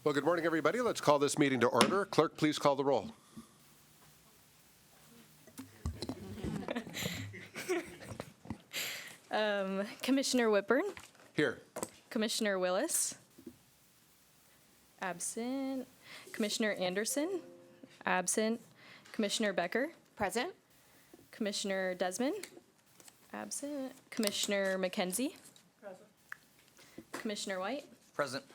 Well, good morning, everybody. Let's call this meeting to order. Clerk, please call the roll. Commissioner Whitburn, Here. Commissioner Willis, absent. Commissioner Anderson, absent. Commissioner Becker, Present. Commissioner Desmond, absent. Commissioner McKenzie, present. Commissioner White, Present.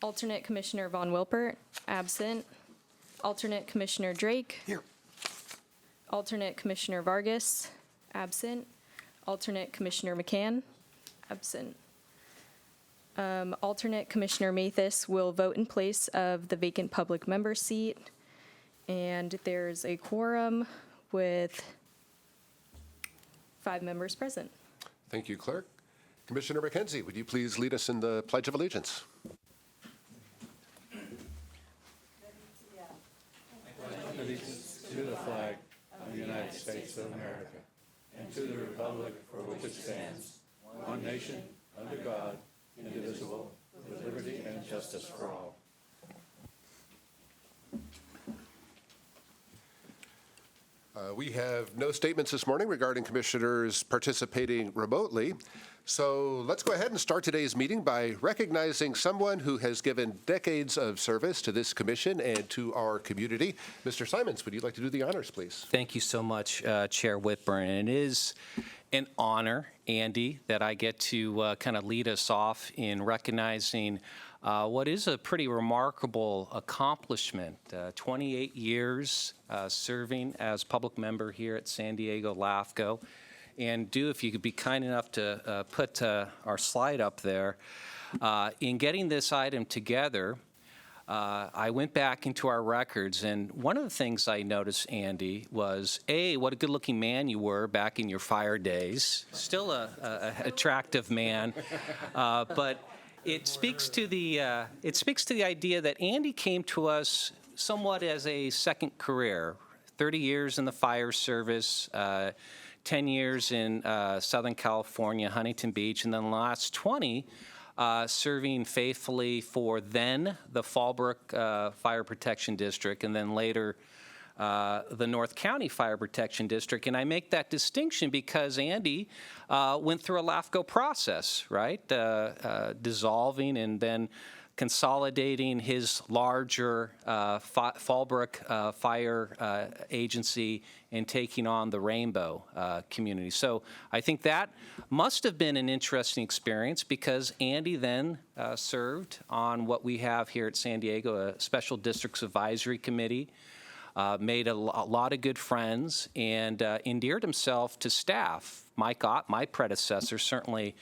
alternate Commissioner Von Wilpert, absent. Alternate Commissioner Drake, Here. alternate Commissioner Vargas, absent. Alternate Commissioner McCann, absent. Alternate Commissioner Mathis will vote in place of the vacant public member seat. And there's a quorum with 5 members present. Thank you, Clerk. Commissioner McKenzie, would you please lead us in the Pledge of Allegiance? Allegiance to the flag of the United States of America and to the republic for which it stands, one nation, under God, indivisible, with liberty and justice for all. We have no statements this morning regarding commissioners participating remotely. So let's go ahead and start today's meeting by recognizing someone who has given decades of service to this commission and to our community. Mr. Simons, would you like to do the honors, please? Thank you so much, Chair Whitburn. And it is an honor, Andy, that I get to kind of lead us off in recognizing what is a pretty remarkable accomplishment. 28 years serving as public member here at San Diego LAFCO. And if you could be kind enough to put our slide up there. In getting this item together, I went back into our records, and one of the things I noticed, Andy, was, A, what a good-looking man you were back in your fire days. Still a attractive man, but it speaks to the idea that Andy came to us somewhat as a second career. 30 years in the fire service, 10 years in Southern California, Huntington Beach, and then the last 20 serving faithfully for then the Fallbrook Fire Protection District, and then later the North County Fire Protection District. And I make that distinction because Andy went through a LAFCO process, right? Dissolving and then consolidating his larger Fallbrook Fire Agency and taking on the Rainbow community. So I think that must have been an interesting experience because Andy then served on what we have here at San Diego, a Special Districts Advisory Committee, made a lot of good friends, and endeared himself to staff. Mike Ott, my predecessor, certainly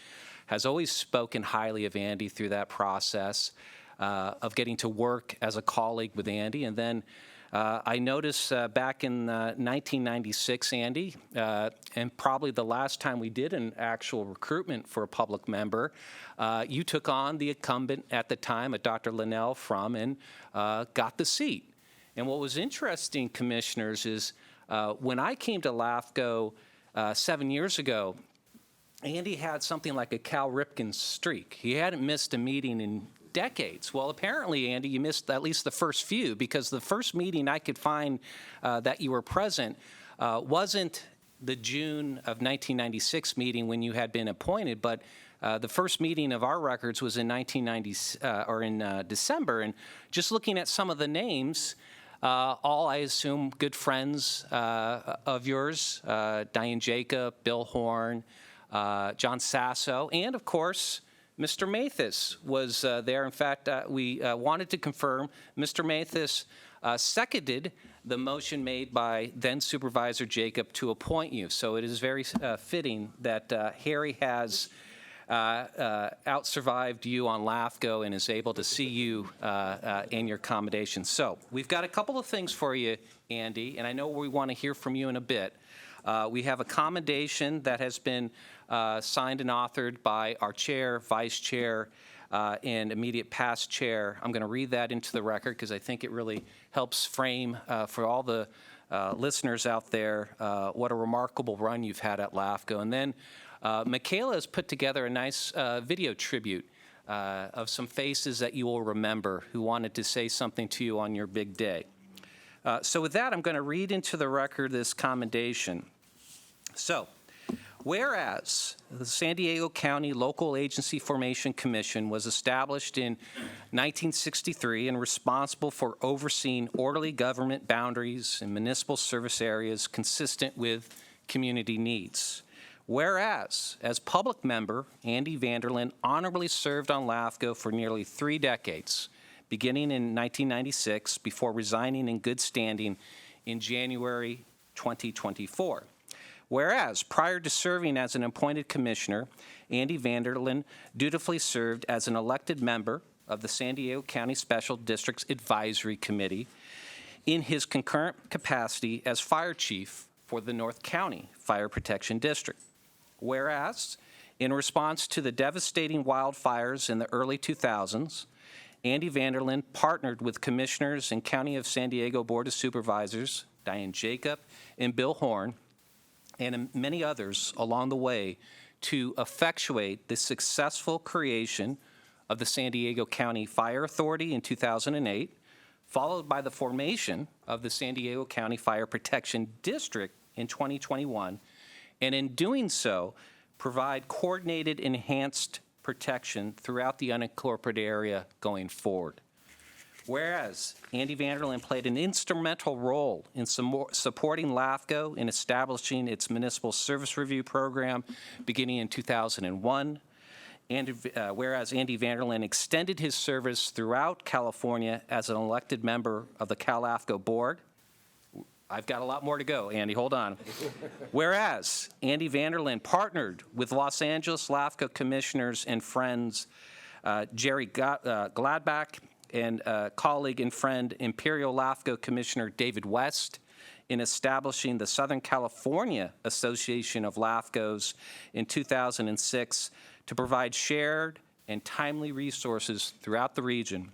has always spoken highly of Andy through that process of getting to work as a colleague with Andy. And then I noticed back in 1996, Andy, and probably the last time we did an actual recruitment for a public member, you took on the incumbent at the time, Dr. Linnell Frum, and got the seat. And what was interesting, commissioners, is when I came to LAFCO 7 years ago, Andy had something like a Cal Ripken streak. He hadn't missed a meeting in decades. Well, apparently, Andy, you missed at least the first few, because the first meeting I could find that you were present wasn't the June of 1996 meeting when you had been appointed, but the first meeting of our records was in 1990 or in December. And just looking at some of the names, all, I assume, good friends of yours, Diane Jacob, Bill Horn, John Sasso, and of course, Mr. Mathis was there. In fact, we wanted to confirm Mr. Mathis seconded the motion made by then Supervisor Jacob to appoint you. So it is very fitting that Harry has out-survived you on LAFCO and is able to see you in your commendation. So we've got a couple of things for you, Andy, and I know we want to hear from you in a bit. We have a commendation that has been signed and authored by our chair, vice chair, and immediate past chair. I'm going to read that into the record because I think it really helps frame for all the listeners out there what a remarkable run you've had at LAFCO. And then Michaela has put together a nice video tribute of some faces that you will remember who wanted to say something to you on your big day. So with that, I'm going to read into the record this commendation. So, whereas the San Diego County Local Agency Formation Commission was established in 1963 and responsible for overseeing orderly government boundaries and municipal service areas consistent with community needs. Whereas, as public member, Andy Vanderlaan honorably served on LAFCO for nearly 3 decades, beginning in 1996 before resigning in good standing in January 2024. Whereas, prior to serving as an appointed commissioner, Andy Vanderlaan dutifully served as an elected member of the San Diego County Special Districts Advisory Committee in his concurrent capacity as fire chief for the North County Fire Protection District. Whereas, in response to the devastating wildfires in the early 2000s, Andy Vanderlaan partnered with commissioners and County of San Diego Board of Supervisors, Diane Jacob and Bill Horn, and many others along the way to effectuate the successful creation of the San Diego County Fire Authority in 2008, followed by the formation of the San Diego County Fire Protection District in 2021, and in doing so, provide coordinated enhanced protection throughout the unincorporated area going forward. Whereas Andy Vanderlaan played an instrumental role in supporting LAFCO in establishing its municipal service review program beginning in 2001, and whereas Andy Vanderlaan extended his service throughout California as an elected member of the Cal-LAFCO board. I've got a lot more to go, Andy, hold on. Whereas Andy Vanderlaan partnered with Los Angeles LAFCO commissioners and friends Jerry Gladbach and colleague and friend Imperial LAFCO Commissioner David West in establishing the Southern California Association of LAFCOs in 2006 to provide shared and timely resources throughout the region.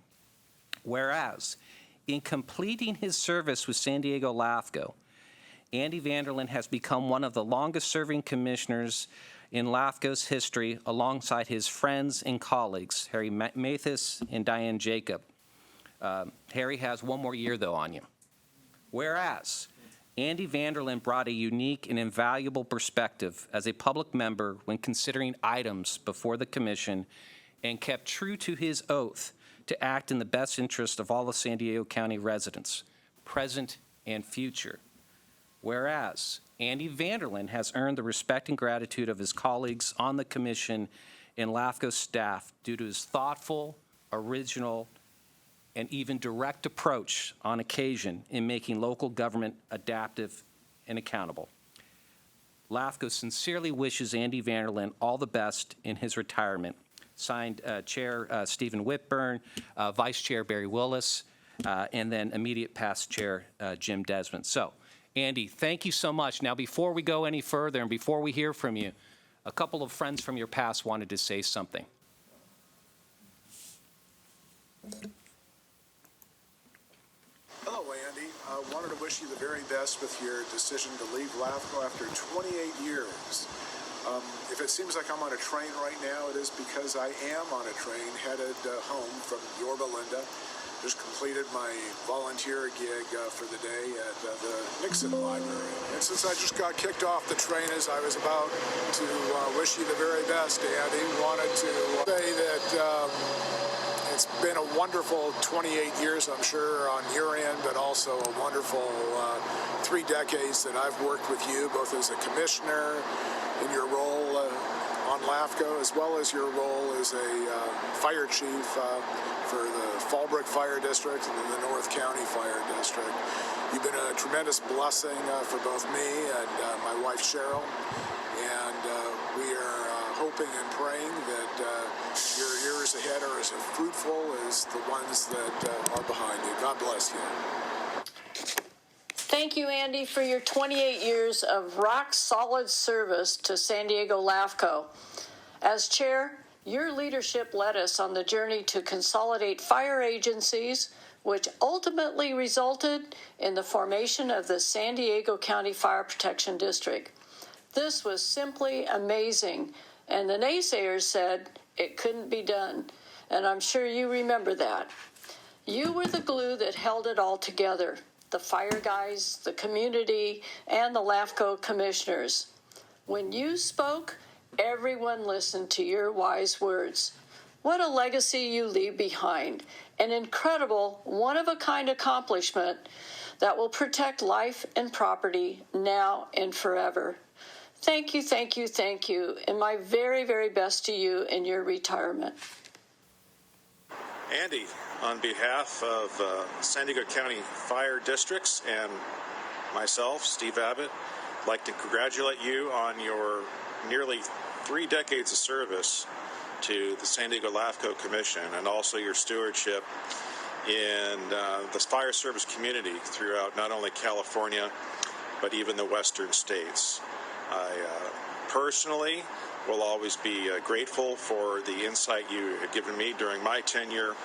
Whereas, in completing his service with San Diego LAFCO, Andy Vanderlaan has become one of the longest-serving commissioners in LAFCO's history alongside his friends and colleagues, Harry Mathis and Diane Jacob. Harry has 1 more year, though, on you. Whereas, Andy Vanderlaan brought a unique and invaluable perspective as a public member when considering items before the commission and kept true to his oath to act in the best interest of all the San Diego County residents, present and future. Whereas, Andy Vanderlaan has earned the respect and gratitude of his colleagues on the commission and LAFCO staff due to his thoughtful, original, and even direct approach on occasion in making local government adaptive and accountable. LAFCO sincerely wishes Andy Vanderlaan all the best in his retirement. Signed Chair Stephen Whitburn, Vice Chair Barry Willis, and then immediate past Chair Jim Desmond. So, Andy, thank you so much. Now, before we go any further and before we hear from you, a couple of friends from your past wanted to say something. Hello, Andy. I wanted to wish you the very best with your decision to leave LAFCO after 28 years. If it seems like I'm on a train right now, it is because I am on a train headed home from Yorba Linda. Just completed my volunteer gig for the day at the Nixon Library. And since I just got kicked off the train as I was about to wish you the very best, Andy, wanted to say that it's been a wonderful 28 years, I'm sure, on your end, but also a wonderful 3 decades that I've worked with you, both as a commissioner in your role on LAFCO, as well as your role as a fire chief for the Fallbrook Fire District and then the North County Fire District. You've been a tremendous blessing for both me and my wife Cheryl, and we are hoping and praying that your years ahead are as fruitful as the ones that are behind you. God bless you. Thank you, Andy, for your 28 years of rock-solid service to San Diego LAFCO. As chair, your leadership led us on the journey to consolidate fire agencies, which ultimately resulted in the formation of the San Diego County Fire Protection District. This was simply amazing, and the naysayers said it couldn't be done. and I'm sure you remember that. You were the glue that held it all together, the fire guys, the community, and the LAFCO commissioners. When you spoke, everyone listened to your wise words. What a legacy you leave behind. An incredible, one-of-a-kind accomplishment that will protect life and property now and forever. Thank you, thank you, thank you, and my very, very best to you in your retirement. Andy, on behalf of San Diego County Fire Districts and myself, Steve Abbott, I'd like to congratulate you on your nearly 3 decades of service to the San Diego LAFCO Commission, and also your stewardship in the fire service community throughout not only California, but even the western states. I personally will always be grateful for the insight you have given me during my tenure,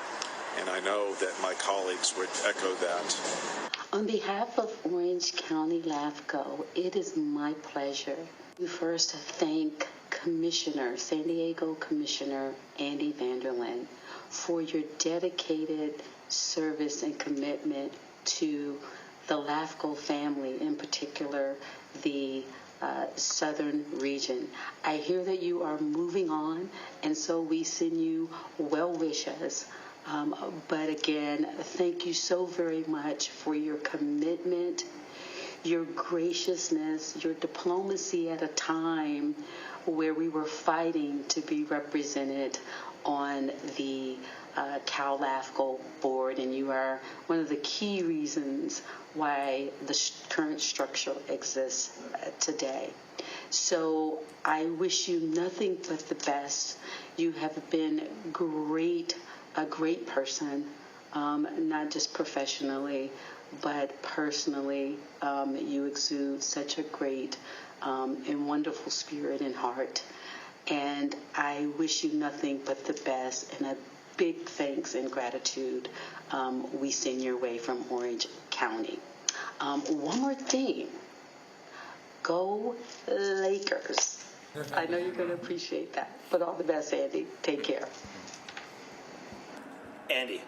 and I know that my colleagues would echo that. On behalf of Orange County LAFCO, it is my pleasure to first thank San Diego Commissioner Andy Vanderlaan for your dedicated service and commitment to the LAFCO family, in particular the southern region. I hear that you are moving on, and so we send you well wishes. But again, thank you so very much for your commitment, your graciousness, your diplomacy at a time where we were fighting to be represented on the Cal LAFCO board, and you are one of the key reasons why the current structure exists today. So I wish you nothing but the best. You have been a great person, not just professionally, but personally. You exude such a great and wonderful spirit and heart. And I wish you nothing but the best, and a big thanks and gratitude we send your way from Orange County. One more thing. Go Lakers. I know you're going to appreciate that. But all the best, Andy. Take care. Andy,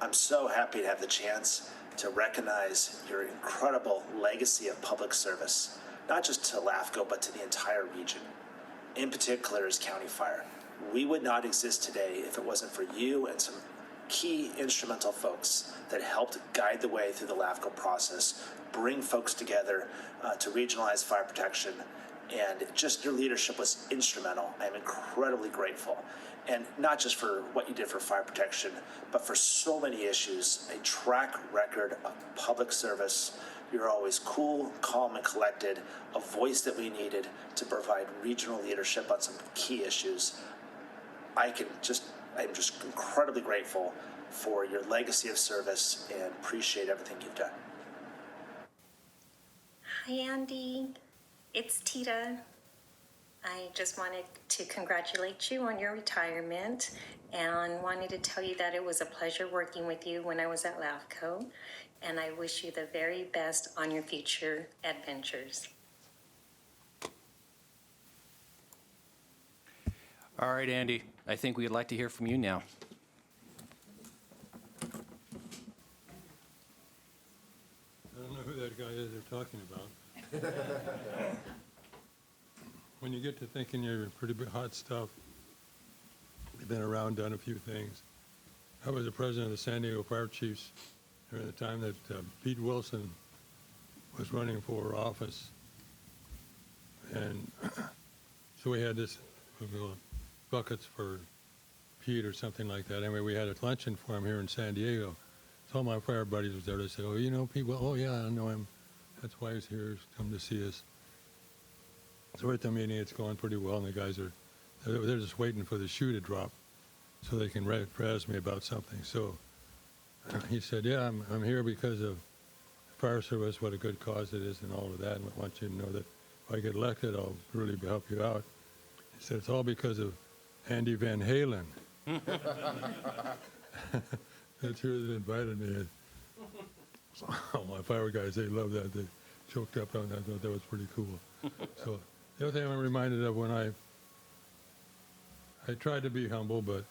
I'm so happy to have the chance to recognize your incredible legacy of public service, not just to LAFCO, but to the entire region. In particular, as County Fire. We would not exist today if it wasn't for you and some key instrumental folks that helped guide the way through the LAFCO process, bring folks together to regionalize fire protection, and just your leadership was instrumental. I'm incredibly grateful. And not just for what you did for fire protection, but for so many issues, a track record of public service. You're always cool, calm, and collected, a voice that we needed to provide regional leadership on some key issues. I'm just incredibly grateful for your legacy of service and appreciate everything you've done. Hi, Andy. It's Tita. I just wanted to congratulate you on your retirement and wanted to tell you that it was a pleasure working with you when I was at LAFCO, and I wish you the very best on your future adventures. All right, Andy, I think we'd like to hear from you now. I don't know who that guy is they're talking about. When you get to thinking you're pretty hot stuff, you've been around, done a few things. I was the president of the San Diego Fire Chiefs during the time that Pete Wilson was running for office. And so we had this buckets for Pete or something like that. Anyway, we had a luncheon for him here in San Diego. So all my fire buddies was there. They said, "Oh, you know Pete? Well, oh yeah, I know him. That's why he's here. He's come to see us." So we're at the meeting. It's going pretty well, and the guys they're just waiting for the shoe to drop so they can razz me about something. So he said, "Yeah, I'm here because of fire service, what a good cause it is, and all of that. And I want you to know that if I get elected, I'll really help you out." He said, "It's all because of Andy Van Halen." That's who invited me. So all my fire guys, they love that. They choked up on that. I thought that was pretty cool. So the other thing I'm reminded of when I tried to be humble, but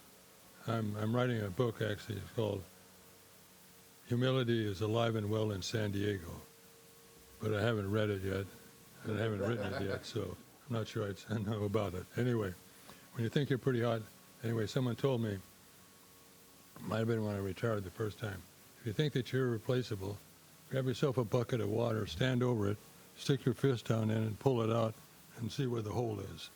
I'm writing a book, actually. It's called Humility is Alive and Well in San Diego. But I haven't read it yet, and I haven't written it yet, so I'm not sure I know about it. Anyway, when you think you're pretty hot, anyway, someone told me, might have been when I retired the first time, if you think that you're irreplaceable, grab yourself a bucket of water, stand over it, stick your fist down in it, and pull it out, and see where the hole is.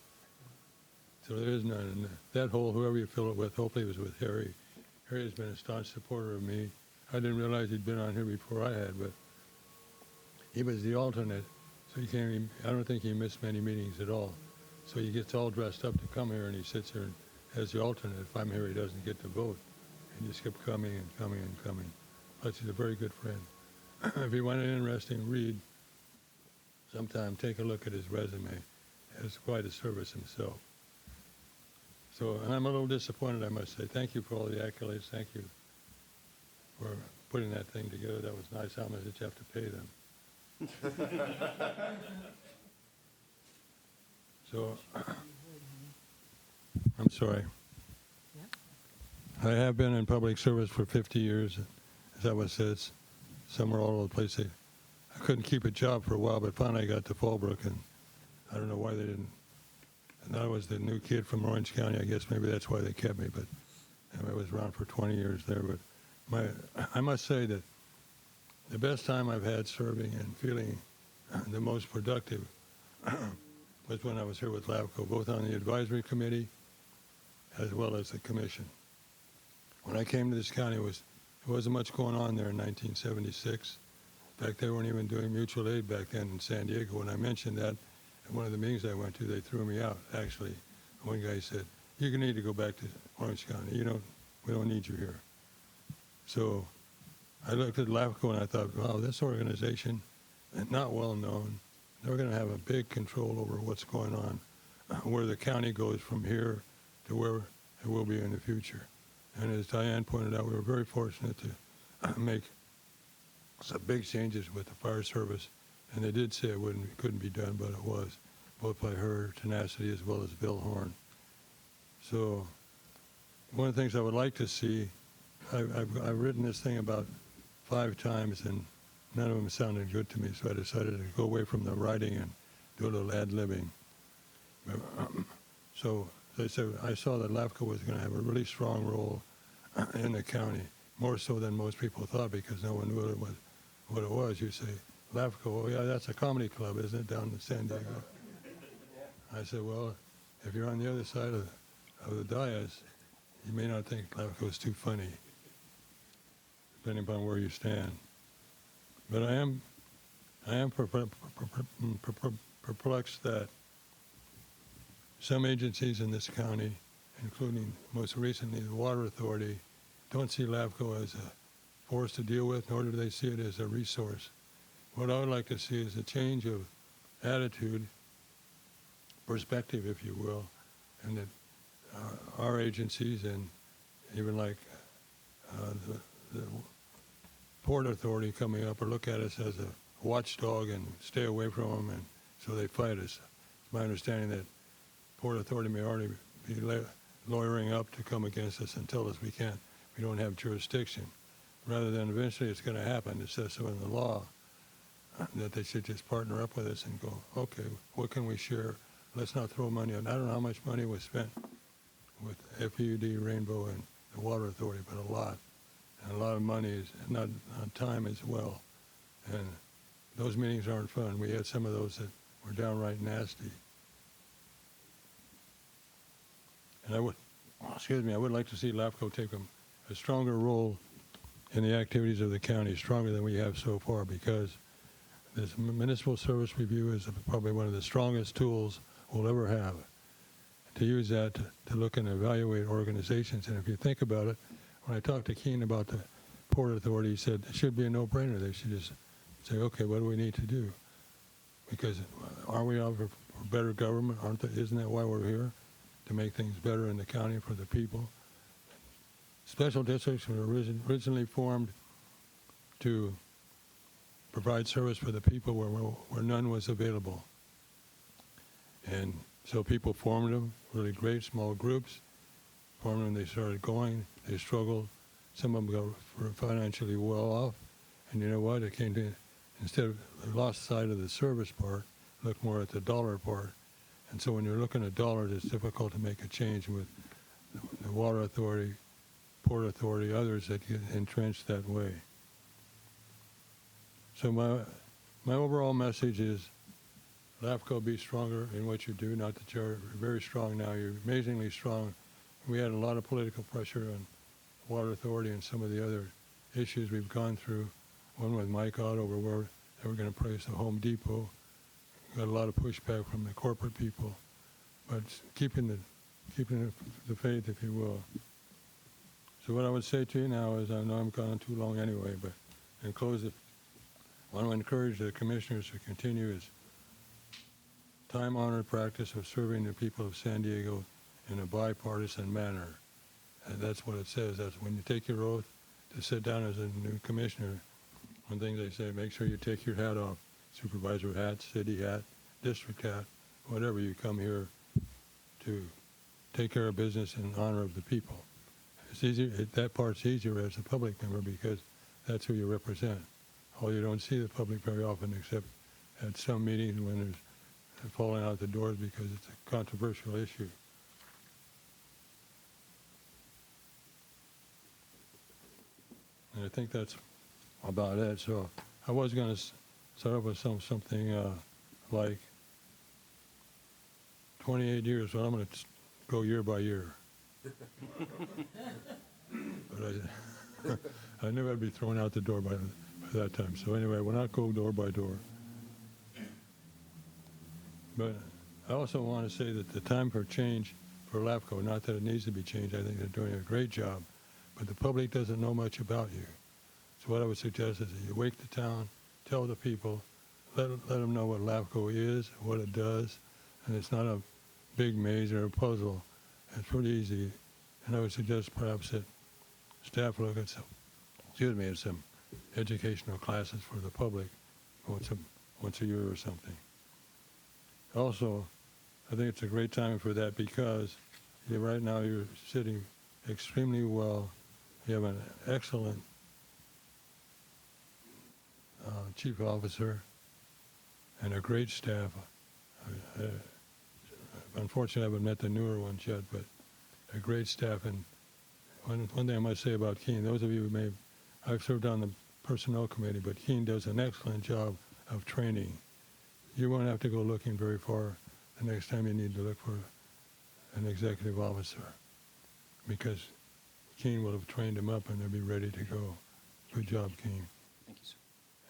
So there is none. And that hole, whoever you fill it with, hopefully it was with Harry. Harry has been a staunch supporter of me. I didn't realize he'd been on here before I had, but he was the alternate, so I don't think he missed many meetings at all. So he gets all dressed up to come here, and he sits here and as the alternate. If I'm here, he doesn't get to vote. He just kept coming and coming and coming. Plus, he's a very good friend. If you want an interesting read, sometime take a look at his resume. It's quite a service himself. So, and I'm a little disappointed, I must say. Thank you for all the accolades. Thank you for putting that thing together. That was nice. How much did you have to pay them? So, I'm sorry. I have been in public service for 50 years. As that was said, somewhere all over the place. I couldn't keep a job for a while, but finally I got to Fallbrook, and I don't know why they didn't. And I was the new kid from Orange County. I guess maybe that's why they kept me, but I was around for 20 years there. But I must say that the best time I've had serving and feeling the most productive was when I was here with LAFCO, both on the advisory committee as well as the commission. When I came to this county, there wasn't much going on there in 1976. In fact, they weren't even doing mutual aid back then in San Diego. When I mentioned that at one of the meetings I went to, they threw me out, actually. One guy said, "You need to go back to Orange County. We don't need you here." So I looked at LAFCO and I thought, wow, this organization, not well known, they're going to have a big control over what's going on, where the county goes from here to where it will be in the future. And as Diane pointed out, we were very fortunate to make some big changes with the fire service. And they did say it couldn't be done, but it was, both by her tenacity as well as Bill Horn. So one of the things I would like to see, I've written this thing about 5 times, and none of them sounded good to me, so I decided to go away from the writing and do a little ad-libbing. So they said, I saw that LAFCO was going to have a really strong role in the county, more so than most people thought, because no one knew what it was. You say, LAFCO, oh yeah, that's a comedy club, isn't it, down in San Diego? I said, well, if you're on the other side of the dais, you may not think LAFCO is too funny, depending upon where you stand. But I am perplexed that some agencies in this county, including most recently the Water Authority, don't see LAFCO as a force to deal with, nor do they see it as a resource. What I would like to see is a change of attitude, perspective, if you will, and that our agencies and even like the Port Authority coming up or look at us as a watchdog and stay away from them, and so they fight us. It's my understanding that Port Authority may already be lawyering up to come against us and tell us we don't have jurisdiction, rather than eventually it's going to happen. It says so in the law that they should just partner up with us and go, okay, what can we share? Let's not throw money on. I don't know how much money was spent with FUD, Rainbow, and the Water Authority, but a lot. And a lot of money is not on time as well. And those meetings aren't fun. We had some of those that were downright nasty. And I would like to see LAFCO take a stronger role in the activities of the county, stronger than we have so far, because this municipal service review is probably one of the strongest tools we'll ever have. To use that to look and evaluate organizations. And if you think about it, when I talked to Keene about the Port Authority, he said it should be a no-brainer. They should just say, okay, what do we need to do? Because aren't we out for better government? Isn't that why we're here? To make things better in the county for the people. Special districts were originally formed to provide service for the people where none was available. And so people formed them, really great small groups. department, when they started going, they struggled. Some of them got financially well off. And you know what? It came to, instead of the lost sight of the service part, look more at the dollar part. And so when you're looking at dollars, it's difficult to make a change with the water authority, port authority, others that get entrenched that way. So my overall message is, LAFCO, be stronger in what you do. Not that you're very strong now, you're amazingly strong. We had a lot of political pressure on water authority and some of the other issues we've gone through. One with Mike Ott over where they were going to place a Home Depot. Got a lot of pushback from the corporate people, but keeping the faith, if you will. So what I would say to you now is, I know I'm gone too long anyway, but in close, I want to encourage the commissioners to continue his time-honored practice of serving the people of San Diego in a bipartisan manner. And that's what it says. That's when you take your oath to sit down as a new commissioner. One thing they say, make sure you take your hat off. Supervisor hat, city hat, district hat, whatever. You come here to take care of business in honor of the people. It's easier, that part's easier as a public member because that's who you represent. You don't see the public very often except at some meetings when there's falling out the doors because it's a controversial issue. And I think that's about it. So I was going to start off with something like 28 years, so I'm going to go year by year. But I knew I'd be thrown out the door by that time. So anyway, we'll not go door by door. But I also want to say that the time for change for LAFCO, not that it needs to be changed, I think they're doing a great job, but the public doesn't know much about you. So what I would suggest is that you wake the town, tell the people, let them know what LAFCO is, what it does, and it's not a big maze or a puzzle. It's pretty easy. And I would suggest perhaps that staff look at some educational classes for the public once a year or something. Also, I think it's a great time for that because right now you're sitting extremely well. You have an excellent chief officer and a great staff. Unfortunately, I haven't met the newer ones yet, but a great staff. And one thing I must say about Keene, those of you who I've served on the personnel committee, but Keene does an excellent job of training. You won't have to go looking very far the next time you need to look for an executive officer because Keene will have trained them up and they'll be ready to go. Good job, Keene. Thank you, sir.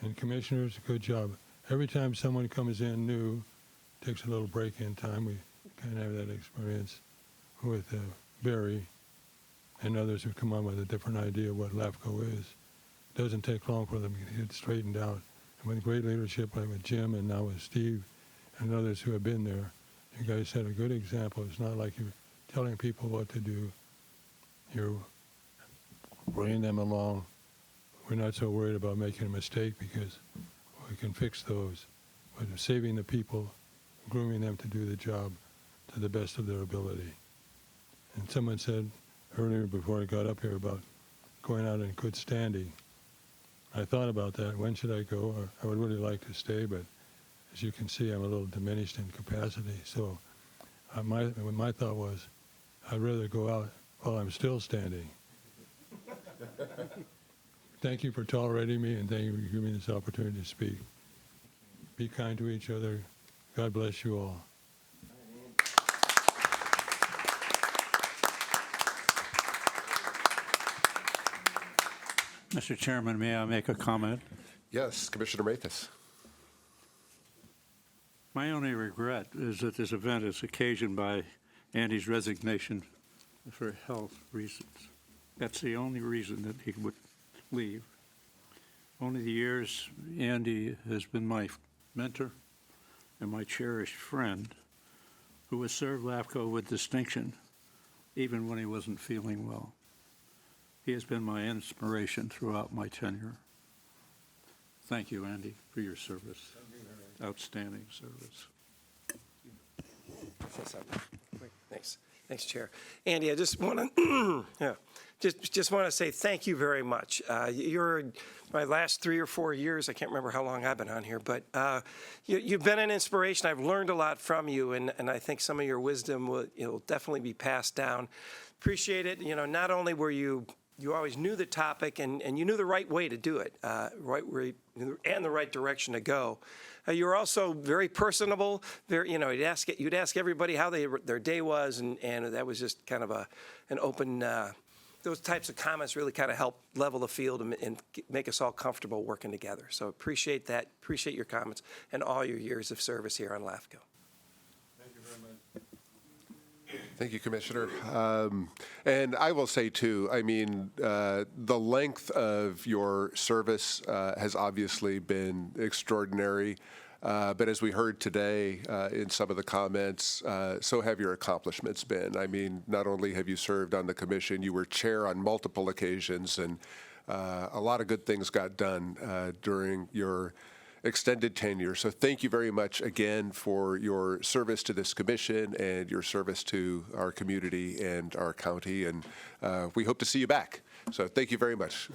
And commissioners, good job. Every time someone comes in new, takes a little break in time. We kind of have that experience with Barry and others who come on with a different idea of what LAFCO is. It doesn't take long for them to get straightened out. And with great leadership like with Jim and now with Steve and others who have been there, you guys set a good example. It's not like you're telling people what to do. You're bringing them along. We're not so worried about making a mistake because we can fix those. But saving the people, grooming them to do the job to the best of their ability. And someone said earlier before I got up here about going out in good standing. I thought about that. When should I go? I would really like to stay, but as you can see, I'm a little diminished in capacity. So my thought was, I'd rather go out while I'm still standing. Thank you for tolerating me, and thank you for giving me this opportunity to speak. Be kind to each other. God bless you all. Mr. Chairman, may I make a comment? Yes, Commissioner Mathis. My only regret is that this event is occasioned by Andy's resignation for health reasons. That's the only reason that he would leave. Only the years Andy has been my mentor and my cherished friend who has served LAFCO with distinction even when he wasn't feeling well. He has been my inspiration throughout my tenure. Thank you, Andy, for your service. Outstanding service. Thanks. Thanks, Chair. Andy, I just want to, just want to say thank you very much. You're my last 3 or 4 years. I can't remember how long I've been on here, but you've been an inspiration. I've learned a lot from you, and I think some of your wisdom will definitely be passed down. Appreciate it. Not only were you always knew the topic and you knew the right way to do it, and the right direction to go. You were also very personable. You'd ask everybody how their day was, and that was just kind of an open. Those types of comments really kind of help level the field and make us all comfortable working together. So appreciate that. Appreciate your comments and all your years of service here on LAFCO. Thank you very much. Thank you, Commissioner. And I will say, too, the length of your service has obviously been extraordinary. But as we heard today in some of the comments, so have your accomplishments been. Not only have you served on the commission, you were chair on multiple occasions, and a lot of good things got done during your extended tenure. So thank you very much again for your service to this commission and your service to our community and our county. And we hope to see you back. So thank you very much.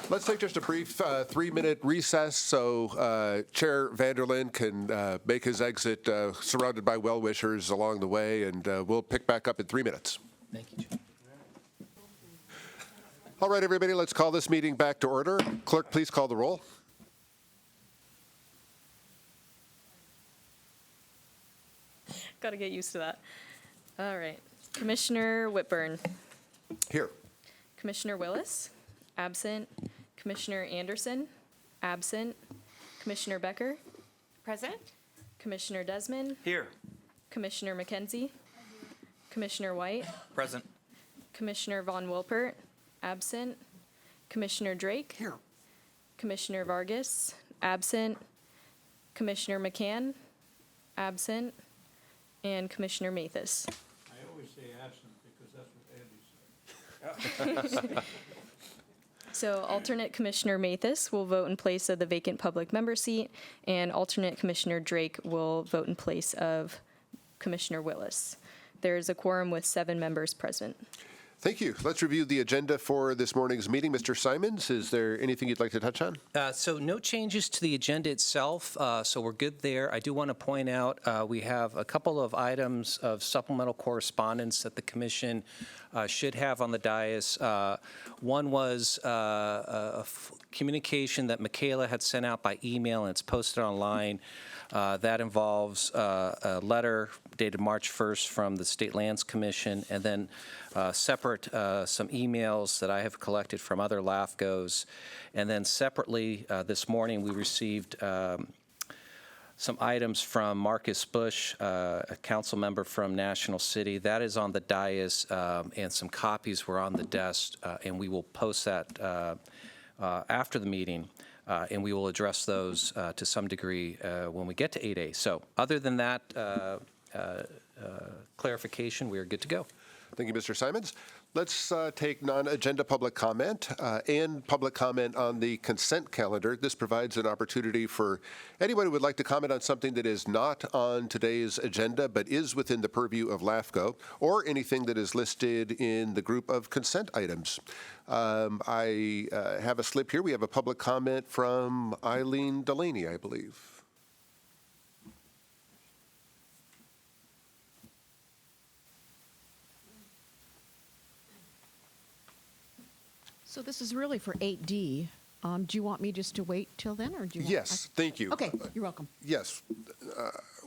Let's take just a brief 3-minute recess so Chair Vanderlaan can make his exit surrounded by well-wishers along the way, and we'll pick back up in 3 minutes. Thank you, Chair. All right, everybody, let's call this meeting back to order. Clerk, please call the roll. Got to get used to that. All right. Commissioner Whitburn. Here. Commissioner Willis. Absent. Commissioner Anderson. Absent. Commissioner Becker. Present. Commissioner Desmond. Here. Commissioner McKenzie. Commissioner White. Present. Commissioner Von Wilpert. Absent. Commissioner Drake. Here. Commissioner Vargas. Absent. Commissioner McCann. Absent. And Commissioner Mathis. I always say absent because that's what Andy said. So alternate Commissioner Mathis will vote in place of the vacant public member seat, and alternate Commissioner Drake will vote in place of Commissioner Willis. There is a quorum with 7 members present. Thank you. Let's review the agenda for this morning's meeting. Mr. Simons, is there anything you'd like to touch on? So no changes to the agenda itself, so we're good there. I do want to point out we have a couple of items of supplemental correspondence that the commission should have on the dais. One was a communication that Michaela had sent out by email, and it's posted online. That involves a letter dated March 1st from the State Lands Commission, and then separate some emails that I have collected from other LAFCOs. And then separately, this morning, we received some items from Marcus Bush, a council member from National City. That is on the dais, and some copies were on the desk, and we will post that after the meeting. And we will address those to some degree when we get to 8A. So other than that clarification, we are good to go. Thank you, Mr. Simons. Let's take non-agenda public comment and public comment on the consent calendar. This provides an opportunity for anyone who would like to comment on something that is not on today's agenda but is within the purview of LAFCO, or anything that is listed in the group of consent items. I have a slip here. We have a public comment from Eileen Delaney, I believe. So this is really for 8D. Do you want me just to wait till then, or do you? Yes, thank you. Okay, you're welcome. Yes,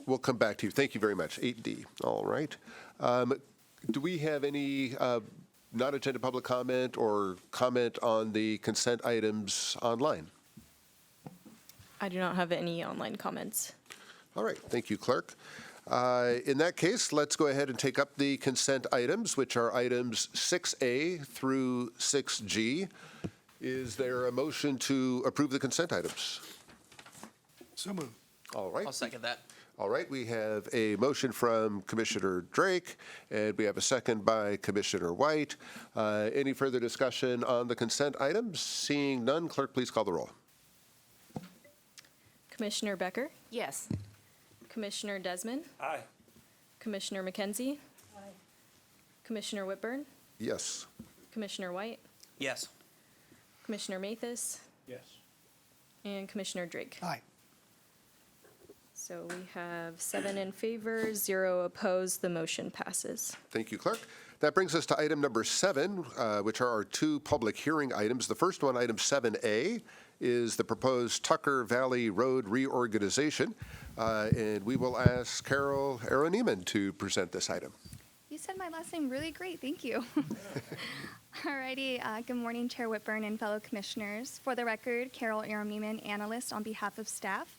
we'll come back to you. Thank you very much. 8D. All right. Do we have any non-agenda public comment or comment on the consent items online? I do not have any online comments. All right. Thank you, Clerk. In that case, let's go ahead and take up the consent items, which are items 6A through 6G. Is there a motion to approve the consent items? So moved. All right. I'll second that. All right. We have a motion from Commissioner Drake, and we have a second by Commissioner White. Any further discussion on the consent items? Seeing none, Clerk, please call the roll. Commissioner Becker, Yes. Commissioner Desmond, Aye. Commissioner McKenzie, Commissioner Whitburn, Yes. Commissioner White, Yes. Commissioner Mathis, Yes. and Commissioner Drake. Aye. So we have 7 in favor, 0 opposed. The motion passes. Thank you, Clerk. That brings us to item number 7, which are our 2 public hearing items. The first one, item 7A, is the proposed Tucker Valley Road reorganization. And we will ask Carol Aroneman to present this item. You said my last name really great. Thank you. Alrighty. Good morning, Chair Whitburn and fellow commissioners. For the record, Carol Aroneman, analyst on behalf of staff.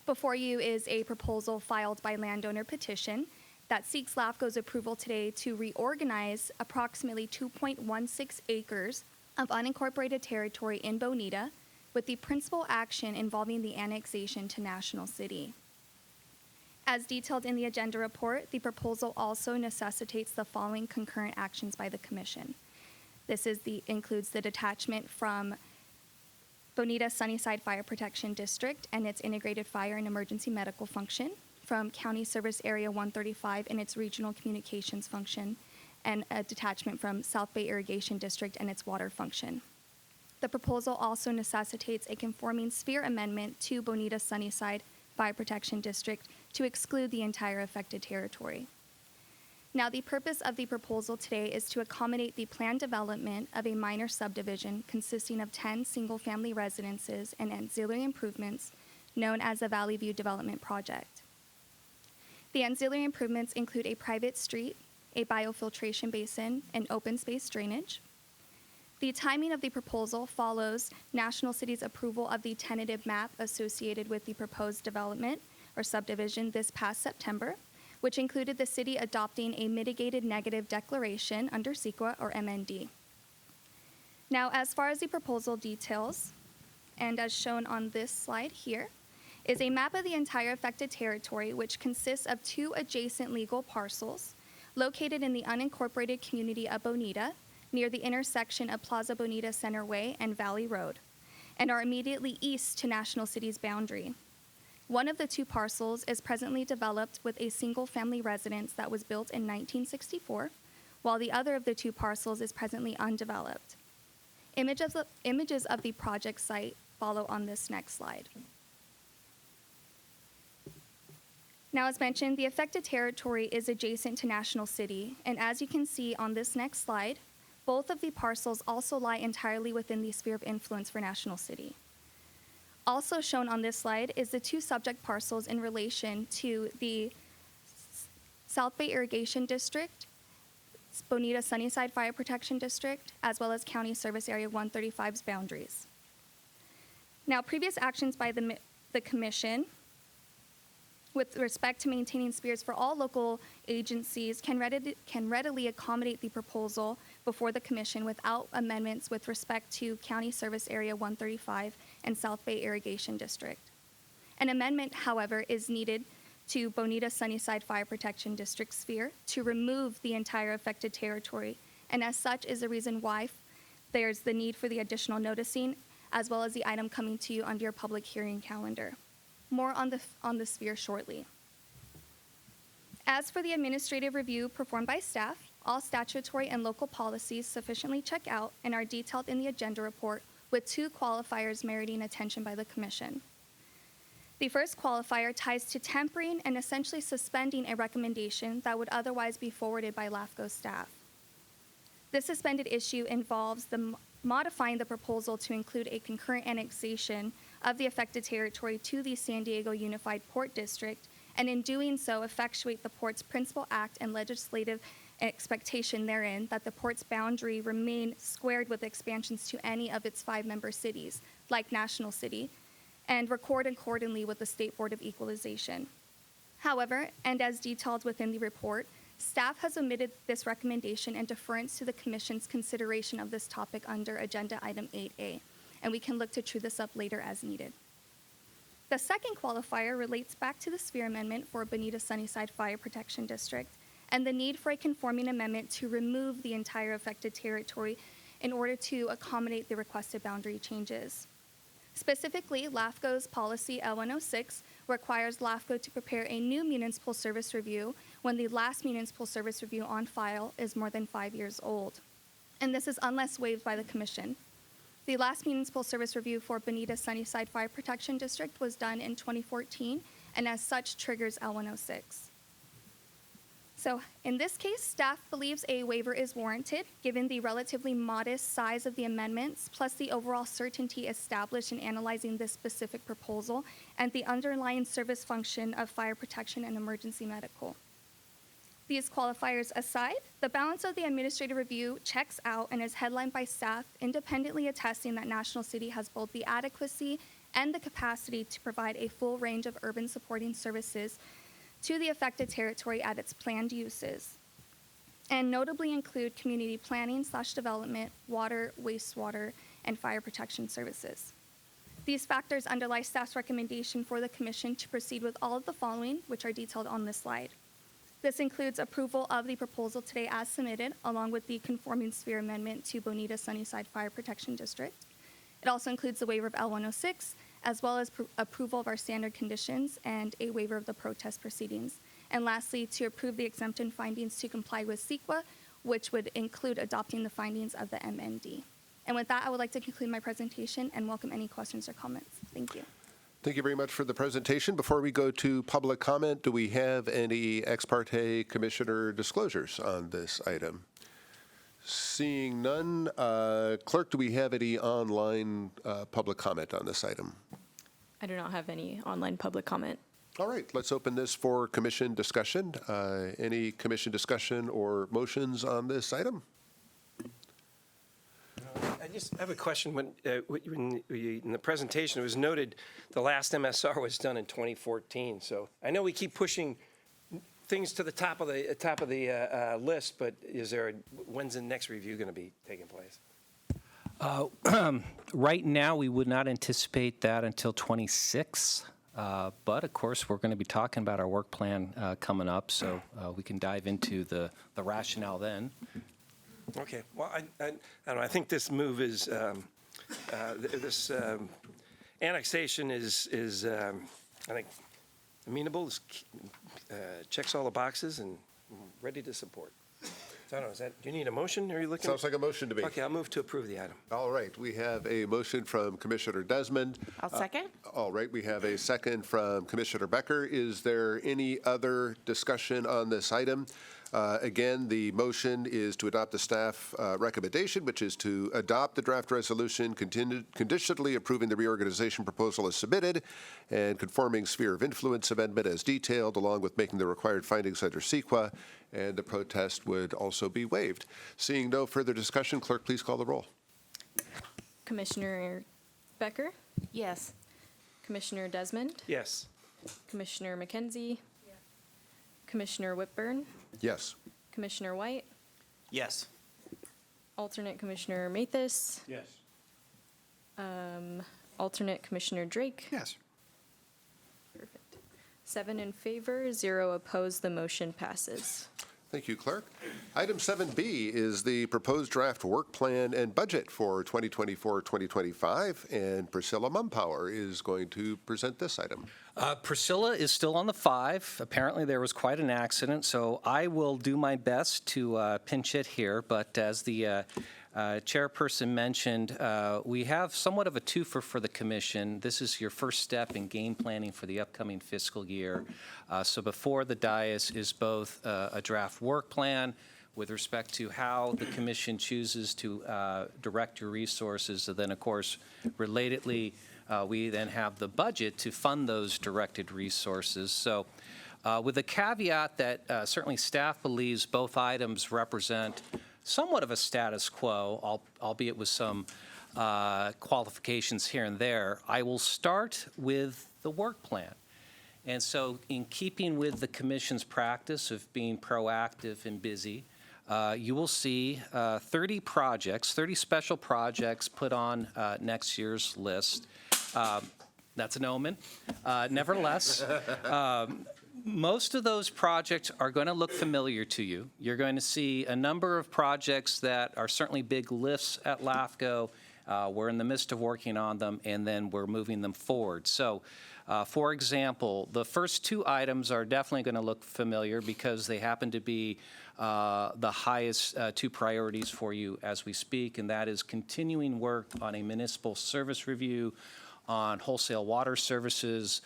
Before you is a proposal filed by landowner petition that seeks LAFCO's approval today to reorganize approximately 2.16 acres of unincorporated territory in Bonita, with the principal action involving the annexation to National City. As detailed in the agenda report, the proposal also necessitates the following concurrent actions by the Commission. This includes the detachment from Bonita Sunnyside Fire Protection District and its integrated fire and emergency medical function, from County Service Area 135 and its regional communications function, and a detachment from South Bay Irrigation District and its water function. The proposal also necessitates a conforming sphere amendment to Bonita Sunnyside Fire Protection District to exclude the entire affected territory. Now, the purpose of the proposal today is to accommodate the planned development of a minor subdivision consisting of 10 single-family residences and ancillary improvements known as the Valley View Development Project. The ancillary improvements include a private street, a biofiltration basin, and open space drainage. The timing of the proposal follows National City's approval of the tentative map associated with the proposed development or subdivision this past September, which included the city adopting a mitigated negative declaration under CEQA or MND. Now, as far as the proposal details, and as shown on this slide here, is a map of the entire affected territory, which consists of 2 adjacent legal parcels located in the unincorporated community of Bonita, near the intersection of Plaza Bonita Center Way and Valley Road, and are immediately east to National City's boundary. One of the 2 parcels is presently developed with a single-family residence that was built in 1964, while the other of the 2 parcels is presently undeveloped. Images of the project site follow on this next slide. Now, as mentioned, the affected territory is adjacent to National City, and as you can see on this next slide, both of the parcels also lie entirely within the sphere of influence for National City. Also shown on this slide is the 2 subject parcels in relation to the South Bay Irrigation District, Bonita Sunnyside Fire Protection District, as well as County Service Area 135's boundaries. Now, previous actions by the Commission with respect to maintaining spheres for all local agencies can readily accommodate the proposal before the Commission without amendments with respect to County Service Area 135 and South Bay Irrigation District. An amendment, however, is needed to Bonita Sunnyside Fire Protection District sphere to remove the entire affected territory, and as such is the reason why there's the need for the additional noticing, as well as the item coming to you under your public hearing calendar. More on the sphere shortly. As for the administrative review performed by staff, all statutory and local policies sufficiently check out and are detailed in the agenda report, with 2 qualifiers meriting attention by the Commission. The first qualifier ties to tempering and essentially suspending a recommendation that would otherwise be forwarded by LAFCO staff. This suspended issue involves modifying the proposal to include a concurrent annexation of the affected territory to the San Diego Unified Port District, and in doing so effectuate the port's principal act and legislative expectation therein that the port's boundary remain squared with expansions to any of its 5 member cities, like National City, and record accordingly with the State Board of Equalization. However, and as detailed within the report, staff has omitted this recommendation in deference to the Commission's consideration of this topic under Agenda Item 8A, and we can look to true this up later as needed. The second qualifier relates back to the sphere amendment for Bonita Sunnyside Fire Protection District and the need for a conforming amendment to remove the entire affected territory in order to accommodate the requested boundary changes. Specifically, LAFCO's policy L106 requires LAFCO to prepare a new municipal service review when the last municipal service review on file is more than 5 years old. And this is unless waived by the Commission. The last municipal service review for Bonita Sunnyside Fire Protection District was done in 2014, and as such triggers L106. So in this case, staff believes a waiver is warranted given the relatively modest size of the amendments, plus the overall certainty established in analyzing this specific proposal and the underlying service function of fire protection and emergency medical. These qualifiers aside, the balance of the administrative review checks out and is headlined by staff independently attesting that National City has both the adequacy and the capacity to provide a full range of urban supporting services to the affected territory at its planned uses, and notably include community planning/development, water, wastewater, and fire protection services. These factors underlie staff's recommendation for the Commission to proceed with all of the following, which are detailed on this slide. This includes approval of the proposal today as submitted, along with the conforming sphere amendment to Bonita Sunnyside Fire Protection District. It also includes the waiver of L106, as well as approval of our standard conditions and a waiver of the protest proceedings. And lastly, to approve the exemption findings to comply with CEQA, which would include adopting the findings of the MND. And with that, I would like to conclude my presentation and welcome any questions or comments. Thank you. Thank you very much for the presentation. Before we go to public comment, do we have any ex parte commissioner disclosures on this item? Seeing none, clerk, do we have any online public comment on this item? I do not have any online public comment. All right, let's open this for commission discussion. Any commission discussion or motions on this item? I just have a question. When in the presentation, it was noted the last MSR was done in 2014. So I know we keep pushing things to the top of the list, but when's the next review going to be taking place? Right now, we would not anticipate that until 26. But of course, we're going to be talking about our work plan coming up, so we can dive into the rationale then. Okay. Well, I don't know. I think this move is this annexation is I think amenable. Checks all the boxes and ready to support. So I don't know. Do you need a motion? Or are you looking? Sounds like a motion to me. Okay, I'll move to approve the item. All right, we have a motion from Commissioner Desmond. I'll second. All right, we have a second from Commissioner Becker. Is there any other discussion on this item? Again, the motion is to adopt the staff recommendation, which is to adopt the draft resolution conditionally approving the reorganization proposal as submitted and conforming sphere of influence amendment as detailed, along with making the required findings under CEQA, and the protest would also be waived. Seeing no further discussion, clerk, please call the roll. Commissioner Becker? Yes. Commissioner Desmond? Yes. Commissioner McKenzie? Yes. Commissioner Whitburn? Yes. Commissioner White? Yes. Alternate Commissioner Mathis? Yes. Alternate Commissioner Drake? Yes. Perfect. 7 in favor, 0 opposed. The motion passes. Thank you, clerk. Item 7B is the proposed draft work plan and budget for 2024-2025, and Priscilla Mumpower is going to present this item. Priscilla is still on the 5. Apparently, there was quite an accident, so I will do my best to pinch hit here. But as the chairperson mentioned, we have somewhat of a twofer for the commission. This is your first step in game planning for the upcoming fiscal year. So before the dais is both a draft work plan with respect to how the commission chooses to direct your resources, and then, of course, relatedly, we then have the budget to fund those directed resources. So with the caveat that certainly staff believes both items represent somewhat of a status quo, albeit with some qualifications here and there, I will start with the work plan. And so in keeping with the commission's practice of being proactive and busy, you will see 30 projects, 30 special projects put on next year's list. That's an omen. Nevertheless, most of those projects are going to look familiar to you. You're going to see a number of projects that are certainly big lifts at LAFCO We're in the midst of working on them, and then we're moving them forward. So, for example, the first two items are definitely going to look familiar because they happen to be the highest two priorities for you as we speak, and that is continuing work on a municipal service review on wholesale water services,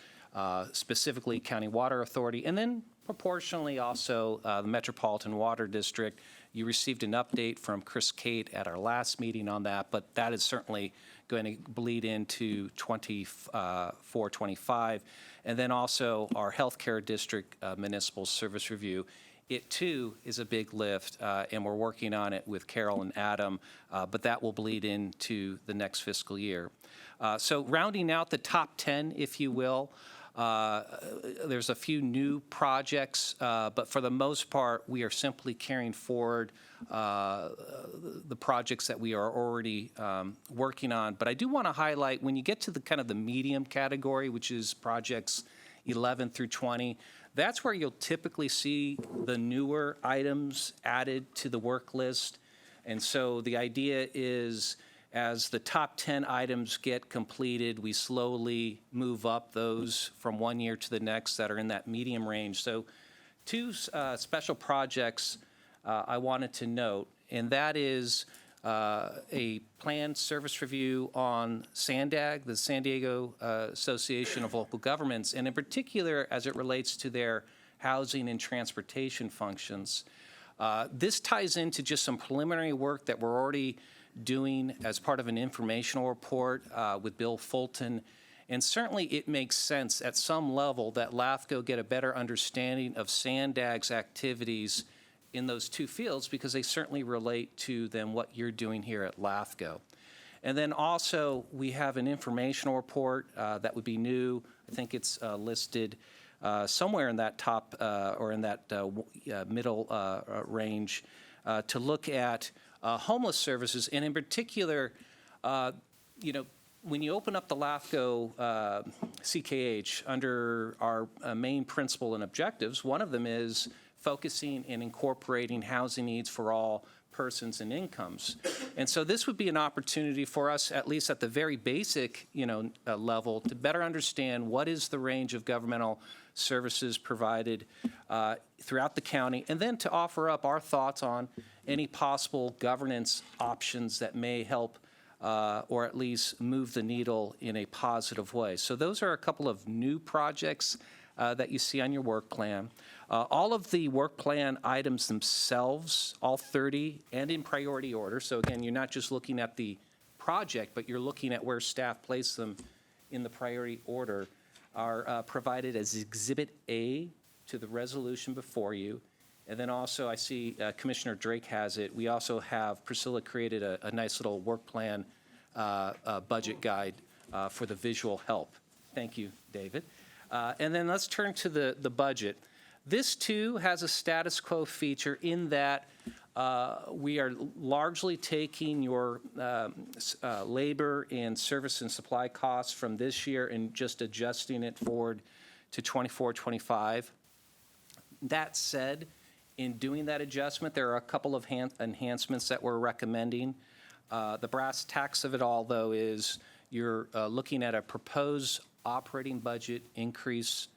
specifically County Water Authority, and then proportionally also the Metropolitan Water District. You received an update from Chris Cate at our last meeting on that, but that is certainly going to bleed into 24-25. And then also our healthcare district municipal service review. It too is a big lift, and we're working on it with Carol and Adam, but that will bleed into the next fiscal year. So rounding out the top 10, if you will, there's a few new projects, but for the most part, we are simply carrying forward the projects that we are already working on. But I do want to highlight, when you get to the kind of the medium category, which is projects 11 through 20, that's where you'll typically see the newer items added to the work list. And so the idea is, as the top 10 items get completed, we slowly move up those from one year to the next that are in that medium range. So two special projects I wanted to note, and that is a planned service review on SANDAG, the San Diego Association of Local Governments, and in particular as it relates to their housing and transportation functions. This ties into just some preliminary work that we're already doing as part of an informational report with Bill Fulton. And certainly it makes sense at some level that LAFCO get a better understanding of SANDAG's activities in those two fields, because they certainly relate to then what you're doing here at LAFCO. And then also we have an informational report that would be new. I think it's listed somewhere in that top or in that middle range to look at homeless services, and in particular, when you open up the LAFCO CKH under our main principle and objectives, one of them is focusing and incorporating housing needs for all persons and incomes. And so this would be an opportunity for us, at least at the very basic level, to better understand what is the range of governmental services provided throughout the county, and then to offer up our thoughts on any possible governance options that may help or at least move the needle in a positive way. So those are a couple of new projects that you see on your work plan. All of the work plan items themselves, all 30, and in priority order. So again, you're not just looking at the project, but you're looking at where staff placed them in the priority order, are provided as Exhibit A to the resolution before you. And then also, I see Commissioner Drake has it. We also have, Priscilla created a nice little work plan budget guide for the visual help. Thank you, David. And then let's turn to the budget. This, too, has a status quo feature in that we are largely taking your labor and service and supply costs from this year and just adjusting it forward to 24-25. That said, in doing that adjustment, there are a couple of enhancements that we're recommending. The brass tacks of it all, though, is you're looking at a proposed operating budget increase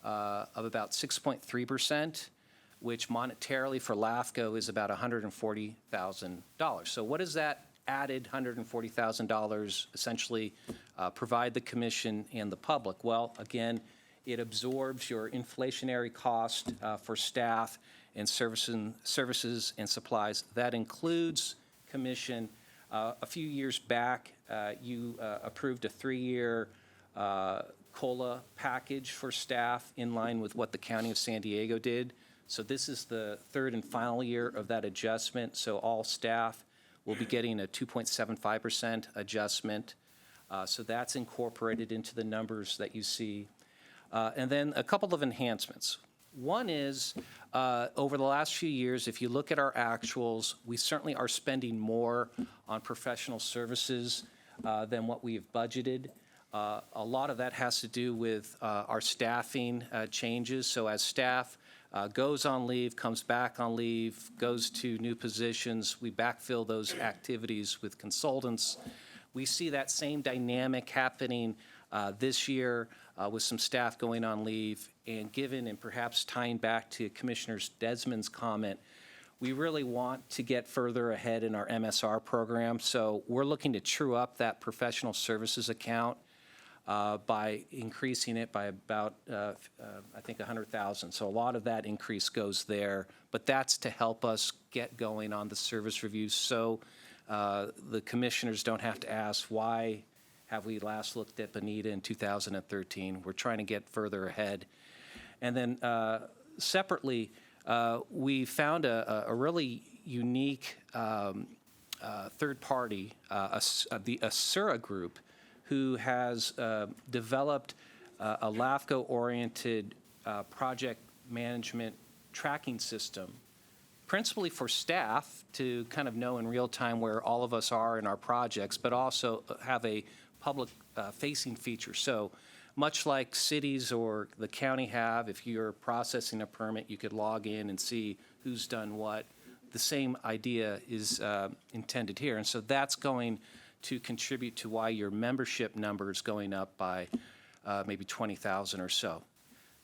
of about 6.3%, which monetarily for LAFCO is about $140,000. So what does that added $140,000 essentially provide the commission and the public? Well, again, it absorbs your inflationary cost for staff and services and supplies. That includes commission. A few years back, you approved a 3-year COLA package for staff in line with what the County of San Diego did. So this is the third and final year of that adjustment. So all staff will be getting a 2.75% adjustment. So that's incorporated into the numbers that you see. And then a couple of enhancements. One is, over the last few years, if you look at our actuals, we certainly are spending more on professional services than what we have budgeted. A lot of that has to do with our staffing changes. So as staff goes on leave, comes back on leave, goes to new positions, we backfill those activities with consultants. we see that same dynamic happening this year with some staff going on leave. And given, and perhaps tying back to Commissioner Desmond's comment, we really want to get further ahead in our MSR program. So we're looking to true up that professional services account by increasing it by about, I think, 100,000. So a lot of that increase goes there, but that's to help us get going on the service reviews so the commissioners don't have to ask, why have we last looked at Bonita in 2013? We're trying to get further ahead. And then separately, we found a really unique third party, the Assura Group, who has developed a LAFCO-oriented project management tracking system, principally for staff to kind of know in real time where all of us are in our projects, but also have a public-facing feature. So much like cities or the county have, if you're processing a permit, you could log in and see who's done what. The same idea is intended here. And so that's going to contribute to why your membership number is going up by maybe 20,000 or so.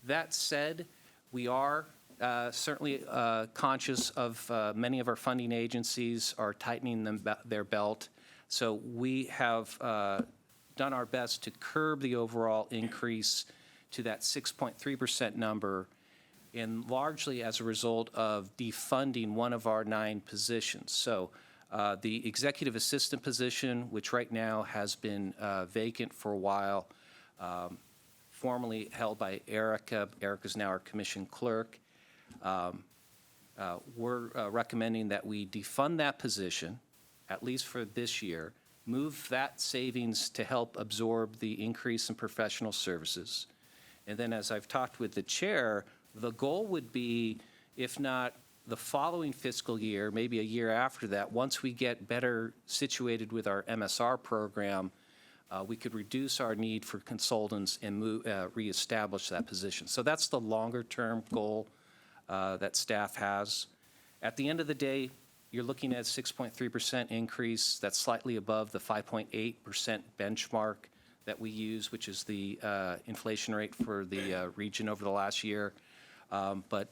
That said, we are certainly conscious of many of our funding agencies are tightening their belt. So we have done our best to curb the overall increase to that 6.3% number, and largely as a result of defunding one of our 9 positions. So the executive assistant position, which right now has been vacant for a while, formerly held by Erica. Erica's now our commission clerk. We're recommending that we defund that position, at least for this year, move that savings to help absorb the increase in professional services. And then, as I've talked with the chair, the goal would be, if not the following fiscal year, maybe a year after that, once we get better situated with our MSR program, we could reduce our need for consultants and reestablish that position. So that's the longer-term goal that staff has. At the end of the day, you're looking at a 6.3% increase. That's slightly above the 5.8% benchmark that we use, which is the inflation rate for the region over the last year. But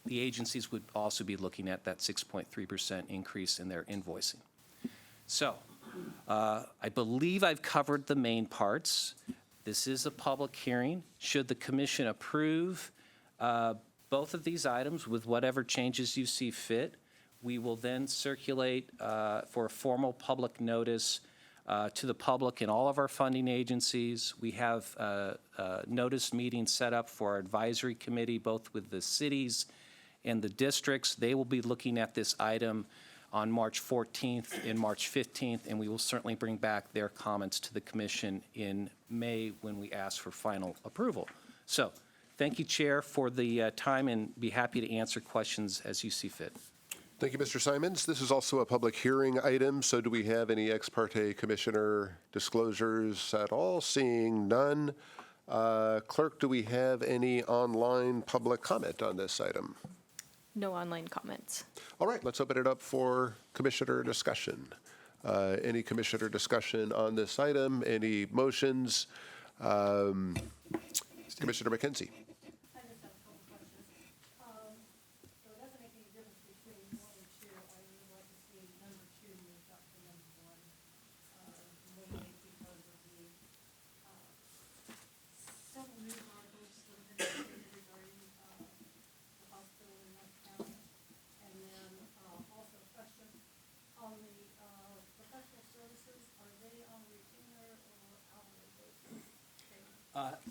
the agencies would also be looking at that 6.3% increase in their invoicing. So I believe I've covered the main parts. This is a public hearing. Should the commission approve both of these items with whatever changes you see fit, we will then circulate for a formal public notice to the public in all of our funding agencies. We have notice meetings set up for our advisory committee, both with the cities and the districts. They will be looking at this item on March 14th and March 15th, and we will certainly bring back their comments to the commission in May when we ask for final approval. So thank you, Chair, for the time, and be happy to answer questions as you see fit. Thank you, Mr. Simons. This is also a public hearing item, so do we have any ex parte commissioner disclosures at all? Seeing none. Clerk, do we have any online public comment on this item? No online comments. All right, let's open it up for commissioner discussion. Any commissioner discussion on this item? Any motions? Commissioner McKenzie.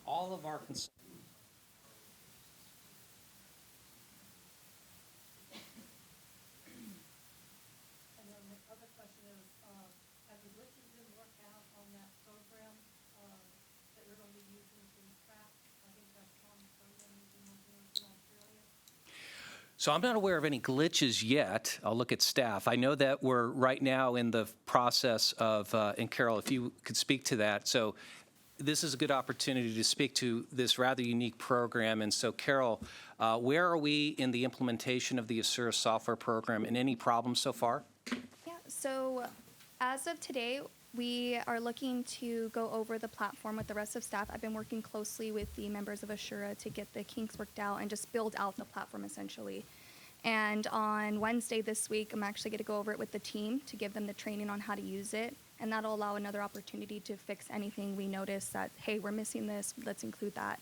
All of our concerns. And then the other question is, have the glitches been worked out on that program that you're going to be using to track? I think that's one program you've been working on in Australia. So I'm not aware of any glitches yet. I'll look at staff. I know that we're right now in the process of, and Carol, if you could speak to that. So this is a good opportunity to speak to this rather unique program. And so, Carol, where are we in the implementation of the Assura software program, and any problems so far? Yeah, so as of today, We are looking to go over the platform with the rest of staff. I've been working closely with the members of Assura to get the kinks worked out and just build out the platform essentially. And on Wednesday this week, I'm actually going to go over it with the team to give them the training on how to use it. And that'll allow another opportunity to fix anything we notice that, hey, we're missing this, let's include that.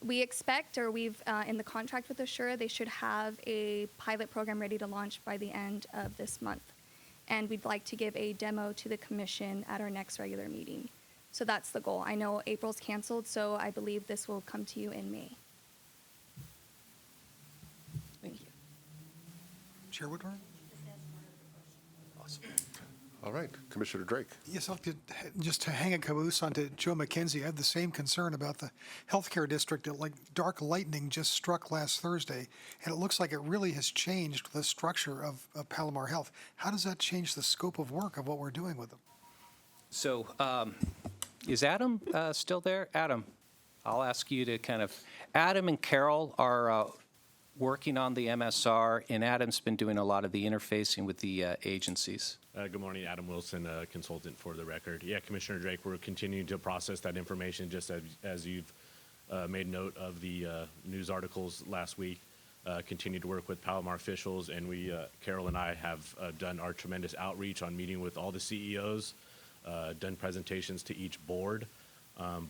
We expect, or we've, in the contract with Assura, they should have a pilot program ready to launch by the end of this month. And we'd like to give a demo to the commission at our next regular meeting. So that's the goal. I know April's canceled, so I believe this will come to you in May. Thank you. Chair Woodburn? Awesome. All right, Commissioner Drake. Yes, I'll just to hang a caboose onto Joe McKenzie. I have the same concern about the healthcare district. Like dark lightning just struck last Thursday, and it looks like it really has changed the structure of Palomar Health. How does that change the scope of work of what we're doing with them? So is Adam still there? Adam, I'll ask you to Adam and Carol are working on the MSR, and Adam's been doing a lot of the interfacing with the agencies. Good morning, Adam Wilson, consultant for the record. Yeah, Commissioner Drake, we're continuing to process that information just as you've made note of the news articles last week. Continue to work with Palomar officials, and we, Carol and I, have done our tremendous outreach on meeting with all the CEOs, done presentations to each board,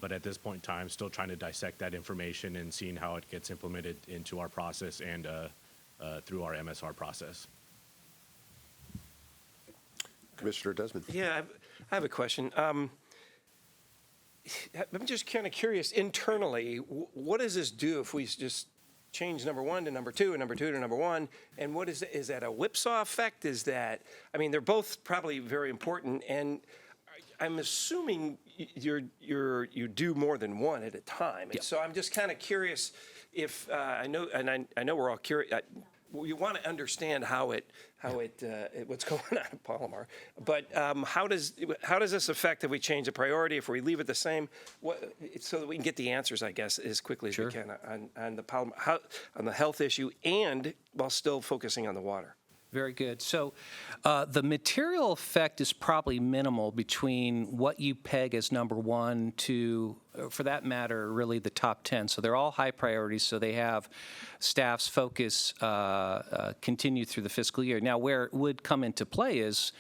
but at this point in time, still trying to dissect that information and seeing how it gets implemented into our process and through our MSR process. Commissioner Desmond. Yeah, I have a question. I'm just kind of curious, internally, what does this do if we just change number 1 to number 2 and number 2 to number 1? And what is that a whipsaw effect? Is that, I mean, they're both probably very important, and I'm assuming you do more than one at a time. And so I'm just kind of curious if, I know we're all curious, we want to understand what's going on at Palomar, but how does this affect if we change the priority, if we leave it the same, so that we can get the answers, I guess, as quickly as we can on the Palomar, on the health issue, and while still focusing on the water. Very good. So the material effect is probably minimal between what you peg as number 1 to, for that matter, really the top 10. So they're all high priorities, so they have staff's focus continue through the fiscal year. Now, where it would come into play is,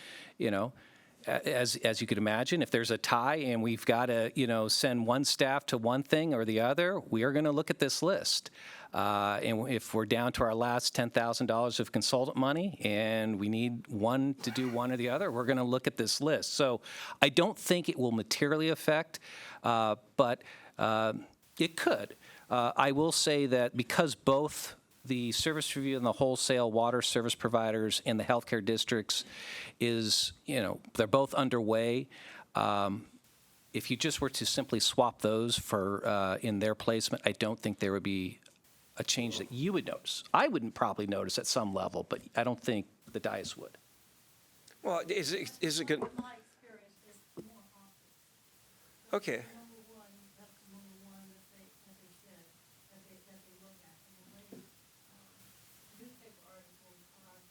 as you could imagine, if there's a tie and we've got to, send one staff to one thing or the other, we are going to look at this list. And if we're down to our last $10,000 of consultant money and we need one to do one or the other, we're going to look at this list. So I don't think it will materially affect, but it could. I will say that because both the service review and the wholesale water service providers and the healthcare districts is, they're both underway. If you just were to simply swap those for in their placement, I don't think there would be a change that you would notice. I wouldn't probably notice at some level, but I don't think the dais would. Well, is it good? My experience is more office. Okay. Number 1, that's the number 1 that they said, that they look at. And the way newspaper articles are,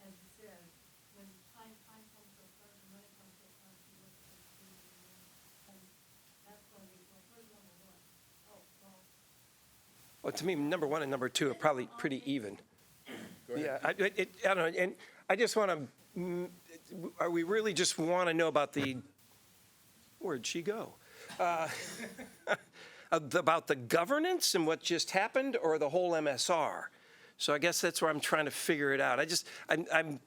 as you said, when time comes to a person, money comes to a person, you look at those things, and that's going to be, where's number 1? Oh, well. Well, to me, number 1 and number 2 are probably pretty even. Yeah, I don't know, and I just want to, are we really just want to know about where'd she go? About the governance and what just happened, or the whole MSR? So I guess that's where I'm trying to figure it out. I just don't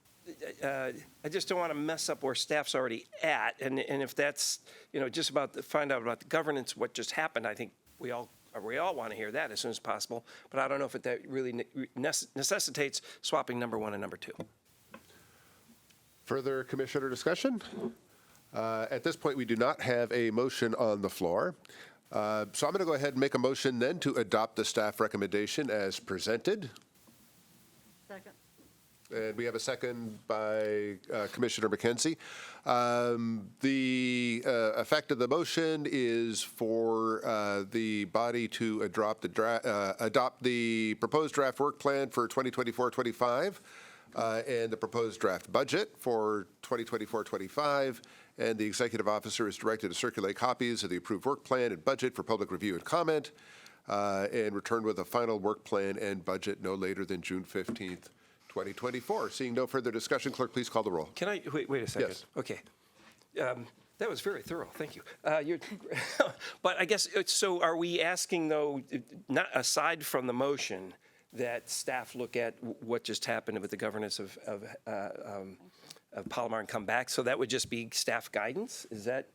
want to mess up where staff's already at, and if that's, just find out about the governance, what just happened, I think we all want to hear that as soon as possible, but I don't know if that really necessitates swapping number 1 and number 2. Further commissioner discussion? At this point, we do not have a motion on the floor. So I'm going to go ahead and make a motion then to adopt the staff recommendation as presented. Second. And we have a second by Commissioner McKenzie. The effect of the motion is for the body to adopt the proposed draft work plan for 2024-25 and the proposed draft budget for 2024-25, and the executive officer is directed to circulate copies of the approved work plan and budget for public review and comment, and return with a final work plan and budget no later than June 15th, 2024. Seeing no further discussion, clerk, please call the roll. Can I, wait a second? Yes. Okay. That was very thorough, thank you. But I guess, so are we asking, though, not aside from the motion, that staff look at what just happened with the governance of Palomar and come back? So that would just be staff guidance? Is that,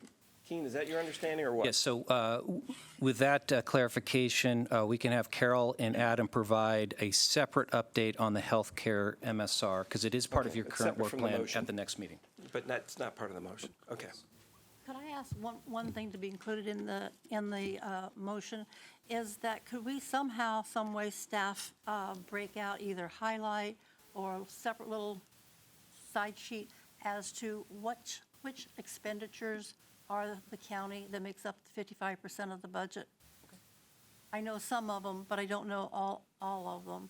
Keen, is that your understanding, or what? Yes, so with that clarification, we can have Carol and Adam provide a separate update on the healthcare MSR, because it is part of your it's current separate work from the plan motion. at the next meeting. But that's not part of the motion. Okay. Could I ask one thing to be included in the motion, is that could we somehow, some way, staff break out, either highlight or a separate little side sheet as to which expenditures are the county that makes up 55% of the budget? Okay. I know some of them, but I don't know all of them.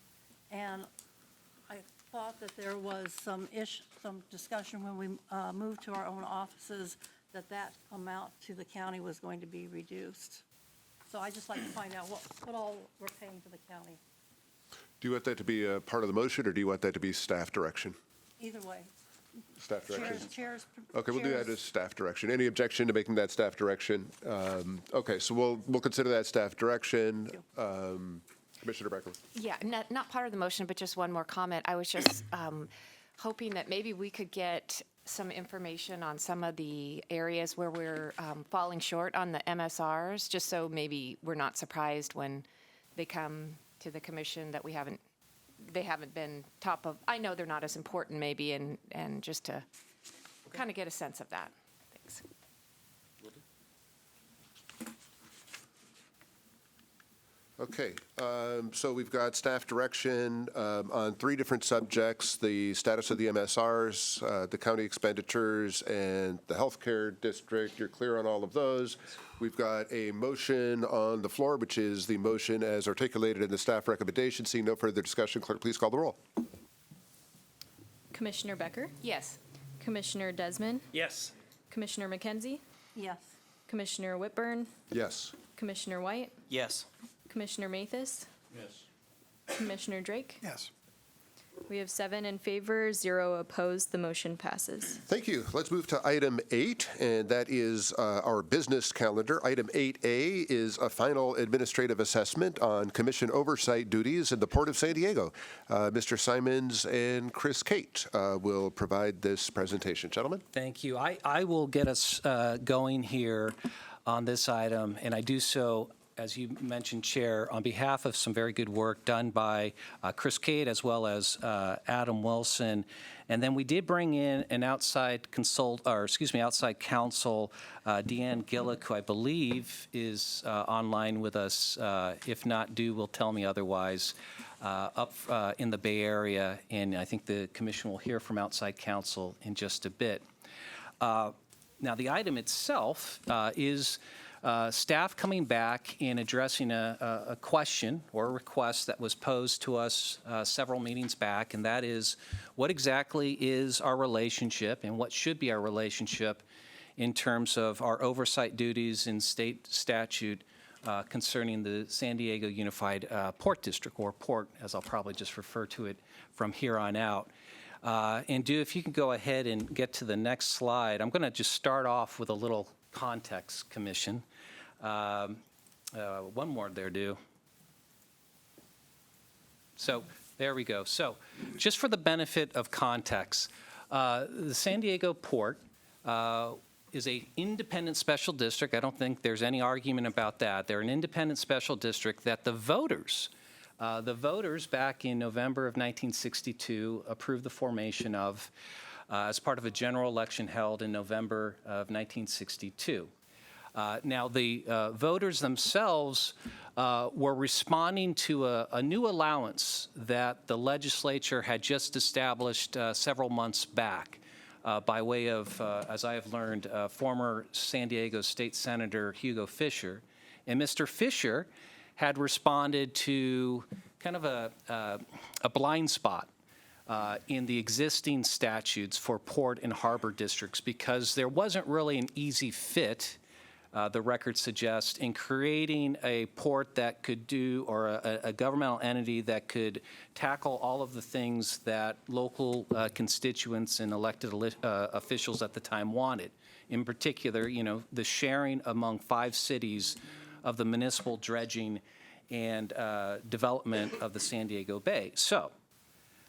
And I thought that there was some discussion when we moved to our own offices that amount to the county was going to be reduced. So I'd just like to find out what all we're paying to the county. Do you want that to be a part of the motion, or do you want that to be staff direction? Either way. Staff direction? Chairs. Okay, we'll do that as staff direction. Any objection to making that staff direction? Okay, so we'll consider that staff direction. Commissioner Becker. Yeah, not part of the motion, but just one more comment. I was just hoping that maybe we could get some information on some of the areas where we're falling short on the MSRs, just so maybe we're not surprised when they come to the commission that they haven't been top of. I know they're not as important maybe, and just to kind of get a sense of that. Thanks. Okay, so we've got staff direction on 3 different subjects: the status of the MSRs, the county expenditures, and the healthcare district. You're clear on all of those. We've got a motion on the floor, which is the motion as articulated in the staff recommendation. Seeing no further discussion, clerk, please call the roll. Commissioner Becker? Yes. Commissioner Desmond? Yes. Commissioner McKenzie? Yes. Commissioner Whitburn? Yes. Commissioner White? Yes. Commissioner Mathis? Yes. Commissioner Drake? Yes. We have 7 in favor, 0 opposed. The motion passes. Thank you. Let's move to item 8, and that is our business calendar. Item 8A is a final administrative assessment on commission oversight duties in the Port of San Diego. Mr. Simons and Chris Kate will provide this presentation. Gentlemen. Thank you. I will get us going here on this item, and I do so, as you mentioned, Chair, on behalf of some very good work done by Chris Cade as well as Adam Wilson. And then we did bring in an outside counsel, Deanne Gillick, who I believe is online with us. If not, will tell me otherwise, up in the Bay Area. And I think the commission will hear from outside counsel in just a bit. Now, the item itself is staff coming back and addressing a question or a request that was posed to us several meetings back, and that is, what exactly is our relationship and what should be our relationship in terms of our oversight duties in state statute concerning the San Diego Unified Port District, or Port, as I'll probably just refer to it from here on out. And if you can go ahead and get to the next slide. I'm going to just start off with a little context, Commission. One more there, So there we go. So just for the benefit of context, the San Diego Port is an independent special district. I don't think there's any argument about that. They're an independent special district that the voters back in November of 1962 approved the formation of as part of a general election held in November of 1962. Now, the voters themselves were responding to a new allowance that the legislature had just established several months back by way of, as I have learned, former San Diego State Senator Hugo Fisher. And Mr. Fisher had responded to kind of a blind spot in the existing statutes for port and harbor districts because there wasn't really an easy fit, the record suggests, in creating a port that could do, or a governmental entity that could tackle all of the things that local constituents and elected officials at the time wanted. In particular, the sharing among 5 cities of the municipal dredging and development of the San Diego Bay. So,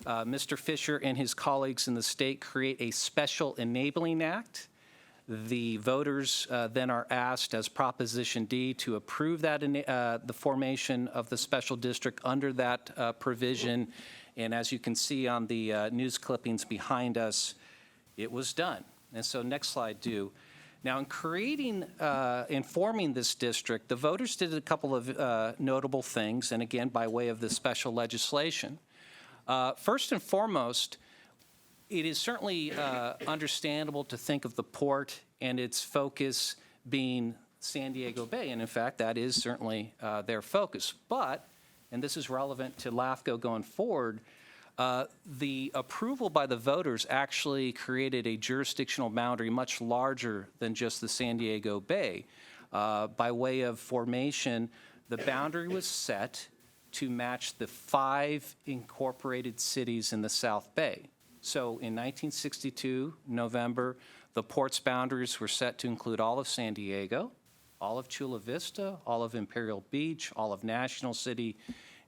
Mr. Fisher and his colleagues in the state create a special enabling act. The voters then are asked as Proposition D to approve that the formation of the special district under that provision. And as you can see on the news clippings behind us, it was done. And so next slide, do. Now, in forming this district, the voters did a couple of notable things, and again, by way of this special legislation. First and foremost, it is certainly understandable to think of the port and its focus being San Diego Bay, and in fact, that is certainly their focus. But, and this is relevant to LAFCO going forward, the approval by the voters actually created a jurisdictional boundary much larger than just the San Diego Bay. By way of formation, the boundary was set to match the 5 incorporated cities in the South Bay. So in 1962, November, the port's boundaries were set to include all of San Diego, all of Chula Vista, all of Imperial Beach, all of National City,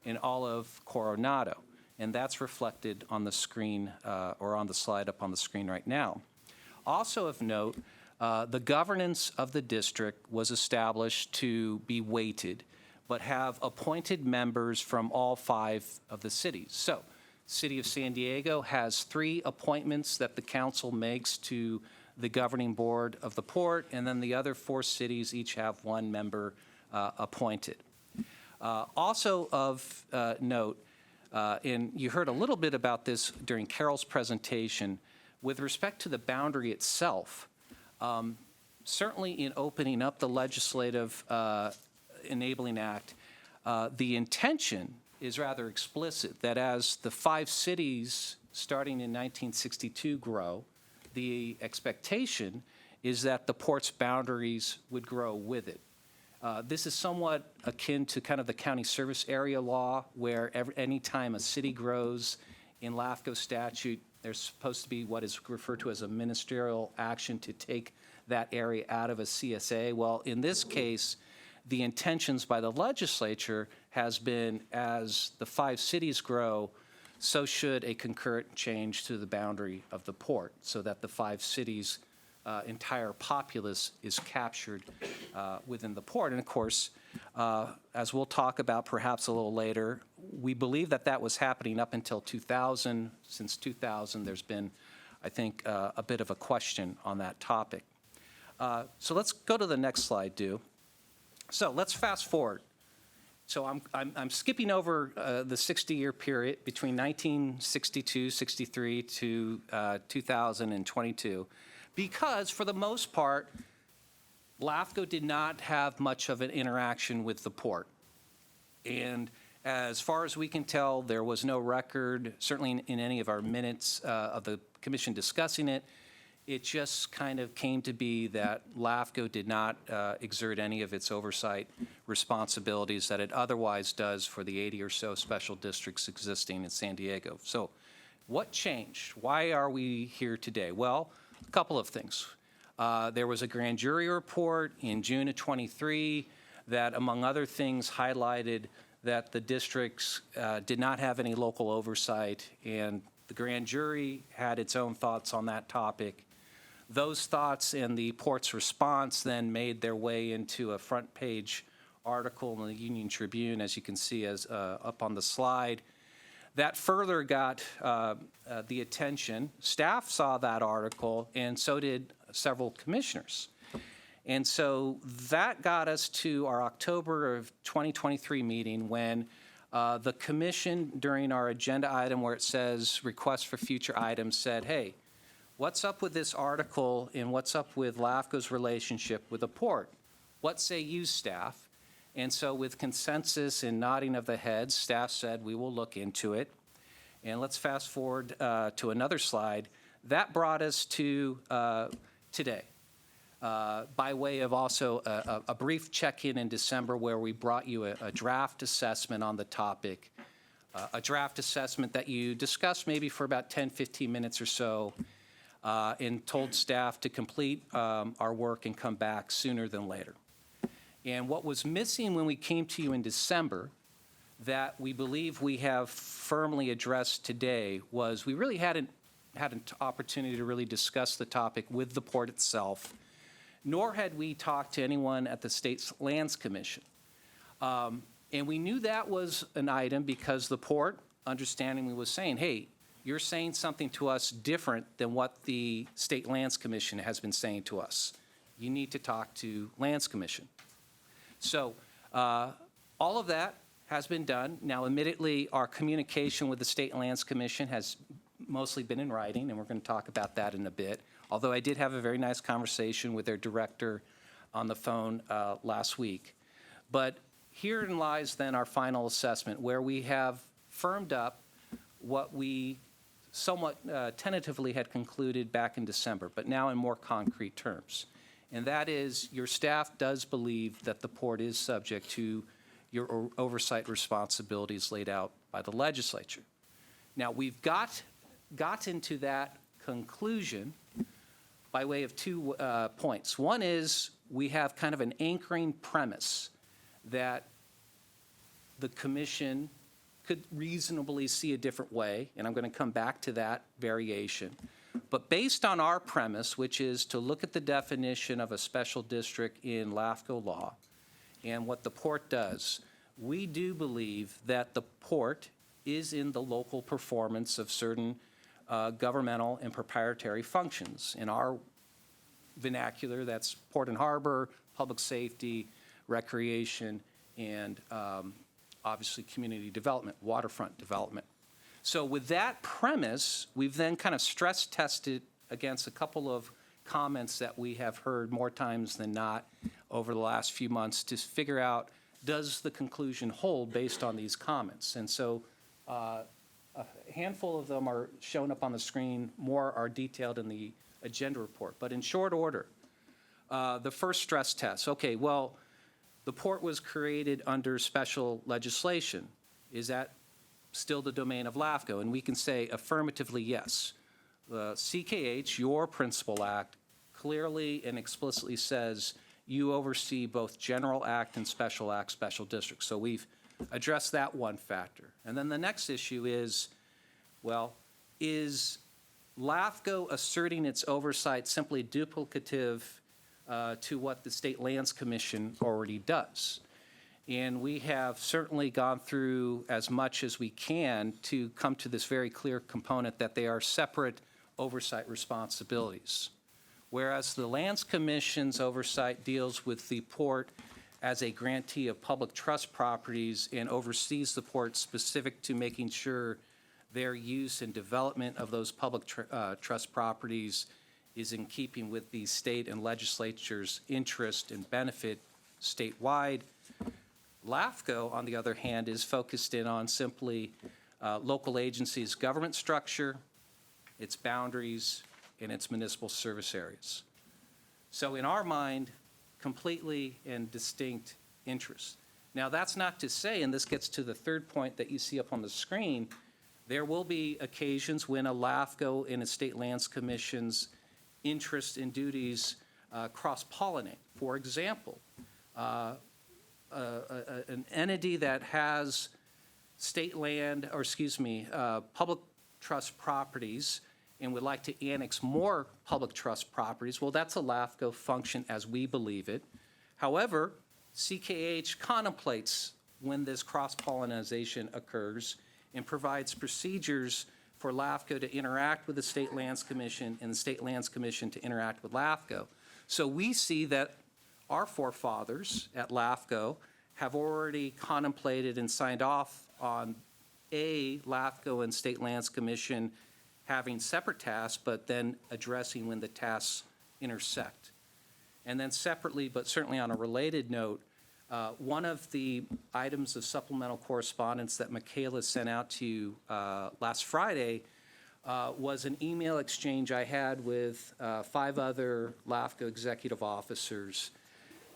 and all of Coronado. And that's reflected on the screen, or on the slide up on the screen right now. Also of note, the governance of the district was established to be weighted, but have appointed members from all 5 of the cities. So, City of San Diego has 3 appointments that the council makes to the governing board of the port, and then the other 4 cities each have 1 member appointed. Also of note, and you heard a little bit about this during Carol's presentation, with respect to the boundary itself, certainly in opening up the legislative Enabling Act, the intention is rather explicit that as the 5 cities starting in 1962 grow, the expectation is that the port's boundaries would grow with it. This is somewhat akin to kind of the county service area law, where any time a city grows in LAFCO statute, there's supposed to be what is referred to as a ministerial action to take that area out of a CSA. Well, in this case, the intentions by the legislature has been, as the 5 cities grow, so should a concurrent change to the boundary of the port, so that the 5 cities' entire populace is captured within the port. And of course, as we'll talk about perhaps a little later, we believe that that was happening up until 2000. Since 2000, there's been, I think, a bit of a question on that topic. So let's go to the next slide, do. So let's fast forward. So I'm skipping over the 60-year period between 1962, 63 to 2022, because for the most part, LAFCO did not have much of an interaction with the port. And as far as we can tell, there was no record, certainly in any of our minutes of the commission discussing it. It just kind of came to be that LAFCO did not exert any of its oversight responsibilities that it otherwise does for the 80 or so special districts existing in San Diego. So what changed? Why are we here today? Well, a couple of things. There was a grand jury report in June of 23 that, among other things, highlighted that the districts did not have any local oversight, and the grand jury had its own thoughts on that topic. Those thoughts and the port's response then made their way into a front page article in the Union Tribune, as you can see as up on the slide. That further got the attention. Staff saw that article, and so did several commissioners. And so that got us to our October of 2023 meeting when the commission, during our agenda item where it says request for future items, said, hey, what's up with this article and what's up with LAFCO's relationship with the port? What say you, staff? And so with consensus and nodding of the heads, staff said we will look into it. And let's fast forward to another slide. That brought us to today, by way of also a brief check-in in December where we brought you a draft assessment on the topic, a draft assessment that you discussed maybe for about 10, 15 minutes or so, and told staff to complete our work and come back sooner than later. And what was missing when we came to you in December that we believe we have firmly addressed today was we really hadn't had an opportunity to really discuss the topic with the port itself, nor had we talked to anyone at the state's Lands Commission. And we knew that was an item because the port, understandingly, was saying, hey, you're saying something to us different than what the State Lands Commission has been saying to us. You need to talk to Lands Commission. So all of that has been done. Now, admittedly, our communication with the State Lands Commission has mostly been in writing, and we're going to talk about that in a bit, although I did have a very nice conversation with their director on the phone last week. But herein lies then our final assessment, where we have firmed up what we somewhat tentatively had concluded back in December, but now in more concrete terms. And that is, your staff does believe that the port is subject to your oversight responsibilities laid out by the legislature. Now, we've gotten to that conclusion by way of 2 points. One is we have kind of an anchoring premise that the commission could reasonably see a different way, and I'm going to come back to that variation. But based on our premise, which is to look at the definition of a special district in LAFCO law and what the port does, we do believe that the port is in the local performance of certain governmental and proprietary functions. In our vernacular, that's port and harbor, public safety, recreation, and obviously community development, waterfront development. So with that premise, we've then kind of stress tested against a couple of comments that we have heard more times than not over the last few months to figure out, does the conclusion hold based on these comments? And so a handful of them are shown up on the screen. More are detailed in the agenda report. But in short order, the first stress test, okay, well, the port was created under special legislation. Is that still the domain of LAFCO? And we can say affirmatively yes. The CKH, your principal act, clearly and explicitly says you oversee both general act and special act special districts. So we've addressed that one factor. And then the next issue is, well, is LAFCO asserting its oversight simply duplicative to what the State Lands Commission already does? And we have certainly gone through as much as we can to come to this very clear component that they are separate oversight responsibilities. Whereas the Lands Commission's oversight deals with the port as a grantee of public trust properties and oversees the port specific to making sure their use and development of those public trust properties is in keeping with the state and legislature's interest and benefit statewide. LAFCO, on the other hand, is focused in on simply local agencies' government structure, its boundaries, and its municipal service areas. So in our mind, completely and distinct interests. Now, that's not to say, and this gets to the third point that you see up on the screen, there will be occasions when a LAFCO and a State Lands Commission's interests and duties cross-pollinate. For example, an entity that has state land, or excuse me, public trust properties and would like to annex more public trust properties, well, that's a LAFCO function as we believe it. However, CKH contemplates when this cross-pollination occurs and provides procedures for LAFCO to interact with the State Lands Commission and the State Lands Commission to interact with LAFCO. So we see that our forefathers at LAFCO have already contemplated and signed off on a LAFCO and State Lands Commission having separate tasks, but then addressing when the tasks intersect. And then separately, but certainly on a related note, One of the items of supplemental correspondence that Michaela sent out to you last Friday was an email exchange I had with 5 other LAFCO executive officers,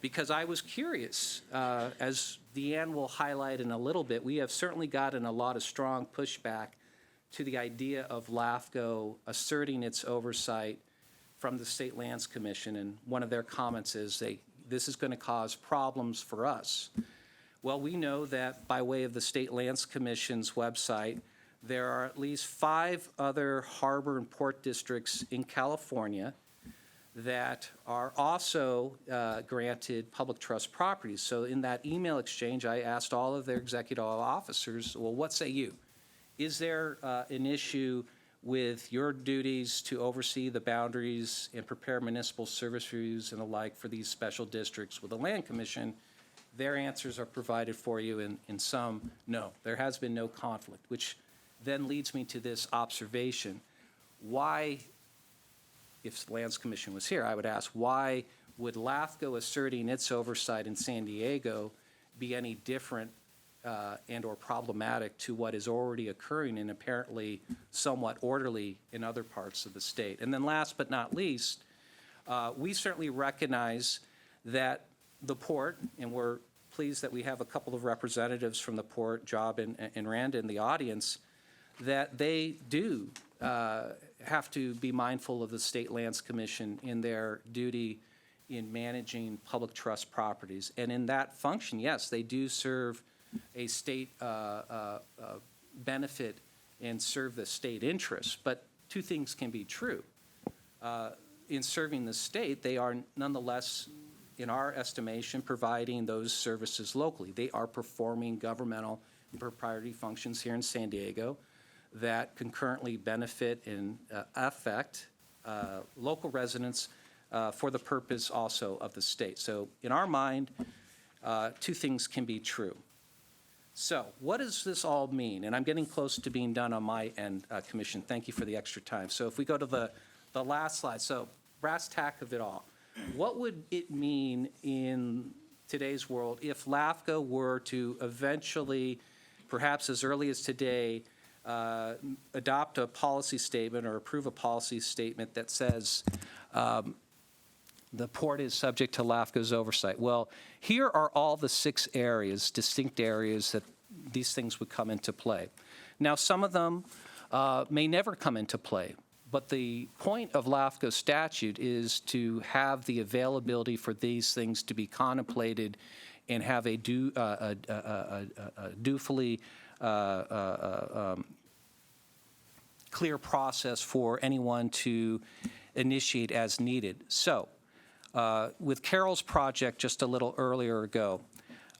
because I was curious. As Deanne will highlight in a little bit, we have certainly gotten a lot of strong pushback to the idea of LAFCO asserting its oversight from the State Lands Commission, and one of their comments is this is going to cause problems for us. Well, we know that by way of the State Lands Commission's website, there are at least 5 other harbor and port districts in California that are also granted public trust properties. So in that email exchange, I asked all of their executive officers, well, what say you? Is there an issue with your duties to oversee the boundaries and prepare municipal service reviews and the like for these special districts with the Land Commission? Their answers are provided for you, and in some, no. There has been no conflict, which then leads me to this observation. Why, if the Lands Commission was here, I would ask, why would LAFCO asserting its oversight in San Diego be any different and or problematic to what is already occurring and apparently somewhat orderly in other parts of the state? And then last but not least, we certainly recognize that the port, and we're pleased that we have a couple of representatives from the port, Job and Rand, in the audience, that they do have to be mindful of the State Lands Commission in their duty in managing public trust properties. And in that function, yes, they do serve a state benefit and serve the state interest. But 2 things can be true. In serving the state, they are nonetheless, in our estimation, providing those services locally. They are performing governmental and proprietary functions here in San Diego that concurrently benefit and affect local residents for the purpose also of the state. So in our mind, 2 things can be true. So what does this all mean? And I'm getting close to being done on my end, Commission. Thank you for the extra time. So if we go to the last slide, so brass tack of it all. What would it mean in today's world if LAFCO were to eventually, perhaps as early as today, adopt a policy statement or approve a policy statement that says the port is subject to LAFCO's oversight? Well, here are all the 6 areas, distinct areas that these things would come into play. Now, some of them may never come into play, but the point of LAFCO statute is to have the availability for these things to be contemplated and have a dutifully clear process for anyone to initiate as needed. So, with Carol's project just a little earlier ago,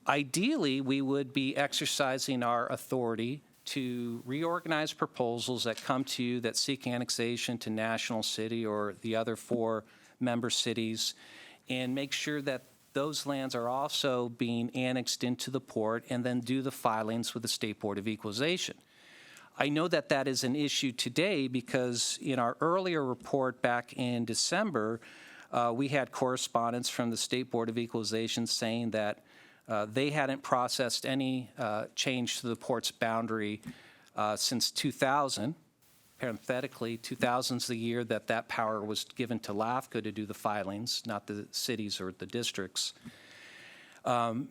ideally we would be exercising our authority to reorganize proposals that come to you that seek annexation to National City or the other 4 member cities, and make sure that those lands are also being annexed into the port, and then do the filings with the State Board of Equalization. I know that that is an issue today because in our earlier report back in December, we had correspondence from the State Board of Equalization saying that they hadn't processed any change to the port's boundary since 2000. Parenthetically, 2000 is the year that that power was given to LAFCO to do the filings, not the cities or the districts. That's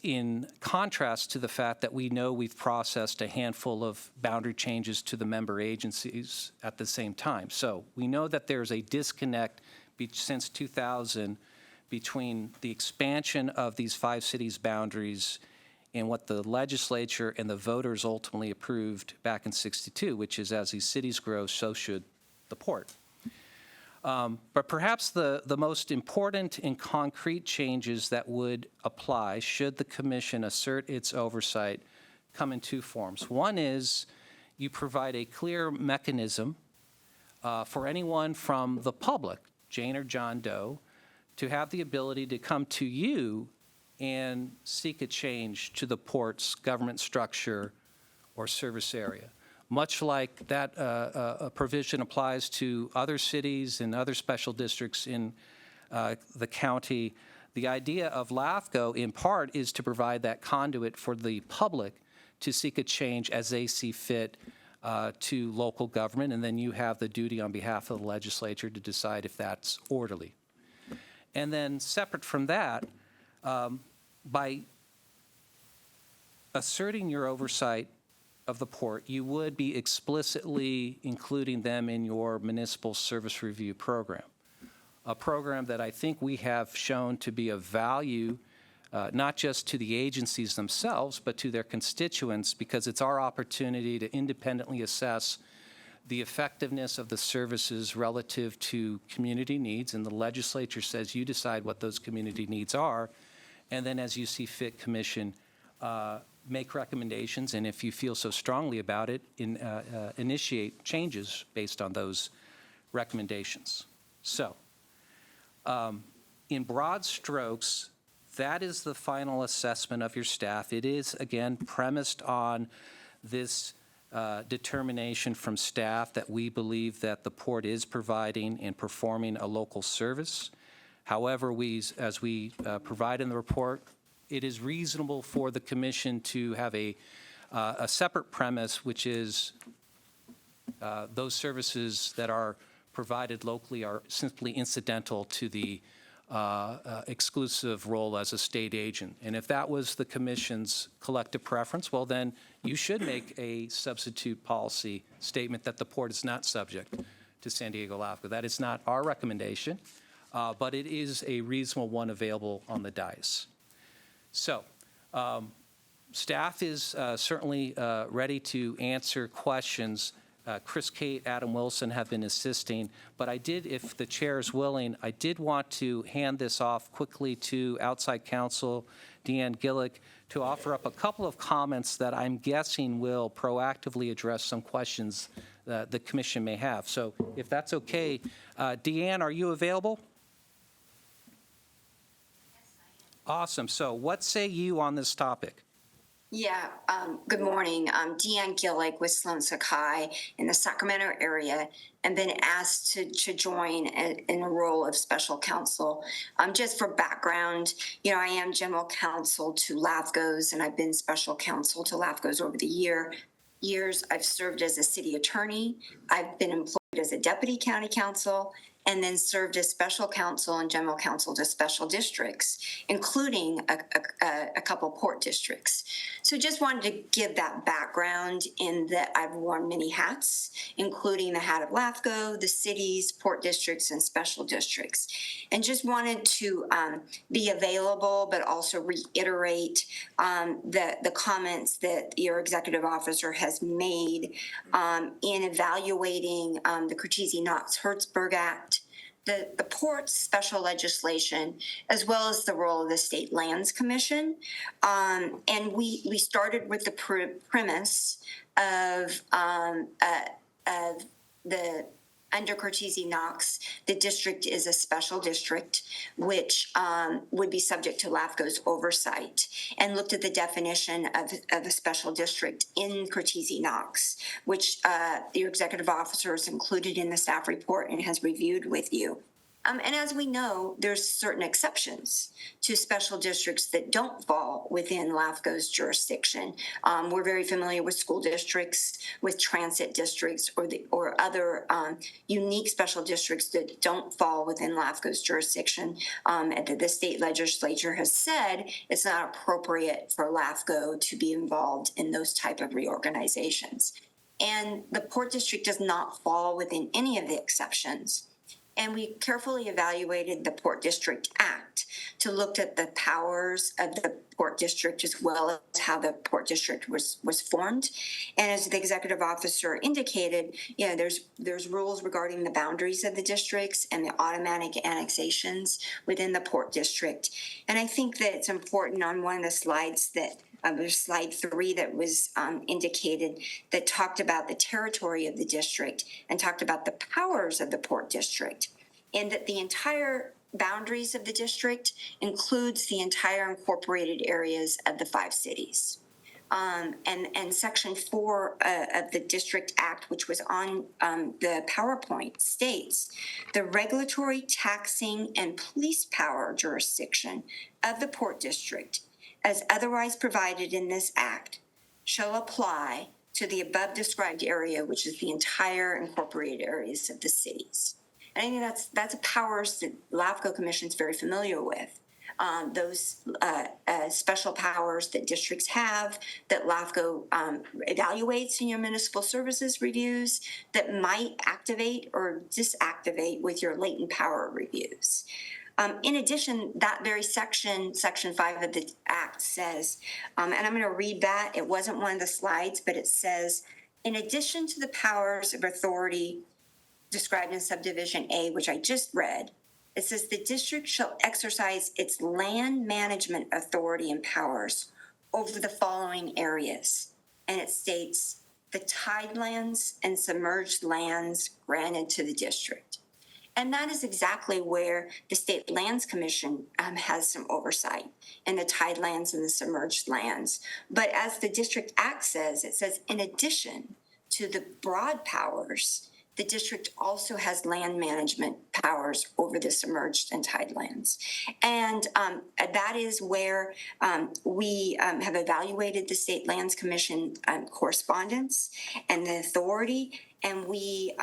in contrast to the fact that we know we've processed a handful of boundary changes to the member agencies at the same time. So we know that there's a disconnect since 2000 between the expansion of these 5 cities' boundaries and what the legislature and the voters ultimately approved back in '62, which is as these cities grow, so should the port. But perhaps the most important and concrete changes that would apply should the Commission assert its oversight come in 2 forms. One is you provide a clear mechanism for anyone from the public, Jane or John Doe, to have the ability to come to you and seek a change to the port's government structure or service area. Much like that provision applies to other cities and other special districts in the county The idea of LAFCO, in part, is to provide that conduit for the public to seek a change as they see fit to local government, and then you have the duty on behalf of the legislature to decide if that's orderly. And then separate from that, by asserting your oversight of the port, you would be explicitly including them in your municipal service review program, a program that I think we have shown to be of value, not just to the agencies themselves, but to their constituents, because it's our opportunity to independently assess the effectiveness of the services relative to community needs, and the legislature says you decide what those community needs are, and then as you see fit, Commission, make recommendations, and if you feel so strongly about it, initiate changes based on those recommendations. So, in broad strokes, that is the final assessment of your staff. It is, again, premised on this determination from staff that we believe that the port is providing and performing a local service. However, as we provide in the report, it is reasonable for the Commission to have a separate premise, which is those services that are provided locally are simply incidental to the exclusive role as a state agent. And if that was the Commission's collective preference, well, then you should make a substitute policy statement that the port is not subject to San Diego LAFCO. That is not our recommendation, but it is a reasonable one available on the dais. So, staff is certainly ready to answer questions. Chris Kate, Adam Wilson have been assisting, but I did, if the chair is willing, I did want to hand this off quickly to outside counsel Deanne Gillick to offer up a couple of comments that I'm guessing will proactively address some questions that the Commission may have. So if that's okay, Deanne, are you available? Awesome. So what say you on this topic? Yeah, good morning. I'm Deanne Gillick with Sloan Sakai in the Sacramento area, and been asked to join in a role of special counsel. Just for background, I am general counsel to LAFCOs, and I've been special counsel to LAFCOs over the years. I've served as a city attorney. I've been employed as a deputy county counsel, and then served as special counsel and general counsel to special districts, including a couple port districts. So just wanted to give that background in that I've worn many hats, including the hat of LAFCO, the cities, port districts, and special districts. And just wanted to be available, but also reiterate the comments that your executive officer has made in evaluating the Cortese-Knox-Hertzberg Act, the port's special legislation, as well as the role of the State Lands Commission. And we started with the premise of the under Cortese-Knox, the district is a special district, which would be subject to LAFCO's oversight, and looked at the definition of a special district in Cortese-Knox, which your executive officer has included in the staff report and has reviewed with you. And as we know, there's certain exceptions to special districts that don't fall within LAFCO's jurisdiction. We're very familiar with school districts, with transit districts, or other unique special districts that don't fall within LAFCO's jurisdiction. The state legislature has said it's not appropriate for LAFCO to be involved in those type of reorganizations. And the Port District does not fall within any of the exceptions. And we carefully evaluated the Port District Act to look at the powers of the Port District as well as how the Port District was formed. And as the executive officer indicated, there's rules regarding the boundaries of the districts and the automatic annexations within the Port District. And I think that it's important on one of the slides that there's slide 3 that was indicated that talked about the territory of the district and talked about the powers of the Port District, and that the entire boundaries of the district includes the entire incorporated areas of the 5 cities. And Section 4 of the District Act, which was on the PowerPoint, states the regulatory, taxing, and police power jurisdiction of the Port District, as otherwise provided in this act, shall apply to the above described area, which is the entire incorporated areas of the cities. And I think that's powers that LAFCO Commission is very familiar with. Those special powers that districts have, that LAFCO evaluates in your municipal services reviews, that might activate or disactivate with your latent power reviews. In addition, that very section 5 of the Act says, and I'm going to read that, it wasn't one of the slides, but it says, in addition to the powers of authority described in subdivision A, which I just read, it says the district shall exercise its land management authority and powers over the following areas. And it states the tidelands and submerged lands granted to the district. And that is exactly where the State Lands Commission has some oversight in the tidelands and the submerged lands. But as the District Act says, it says in addition to the broad powers, the district also has land management powers over the submerged and tidelands. And that is where we have evaluated the State Lands Commission correspondence and the authority. And we,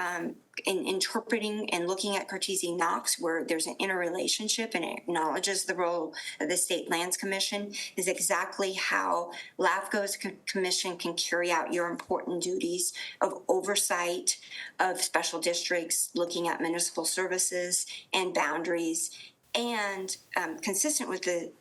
in interpreting and looking at Cartesian Knox, where there's an interrelationship and it acknowledges the role of the State Lands Commission, is exactly how LAFCO's commission can carry out your important duties of oversight of special districts, looking at municipal services and boundaries, and consistent with the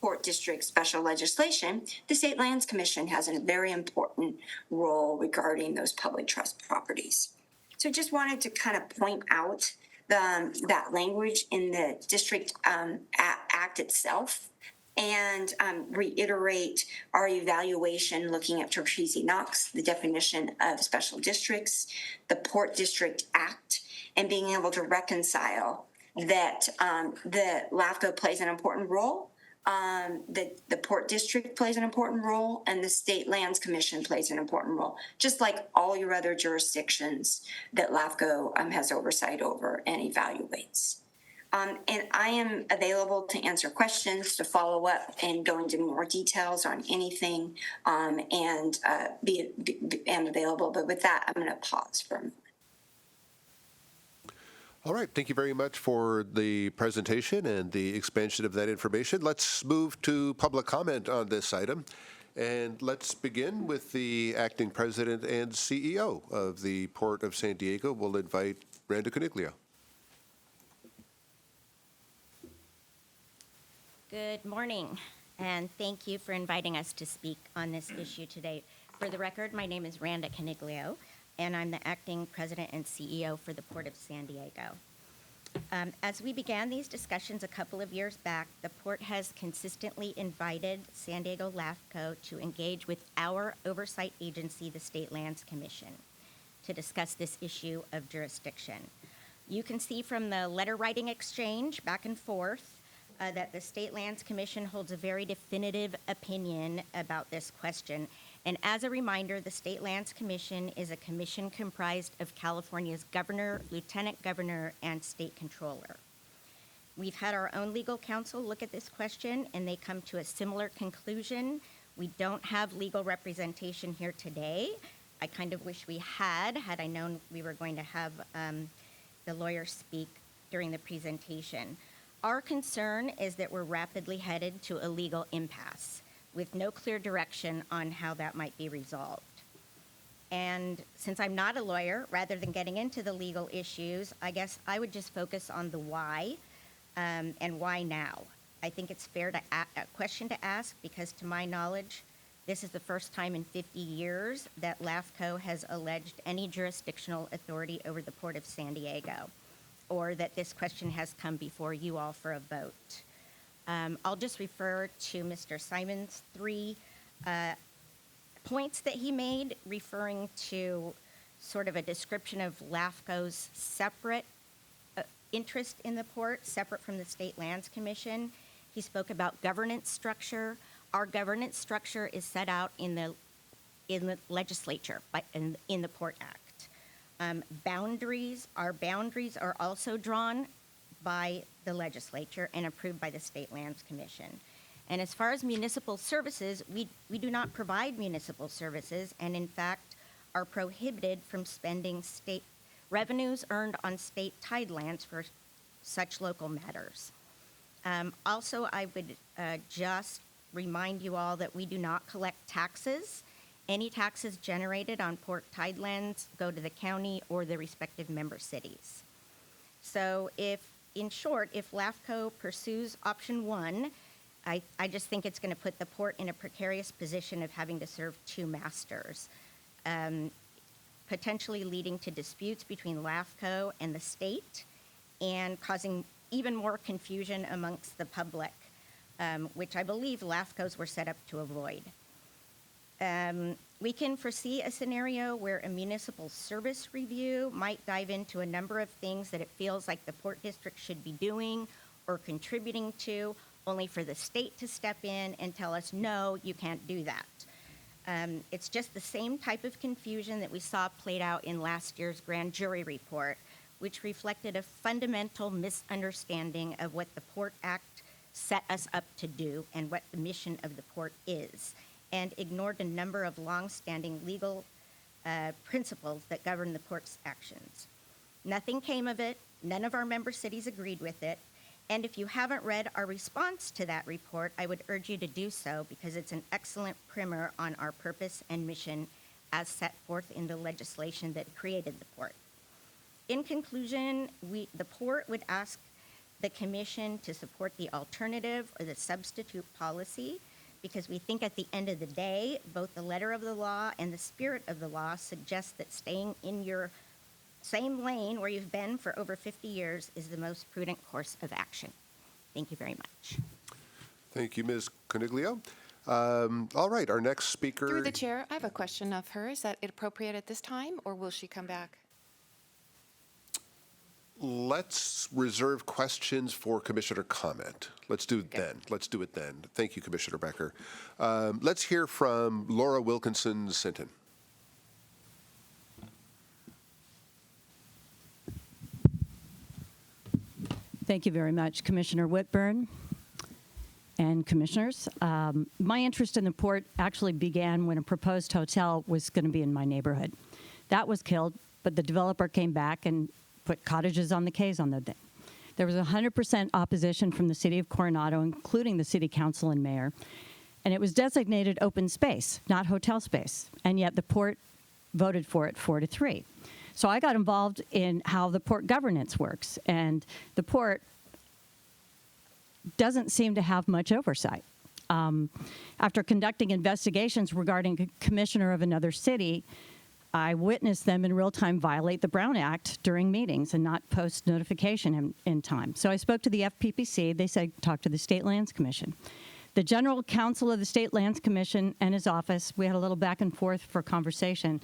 Port District special legislation, the State Lands Commission has a very important role regarding those public trust properties. So I just wanted to kind of point out that language in the District Act itself and reiterate our evaluation looking at Cartesian Knox, the definition of special districts, the Port District Act, and being able to reconcile that the LAFCO plays an important role, the Port District plays an important role, and the State Lands Commission plays an important role, just like all your other jurisdictions that LAFCO has oversight over and evaluates. And I am available to answer questions, to follow up and go into more details on anything, and am available. But with that, I'm going to pause for a moment. All right, thank you very much for the presentation and the expansion of that information. Let's move to public comment on this item. And let's begin with the acting president and CEO of the Port of San Diego. We'll invite Randa Coniglio. Good morning, and thank you for inviting us to speak on this issue today. For the record, my name is Randa Coniglio, and I'm the acting president and CEO for the Port of San Diego. As we began these discussions a couple of years back, the Port has consistently invited San Diego LAFCO to engage with our oversight agency, the State Lands Commission, to discuss this issue of jurisdiction. You can see from the letter writing exchange back and forth that the State Lands Commission holds a very definitive opinion about this question. And as a reminder, the State Lands Commission is a commission comprised of California's governor, lieutenant governor, and state controller. We've had our own legal counsel look at this question, and they come to a similar conclusion. We don't have legal representation here today. I kind of wish we had I known we were going to have the lawyer speak during the presentation. Our concern is that we're rapidly headed to a legal impasse with no clear direction on how that might be resolved. And since I'm not a lawyer, rather than getting into the legal issues, I guess I would just focus on the why, and why now. I think it's fair to a question to ask because to my knowledge, this is the first time in 50 years that LAFCO has alleged any jurisdictional authority over the Port of San Diego, or that this question has come before you all for a vote. I'll just refer to Mr. Simon's 3 points that he made, referring to sort of a description of LAFCO's separate interest in the port, separate from the State Lands Commission. He spoke about governance structure. our governance structure is set out in the legislature, in the Port Act. Our boundaries are also drawn by the legislature and approved by the State Lands Commission. And as far as municipal services, we do not provide municipal services, and in fact are prohibited from spending state revenues earned on state tidelands for such local matters. Also, I would just remind you all that we do not collect taxes. Any taxes generated on port tidelands go to the county or the respective member cities. So in short, if LAFCO pursues option 1, I just think it's going to put the port in a precarious position of having to serve 2 masters, potentially leading to disputes between LAFCO and the state and causing even more confusion amongst the public, which I believe LAFCOs were set up to avoid. We can foresee a scenario where a municipal service review might dive into a number of things that it feels like the Port District should be doing or contributing to, only for the state to step in and tell us, no, you can't do that. It's just the same type of confusion that we saw played out in last year's grand jury report, which reflected a fundamental misunderstanding of what the Port Act set us up to do and what the mission of the port is, and ignored a number of long-standing legal principles that govern the port's actions. Nothing came of it. None of our member cities agreed with it. And if you haven't read our response to that report, I would urge you to do so because it's an excellent primer on our purpose and mission as set forth in the legislation that created the port. In conclusion, the port would ask the Commission to support the alternative or the substitute policy because we think at the end of the day, both the letter of the law and the spirit of the law suggest that staying in your same lane where you've been for over 50 years is the most prudent course of action. Thank you very much. Thank you, Ms. Coniglio. All right, our next speaker. Through the chair, I have a question of her. Is that appropriate at this time, or will she come back? Let's reserve questions for Commissioner comment. Let's do it then. Let's do it then. Thank you, Commissioner Becker. Let's hear from Laura Wilkinson-Sinton. Thank you very much, Commissioner Whitburn and commissioners. My interest in the port actually began when a proposed hotel was going to be in my neighborhood. That was killed, but the developer came back and put cottages on the quays on the thing. There was 100% opposition from the city of Coronado, including the city council and mayor, and it was designated open space, not hotel space, and yet the port voted for it 4-3. So I got involved in how the port governance works, and the port doesn't seem to have much oversight. After conducting investigations regarding a commissioner of another city, I witnessed them in real time violate the Brown Act during meetings and not post notification in time. So I spoke to the FPPC. They said, talk to the State Lands Commission. The General Counsel of the State Lands Commission and his office, we had a little back and forth for conversation.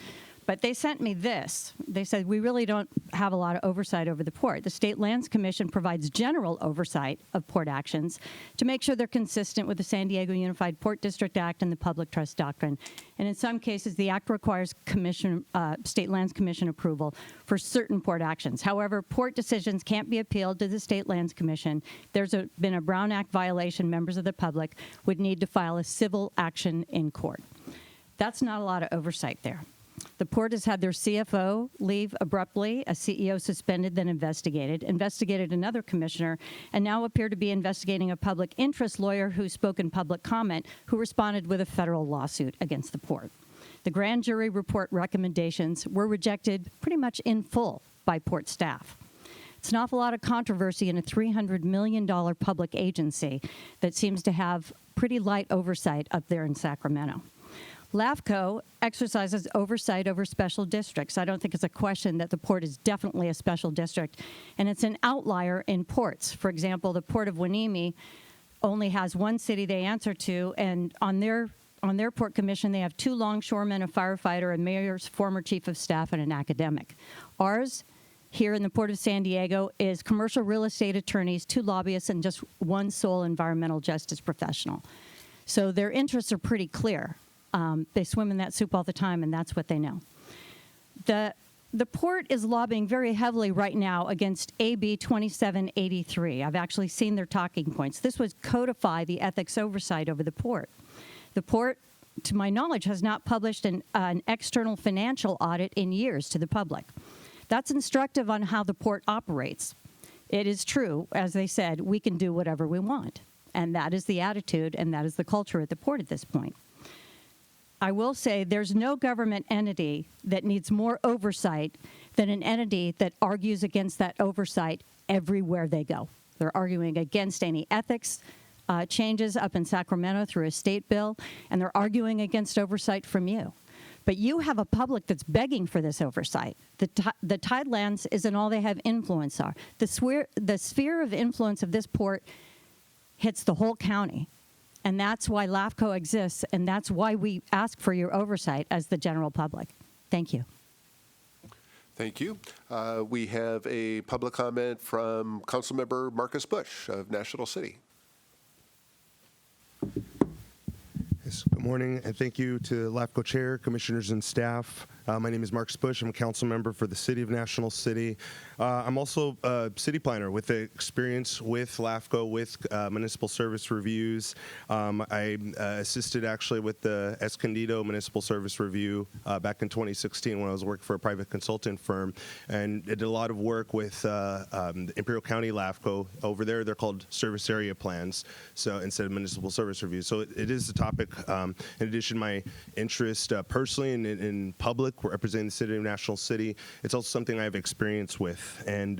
But they sent me this. They said, we really don't have a lot of oversight over the port. The State Lands Commission provides general oversight of port actions to make sure they're consistent with the San Diego Unified Port District Act and the Public Trust Doctrine. And in some cases, the act requires State Lands Commission approval for certain port actions. However, port decisions can't be appealed to the State Lands Commission. There's been a Brown Act violation. Members of the public would need to file a civil action in court. That's not a lot of oversight there. The port has had their CFO leave abruptly, a CEO suspended, then investigated another commissioner, and now appear to be investigating a public interest lawyer who spoke in public comment, who responded with a federal lawsuit against the port. The grand jury report recommendations were rejected pretty much in full by port staff. It's an awful lot of controversy in a $300 million public agency that seems to have pretty light oversight up there in Sacramento. LAFCO exercises oversight over special districts. I don't think it's a question that the port is definitely a special district, and it's an outlier in ports. For example, the Port of Hueneme only has one city they answer to, and on their port commission, they have 2 longshoremen, a firefighter, a mayor's former chief of staff, and an academic. Ours, here in the Port of San Diego, is commercial real estate attorneys, 2 lobbyists, and just 1 sole environmental justice professional. So their interests are pretty clear. They swim in that soup all the time, and that's what they know. The port is lobbying very heavily right now against AB 2783. I've actually seen their talking points. This would codify the ethics oversight over the port. The port, to my knowledge, has not published an external financial audit in years to the public. That's instructive on how the port operates. It is true, as they said, we can do whatever we want. And that is the attitude and that is the culture at the port at this point. I will say there's no government entity that needs more oversight than an entity that argues against that oversight everywhere they go. They're arguing against any ethics changes up in Sacramento through a state bill, and they're arguing against oversight from you. But you have a public that's begging for this oversight. The Tidelands isn't all they have influence are. The sphere of influence of this port hits the whole county. And that's why LAFCO exists, and that's why we ask for your oversight as the general public. Thank you. Thank you. We have a public comment from Councilmember Marcus Bush of National City. Yes, good morning, and thank you to LAFCO Chair, Commissioners, and staff. My name is Marcus Bush. I'm a council member for the City of National City. I'm also a city planner with experience with LAFCO, with municipal service reviews. I assisted actually with the Escondido Municipal Service Review back in 2016 when I was working for a private consultant firm, and I did a lot of work with Imperial County LAFCO. Over there, they're called service area plans, so instead of municipal service reviews. So it is a topic. In addition, my interest personally in public, representing the City of National City, it's also something I have experience with. And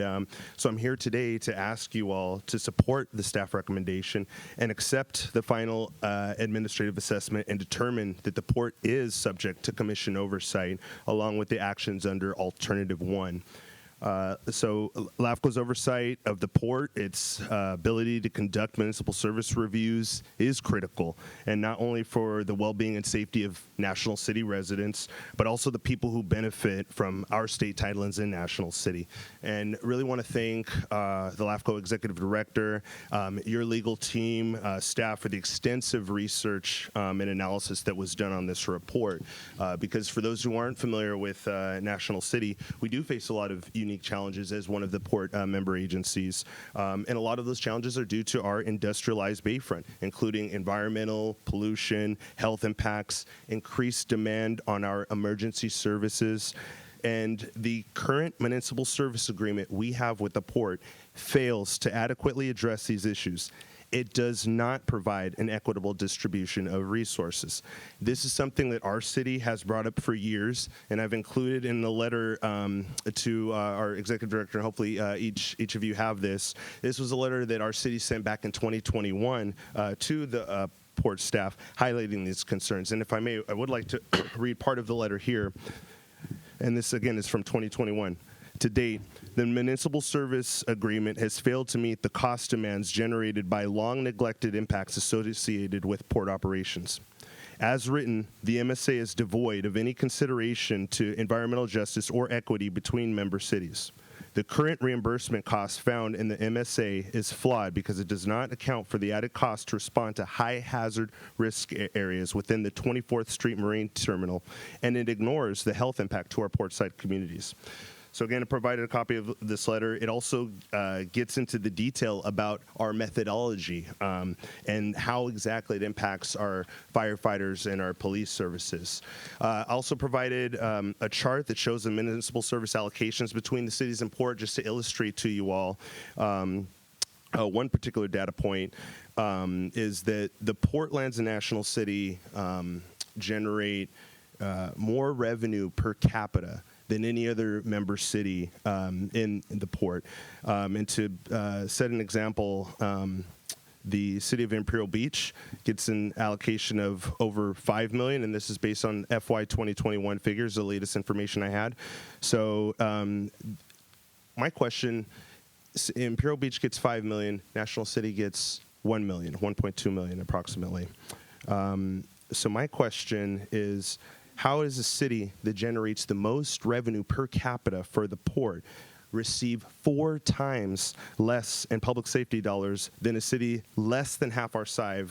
so I'm here today to ask you all to support the staff recommendation and accept the final administrative assessment and determine that the port is subject to commission oversight along with the actions under Alternative 1. So LAFCO's oversight of the port, its ability to conduct municipal service reviews is critical, and not only for the well-being and safety of National City residents, but also the people who benefit from our state tidelands in National City. And really want to thank the LAFCO Executive Director, your legal team, staff for the extensive research and analysis that was done on this report. Because for those who aren't familiar with National City, we do face a lot of unique challenges as one of the port member agencies. And a lot of those challenges are due to our industrialized bayfront, including environmental, pollution, health impacts, increased demand on our emergency services. And the current municipal service agreement we have with the port fails to adequately address these issues. It does not provide an equitable distribution of resources. This is something that our city has brought up for years, and I've included in the letter to our executive director, and hopefully each of you have this. This was a letter that our city sent back in 2021 to the port staff highlighting these concerns. And if I may, I would like to read part of the letter here. And this, again, is from 2021. To date, the municipal service agreement has failed to meet the cost demands generated by long neglected impacts associated with port operations. As written, the MSA is devoid of any consideration to environmental justice or equity between member cities. The current reimbursement cost found in the MSA is flawed because it does not account for the added cost to respond to high hazard risk areas within the 24th Street Marine Terminal, and it ignores the health impact to our portside communities. So again, I provided a copy of this letter. It also gets into the detail about our methodology and how exactly it impacts our firefighters and our police services. I also provided a chart that shows the municipal service allocations between the cities and port, just to illustrate to you all. One particular data point is that the port lands in National City generate more revenue per capita than any other member city in the port. And to set an example, the city of Imperial Beach gets an allocation of over $5 million, and this is based on FY 2021 figures, the latest information I had. So my question, Imperial Beach gets $5 million, National City gets $1 million, $1.2 million approximately. So my question is, how does a city that generates the most revenue per capita for the port receive 4 times less in public safety dollars than a city less than half our size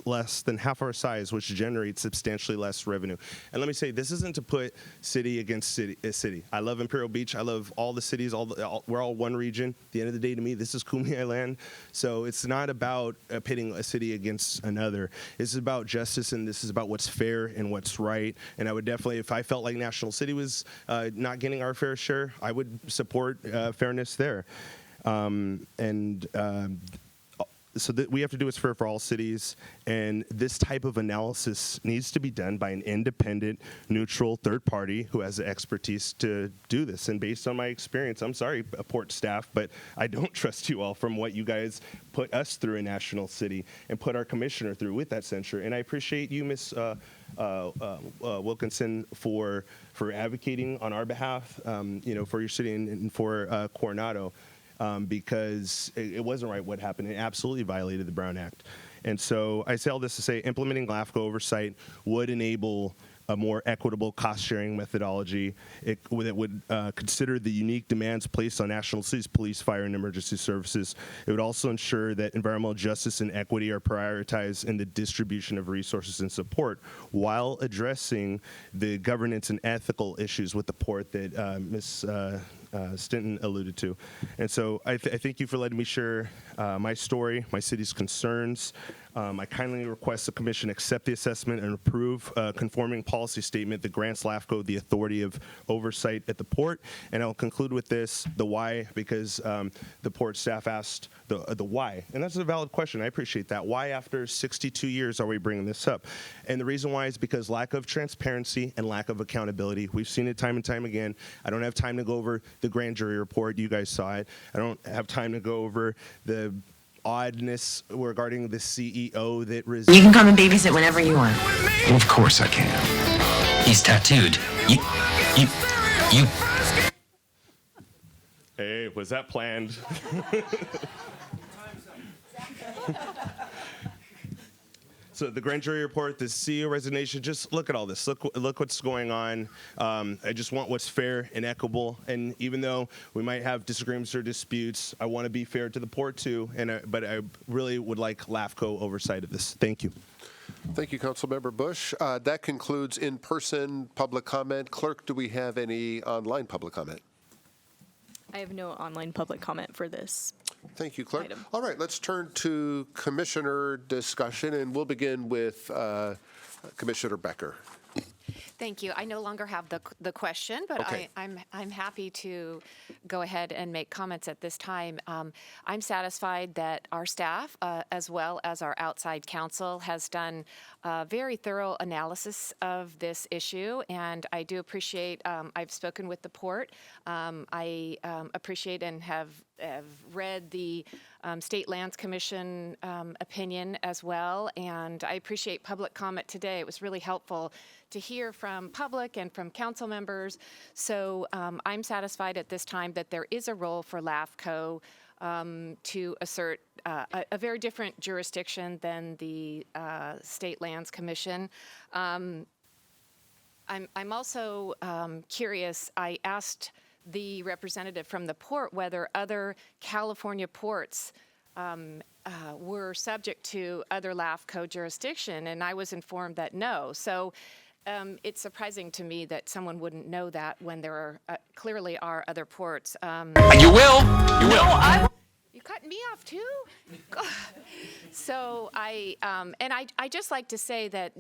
less than half our size, which generates substantially less revenue. And let me say, this isn't to put city against city. I love Imperial Beach. I love all the cities. We're all one region. At the end of the day, to me, this is Kumeyaay land. So it's not about pitting a city against another. This is about justice, and this is about what's fair and what's right. And I would definitely, if I felt like National City was not getting our fair share, I would support fairness there. So that we have to do what's fair for all cities, and this type of analysis needs to be done by an independent, neutral third party who has the expertise to do this. And based on my experience, I'm sorry, Port staff, but I don't trust you all from what you guys put us through in National City and put our commissioner through with that censure. And I appreciate you, Ms. Wilkinson, for advocating on our behalf, for your city and for Coronado. Because it wasn't right what happened. It absolutely violated the Brown Act. And so I say all this to say implementing LAFCO oversight would enable a more equitable cost-sharing methodology that would consider the unique demands placed on national cities, police, fire, and emergency services. It would also ensure that environmental justice and equity are prioritized in the distribution of resources and support while addressing the governance and ethical issues with the port that Ms. Stinton alluded to. And so I thank you for letting me share my story, my city's concerns. I kindly request the Commission accept the assessment and approve a conforming policy statement that grants LAFCO the authority of oversight at the port. And I'll conclude with this, the why, because the port staff asked the why. And that's a valid question. I appreciate that. Why after 62 years are we bringing this up? And the reason why is because lack of transparency and lack of accountability. We've seen it time and time again. I don't have time to go over the grand jury report. You guys saw it. I don't have time to go over the oddness regarding the CEO that resigned. You can come and babysit whenever you want. Well, of course I can. He's tattooed. You. Hey, was that planned? So the grand jury report, the CEO resignation, just look at all this. Look what's going on. I just want what's fair and equitable. And even though we might have disagreements or disputes, I want to be fair to the port too. But I really would like LAFCO oversight of this. Thank you. Thank you, Councilmember Bush. That concludes in-person public comment. Clerk, do we have any online public comment? I have no online public comment for this. Thank you, Clerk. Item. All right, let's turn to Commissioner discussion, and we'll begin with Commissioner Becker. Thank you. I no longer have the question, but Okay. I'm happy to go ahead and make comments at this time. I'm satisfied that our staff, as well as our outside counsel, has done a very thorough analysis of this issue, and I do appreciate. I've spoken with the port. I appreciate and have read the State Lands Commission opinion as well, and I appreciate public comment today. It was really helpful to hear from public and from council members. So I'm satisfied at this time that there is a role for LAFCO to assert a very different jurisdiction than the State Lands Commission. I'm also curious. I asked the representative from the port whether other California ports were subject to other LAFCO jurisdiction, and I was informed that no. So it's surprising to me that someone wouldn't know that when there are clearly are other ports. You will. You will. You cut me off too. So I just like to say that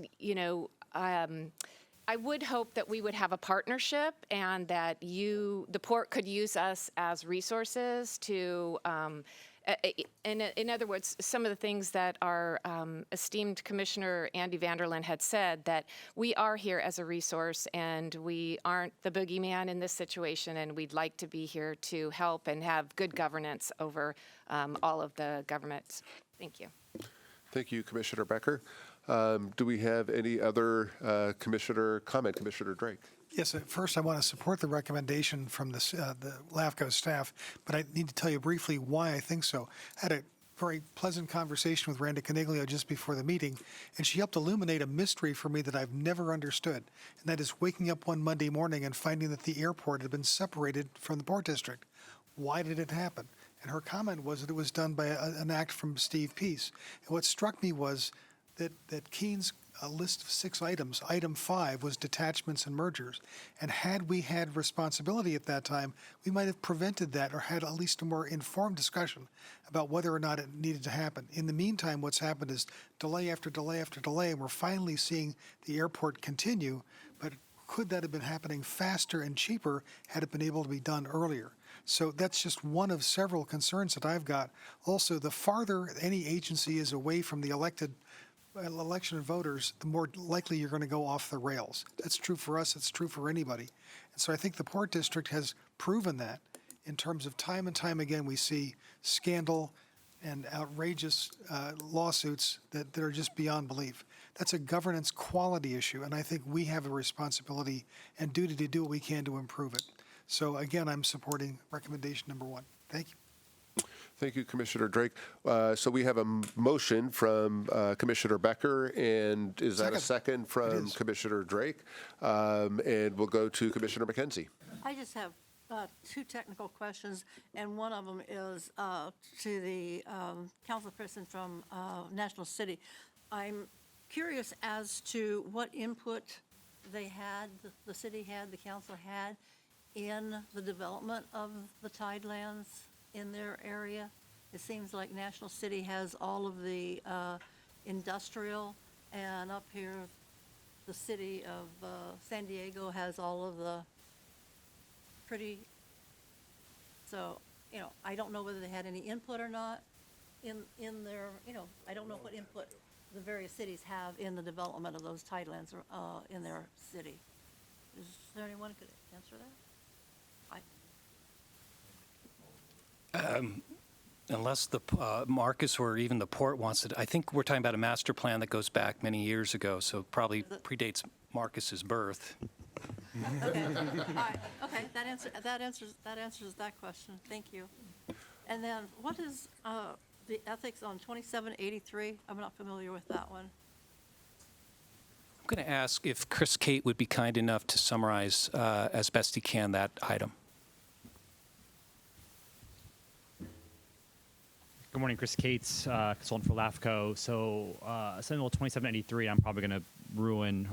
I would hope that we would have a partnership and that the port could use us as resources to. In other words, some of the things that our esteemed Commissioner Andy Vanderlaan had said, that we are here as a resource and we aren't the boogeyman in this situation, and we'd like to be here to help and have good governance over all of the governments. Thank you. Thank you, Commissioner Becker. Do we have any other commissioner comment? Commissioner Drake. Yes, at first I want to support the recommendation from the LAFCO staff, but I need to tell you briefly why I think so. I had a very pleasant conversation with Randa Caniglio just before the meeting, and she helped illuminate a mystery for me that I've never understood, and that is waking up one Monday morning and finding that the airport had been separated from the port district. Why did it happen? And her comment was that it was done by an act from Steve Peace. And what struck me was that Keene's list of 6 items, item 5 was detachments and mergers. And had we had responsibility at that time, we might have prevented that or had at least a more informed discussion about whether or not it needed to happen. In the meantime, what's happened is delay after delay after delay, and we're finally seeing the airport continue. But could that have been happening faster and cheaper had it been able to be done earlier? So that's just one of several concerns that I've got. Also, the farther any agency is away from the election of voters, the more likely you're going to go off the rails. That's true for us. It's true for anybody. And so I think the Port District has proven that in terms of time and time again, we see scandal and outrageous lawsuits that are just beyond belief. That's a governance quality issue, and I think we have a responsibility and duty to do what we can to improve it. So again, I'm supporting recommendation number 1. Thank you. Thank you, Commissioner Drake. So we have a motion from Commissioner Becker, and is that a second from Commissioner Drake? And we'll go to Commissioner McKenzie. I just have 2 technical questions, and one of them is to the councilperson from National City. I'm curious as to what input they had, the city had, the council had, in the development of the tidelands in their area. It seems like National City has all of the industrial, and up here, the city of San Diego has all of the pretty, so, I don't know whether they had any input or not in their, I don't know what input the various cities have in the development of those tidelands in their city. Is there anyone who could answer that? Unless the Marcus or even the port wants it, I think we're talking about a master plan that goes back many years ago, so probably predates Marcus's birth. Okay, all right, okay, that answers that question. Thank you. And then, what is the ethics on 2783? I'm not familiar with that one. I'm going to ask if Chris Kate would be kind enough to summarize as best he can that item. Good morning, Chris Cates, consultant for LAFCO. So, Senate Bill 2783, I'm probably going to ruin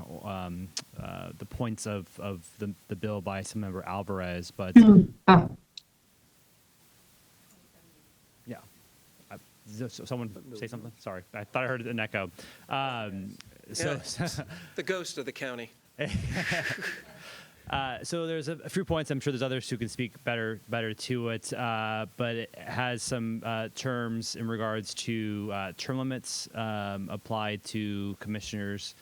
the points of the bill by Assemblymember Alvarez, but yeah. Someone say something? Sorry, I thought I heard an echo. The ghost of the county. So there's a few points. I'm sure there's others who can speak better to it, but it has some terms in regards to term limits applied to commissioners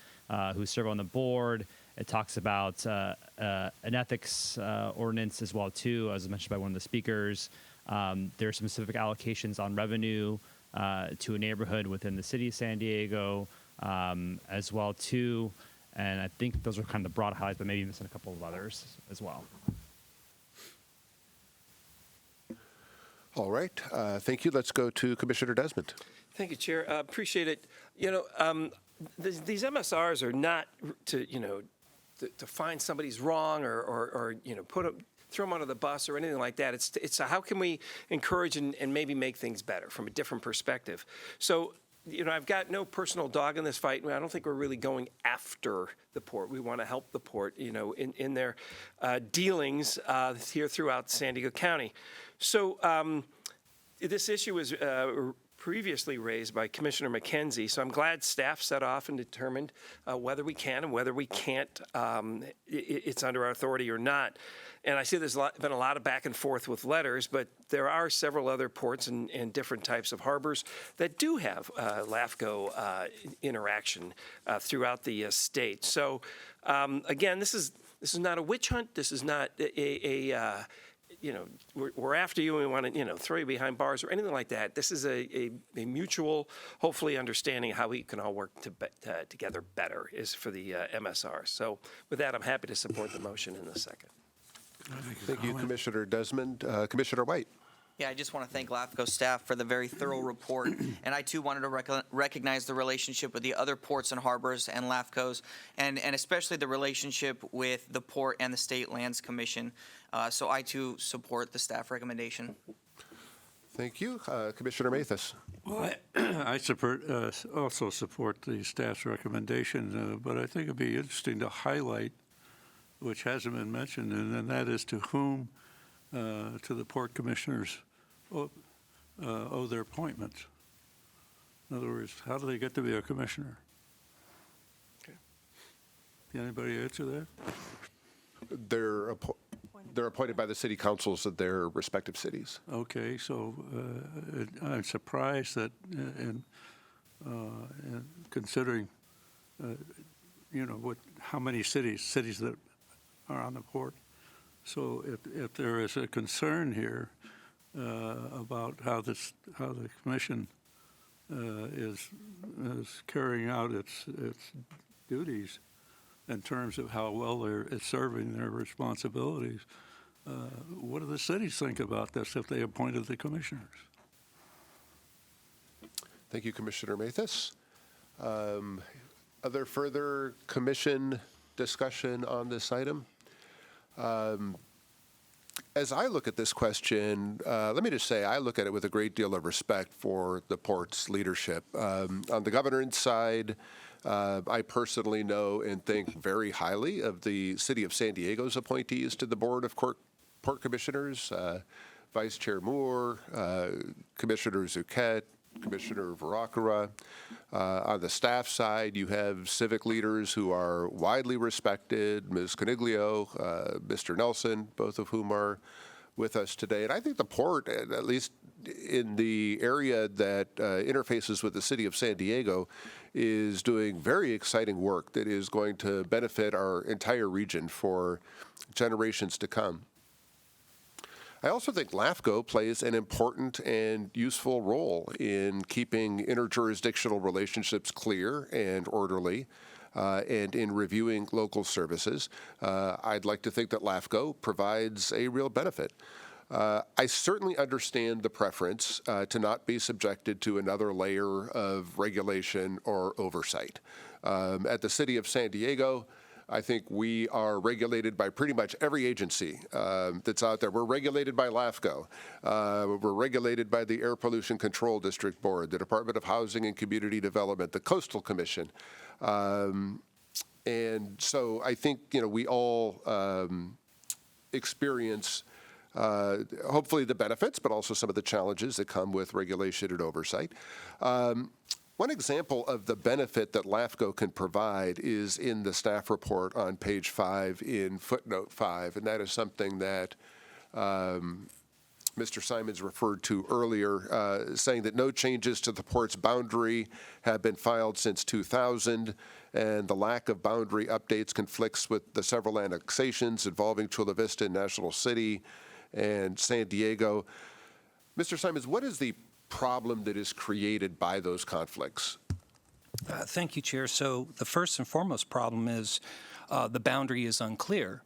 who serve on the board. It talks about an ethics ordinance as well too, as mentioned by one of the speakers. There are some specific allocations on revenue to a neighborhood within the city of San Diego as well too. And I think those are kind of the broad highlights, but maybe missing a couple of others as well. All right. Thank you. Let's go to Commissioner Desmond. Thank you, Chair. Appreciate it. These MSRs are not to find somebody's wrong or throw them under the bus or anything like that. It's how can we encourage and maybe make things better from a different perspective. So, I've got no personal dog in this fight. I don't think we're really going after the port. We want to help the port, in their dealings here throughout San Diego County. So this issue was previously raised by Commissioner McKenzie, so I'm glad staff set off and determined whether we can and whether we can't, it's under our authority or not. And I see there's been a lot of back and forth with letters, but there are several other ports and different types of harbors that do have LAFCO interaction throughout the state. So again, this is not a witch hunt. This is not we're after you and we want to, throw you behind bars or anything like that. This is a mutual, hopefully, understanding of how we can all work together better is for the MSR. So with that, I'm happy to support the motion in a second. Thank you, Commissioner Desmond. Commissioner White. Yeah, I just want to thank LAFCO staff for the very thorough report, and I too wanted to recognize the relationship with the other ports and harbors and LAFCOs, and especially the relationship with the Port and the State Lands Commission. So I too support the staff recommendation. Thank you. Commissioner Mathis. Well, I also support the staff's recommendation, but I think it'd be interesting to highlight, which hasn't been mentioned, and that is to whom, to the port commissioners, owe their appointments. In other words, how do they get to be a commissioner? Okay. Can anybody answer that? They're appointed by the city councils of their respective cities. Okay, so I'm surprised that, in considering, how many cities that are on the port. So if there is a concern here about how the commission is carrying out its duties in terms of how well it's serving their responsibilities, what do the cities think about this if they appointed the commissioners? Thank you, Commissioner Mathis. Other further commission discussion on this item? As I look at this question, let me just say I look at it with a great deal of respect for the port's leadership. On the governance side, I personally know and think very highly of the City of San Diego's appointees to the Board of Port Commissioners, Vice Chair Moore, Commissioner Zuchet, Commissioner Varakura. On the staff side, you have civic leaders who are widely respected, Ms. Coniglio, Mr. Nelson, both of whom are with us today. And I think the port, at least in the area that interfaces with the city of San Diego, is doing very exciting work that is going to benefit our entire region for generations to come. I also think LAFCO plays an important and useful role in keeping interjurisdictional relationships clear and orderly, and in reviewing local services. I'd like to think that LAFCO provides a real benefit. I certainly understand the preference to not be subjected to another layer of regulation or oversight. At the City of San Diego, I think we are regulated by pretty much every agency that's out there. We're regulated by LAFCO. We're regulated by the Air Pollution Control District Board, the Department of Housing and Community Development, the Coastal Commission. And so I think, we all experience hopefully the benefits, but also some of the challenges that come with regulation and oversight. One example of the benefit that LAFCO can provide is in the staff report on page 5 in footnote 5, and that is something that Mr. Simons referred to earlier, saying that no changes to the port's boundary have been filed since 2000, and the lack of boundary updates conflicts with the several annexations involving Chula Vista and National City and San Diego. Mr. Simons, what is the problem that is created by those conflicts? Thank you, Chair. So the first and foremost problem is the boundary is unclear.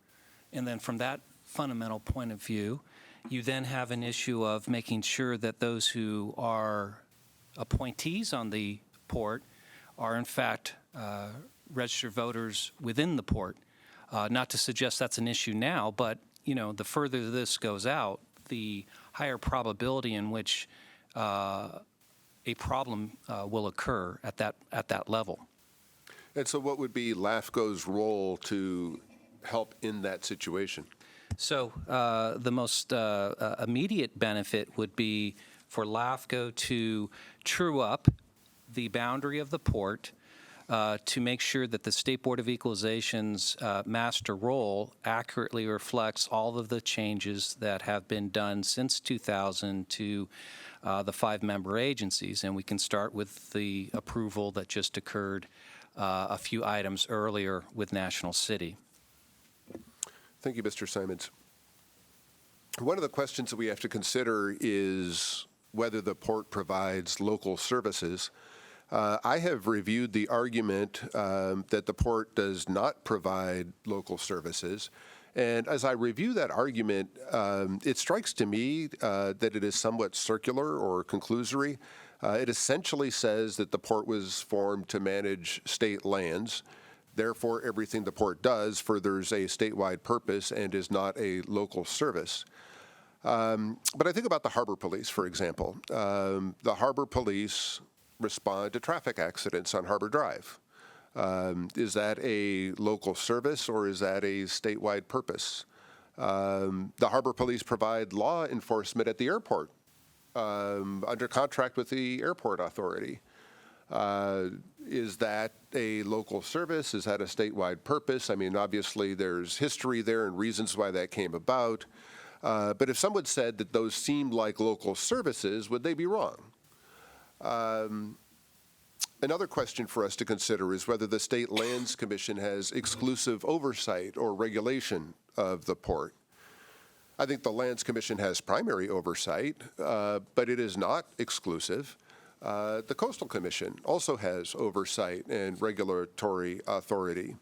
And then from that fundamental point of view, you then have an issue of making sure that those who are appointees on the port are in fact registered voters within the port. Not to suggest that's an issue now, but the further this goes out, the higher probability in which a problem will occur at that level. And so what would be LAFCO's role to help in that situation? So the most immediate benefit would be for LAFCO to true up the boundary of the port to make sure that the State Board of Equalization's master role accurately reflects all of the changes that have been done since 2000 to the 5-member agencies. And we can start with the approval that just occurred a few items earlier with National City. Thank you, Mr. Simons. One of the questions that we have to consider is whether the port provides local services. I have reviewed the argument that the port does not provide local services. And as I review that argument, it strikes to me that it is somewhat circular or conclusory. It essentially says that the port was formed to manage state lands. Therefore, everything the port does furthers a statewide purpose and is not a local service. But I think about the Harbor Police, for example. The Harbor Police respond to traffic accidents on Harbor Drive. Is that a local service or is that a statewide purpose? The Harbor Police provide law enforcement at the airport under contract with the airport authority. Is that a local service? Is that a statewide purpose? I mean, obviously there's history there and reasons why that came about. But if someone said that those seemed like local services, would they be wrong? Another question for us to consider is whether the State Lands Commission has exclusive oversight or regulation of the port. I think the Lands Commission has primary oversight, but it is not exclusive. The Coastal Commission also has oversight and regulatory authority.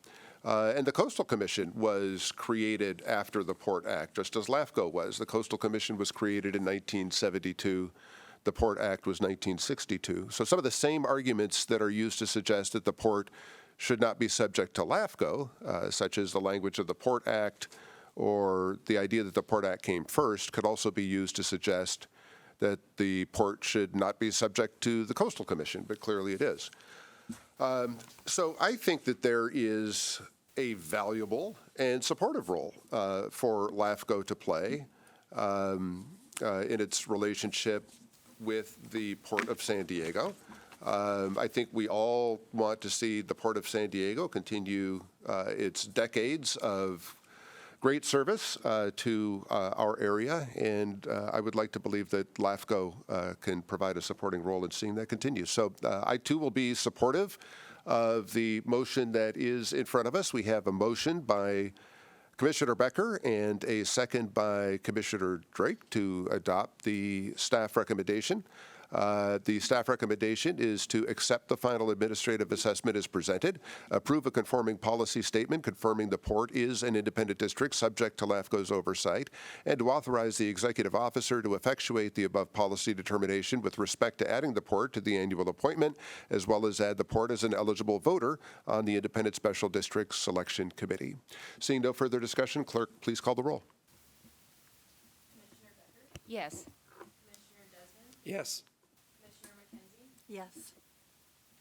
And the Coastal Commission was created after the Port Act, just as LAFCO was. The Coastal Commission was created in 1972. The Port Act was 1962. So some of the same arguments that are used to suggest that the port should not be subject to LAFCO, such as the language of the Port Act or the idea that the Port Act came first, could also be used to suggest that the port should not be subject to the Coastal Commission, but clearly it is. So I think that there is a valuable and supportive role for LAFCO to play in its relationship with the Port of San Diego. I think we all want to see the Port of San Diego continue its decades of great service to our area, and I would like to believe that LAFCO can provide a supporting role in seeing that continue. So I too will be supportive of the motion that is in front of us. We have a motion by Commissioner Becker and a second by Commissioner Drake to adopt the staff recommendation. The staff recommendation is to accept the final administrative assessment as presented, approve a conforming policy statement confirming the port is an independent district subject to LAFCO's oversight, and to authorize the executive officer to effectuate the above policy determination with respect to adding the port to the annual appointment, as well as add the port as an eligible voter on the Independent Special District Selection Committee. Seeing no further discussion, clerk, please call the roll. Yes. Yes. Yes.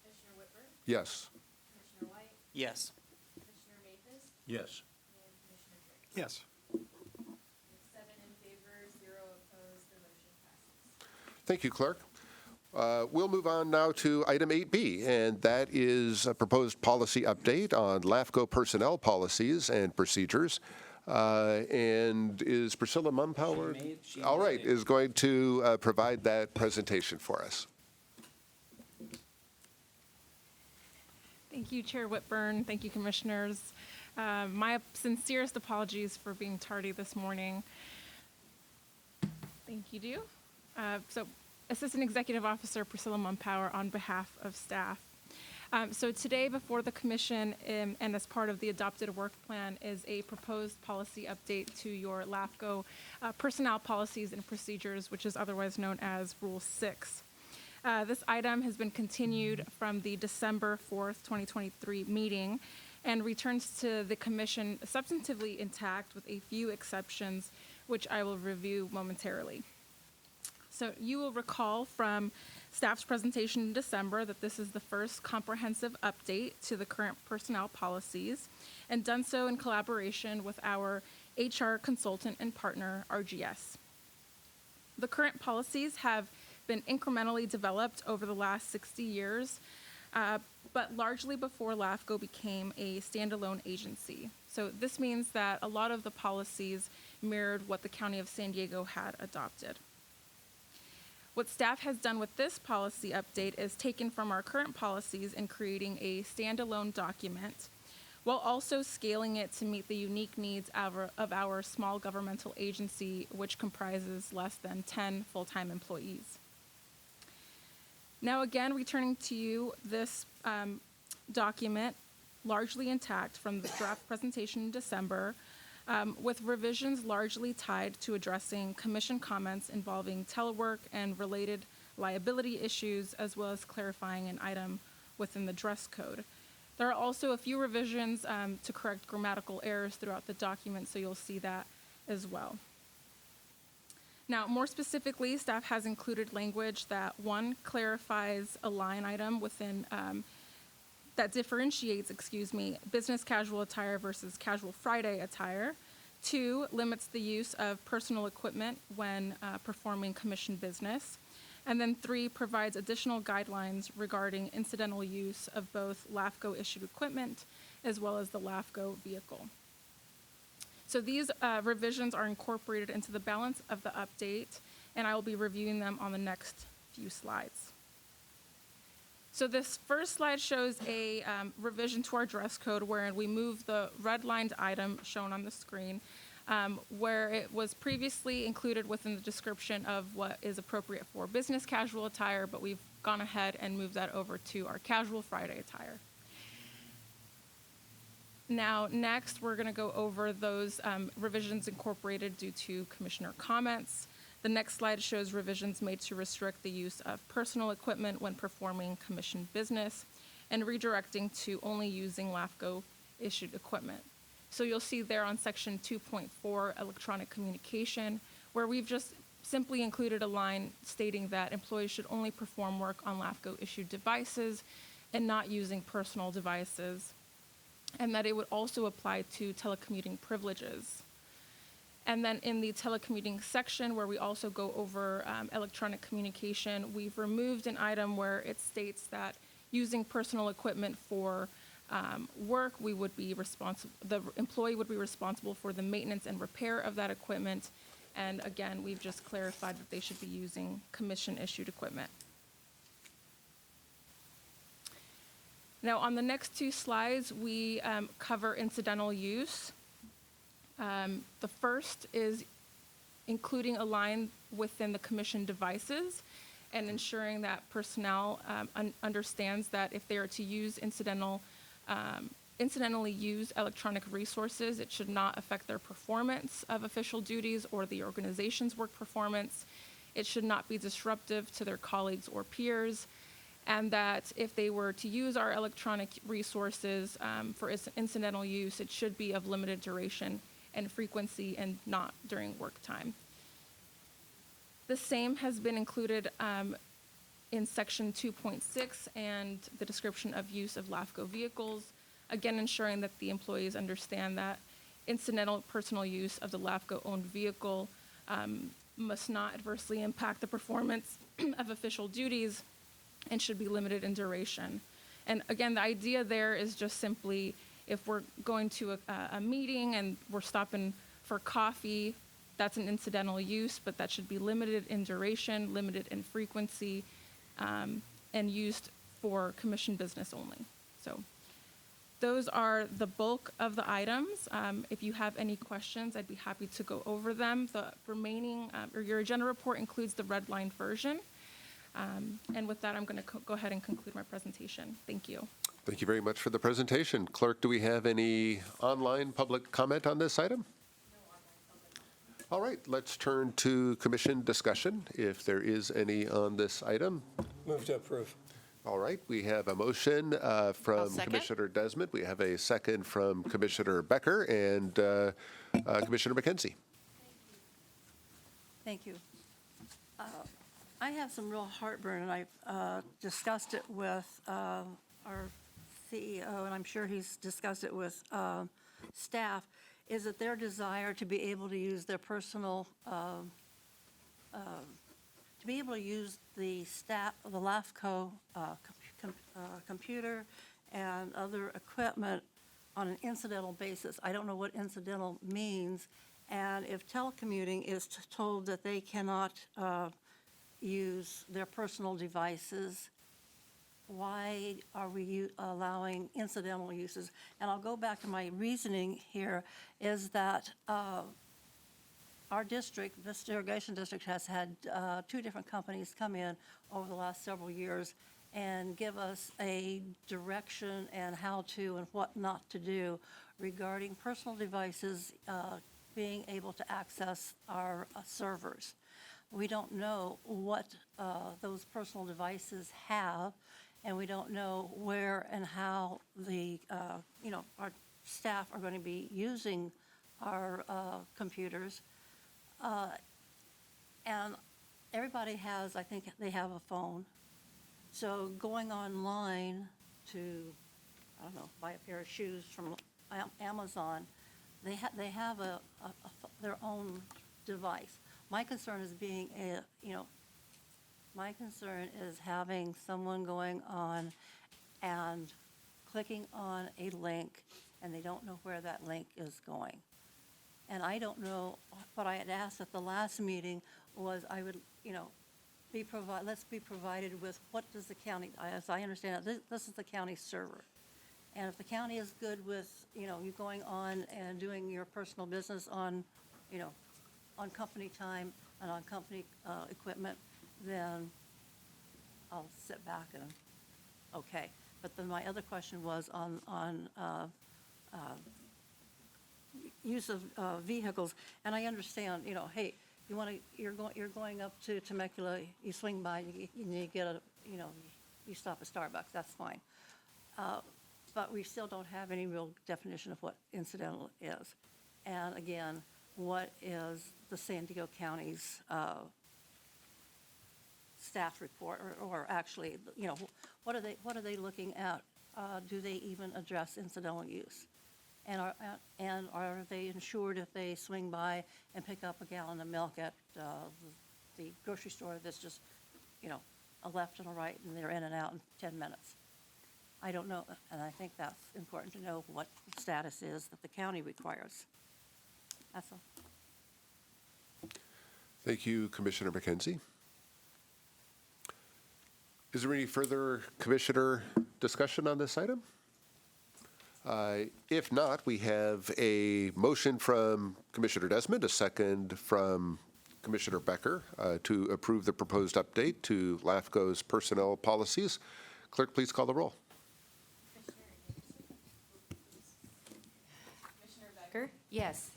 Commissioner Whitburn? Yes. Commissioner White? Yes. Commissioner Mathis? Yes. And Commissioner Drake? Yes. With 7 in favor, 0 opposed, the motion passes. Thank you, clerk. We'll move on now to item 8B, and that is a proposed policy update on LAFCO personnel policies and procedures. And is Priscilla Mumpower? All right, is going to provide that presentation for us. Thank you, Chair Whitburn. Thank you, Commissioners. My sincerest apologies for being tardy this morning. Thank you, Dew. So, Assistant Executive Officer Priscilla Mumpower on behalf of staff. So today before the Commission and as part of the adopted work plan is a proposed policy update to your LAFCO personnel policies and procedures, which is otherwise known as Rule 6. This item has been continued from the December 4th, 2023 meeting and returns to the Commission substantively intact with a few exceptions, which I will review momentarily. So you will recall from staff's presentation in December that this is the first comprehensive update to the current personnel policies and done so in collaboration with our HR consultant and partner, RGS. The current policies have been incrementally developed over the last 60 years, but largely before LAFCO became a standalone agency. So this means that a lot of the policies mirrored what the County of San Diego had adopted. What staff has done with this policy update is taken from our current policies and creating a standalone document, while also scaling it to meet the unique needs of our small governmental agency, which comprises less than 10 full-time employees. Now again, returning to you this document, largely intact from the draft presentation in December, with revisions largely tied to addressing Commission comments involving telework and related liability issues, as well as clarifying an item within the dress code. There are also a few revisions to correct grammatical errors throughout the document, so you'll see that as well. Now, more specifically, staff has included language that, one, clarifies a line item within, that differentiates, business casual attire versus casual Friday attire. Two, limits the use of personal equipment when performing commission business. And then three, provides additional guidelines regarding incidental use of both LAFCO-issued equipment as well as the LAFCO vehicle. So these revisions are incorporated into the balance of the update, and I will be reviewing them on the next few slides. So this first slide shows a revision to our dress code wherein we move the redlined item shown on the screen, where it was previously included within the description of what is appropriate for business casual attire, but we've gone ahead and moved that over to our casual Friday attire. Now, next, we're going to go over those revisions incorporated due to commissioner comments. The next slide shows revisions made to restrict the use of personal equipment when performing commission business and redirecting to only using LAFCO-issued equipment. So you'll see there on section 2.4, electronic communication, where we've just simply included a line stating that employees should only perform work on LAFCO-issued devices and not using personal devices, and that it would also apply to telecommuting privileges. And then in the telecommuting section, where we also go over electronic communication, we've removed an item where it states that using personal equipment for work, the employee would be responsible for the maintenance and repair of that equipment. And again, we've just clarified that they should be using commission-issued equipment. Now, on the next two slides, we cover incidental use. The first is including a line within the commission devices and ensuring that personnel understands that if they are to use incidentally use electronic resources, it should not affect their performance of official duties or the organization's work performance. It should not be disruptive to their colleagues or peers, and that if they were to use our electronic resources for incidental use, it should be of limited duration and frequency and not during work time. The same has been included in section 2.6 and the description of use of LAFCO vehicles, again ensuring that the employees understand that incidental personal use of the LAFCO-owned vehicle must not adversely impact the performance of official duties and should be limited in duration. And again, the idea there is just simply if we're going to a meeting and we're stopping for coffee, that's an incidental use, but that should be limited in duration, limited in frequency, and used for commission business only. So those are the bulk of the items. If you have any questions, I'd be happy to go over them. The remaining, or your agenda report includes the red line version. And with that, I'm going to go ahead and conclude my presentation. Thank you. Thank you very much for the presentation. Clerk, do we have any online public comment on this item? All right, let's turn to commission discussion, if there is any on this item. Move to approve. All right, we have a motion from Commissioner Desmond. We have a second from Commissioner Becker and Commissioner McKenzie. Thank you. I have some real heartburn, and I've discussed it with our CEO, and I'm sure he's discussed it with staff, is that their desire to be able to use their personal, to be able to use the LAFCO computer and other equipment on an incidental basis. I don't know what incidental means, and if telecommuting is told that they cannot use their personal devices, why are we allowing incidental uses? And I'll go back to my reasoning here, is that our district, this irrigation district, has had 2 different companies come in over the last several years and give us a direction and how to and what not to do regarding personal devices being able to access our servers. We don't know what those personal devices have, and we don't know where and how the, our staff are going to be using our computers. And everybody has, I think they have a phone. So going online to, I don't know, buy a pair of shoes from Amazon, they have their own device. My concern is my concern is having someone going on and clicking on a link, and they don't know where that link is going. And I don't know, what I had asked at the last meeting was I would, let's be provided with, what does the county, as I understand it, this is the county server. And if the county is good with, you going on and doing your personal business on, on company time and on company equipment, then I'll sit back and, okay. But then my other question was on use of vehicles, and I understand, hey, you're going up to Temecula, you swing by, you get you stop at Starbucks, that's fine. But we still don't have any real definition of what incidental is. And again, what is the San Diego County's staff report, or actually, what are they looking at? Do they even address incidental use? And are they insured if they swing by and pick up a gallon of milk at the grocery store that's just, a left and a right, and they're in and out in 10 minutes? I don't know, and I think that's important to know what the status is that the county requires. That's all. Thank you, Commissioner McKenzie. Is there any further commissioner discussion on this item? If not, we have a motion from Commissioner Desmond, a second from Commissioner Becker to approve the proposed update to LAFCO's personnel policies. Clerk, please call the roll. Commissioner Becker? Yes.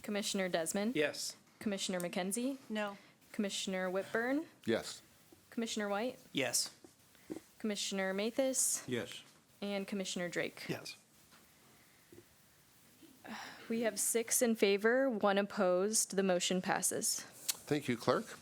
Commissioner Desmond? Yes. Commissioner McKenzie? No. Commissioner Whitburn? Yes. Commissioner White? Yes. Commissioner Mathis? Yes. And Commissioner Drake? Yes. We have 6 in favor, 1 opposed. The motion passes. Thank you, Clerk.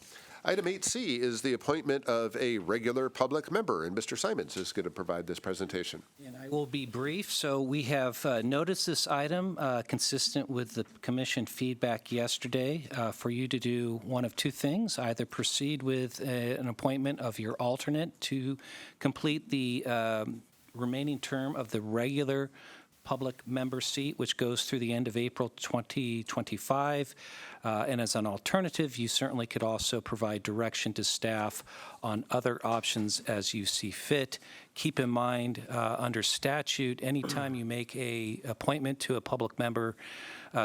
Item 8C is the appointment of a regular public member, and Mr. Simons is going to provide this presentation. And I will be brief. So we have noticed this item consistent with the commission feedback yesterday for you to do one of two things: either proceed with an appointment of your alternate to complete the remaining term of the regular public member seat, which goes through the end of April 2025. And as an alternative, you certainly could also provide direction to staff on other options as you see fit. Keep in mind, under statute, anytime you make a appointment to a public member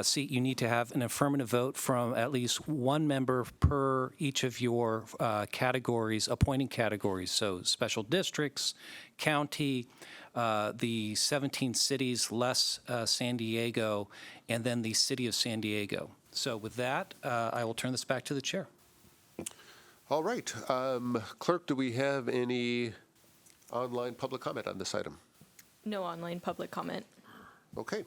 seat, you need to have an affirmative vote from at least one member per each of your categories, appointing categories. So special districts, county, the 17 cities less San Diego, and then the city of San Diego. So with that, I will turn this back to the chair. All right. Clerk, do we have any online public comment on this item? No online public comment. Okay.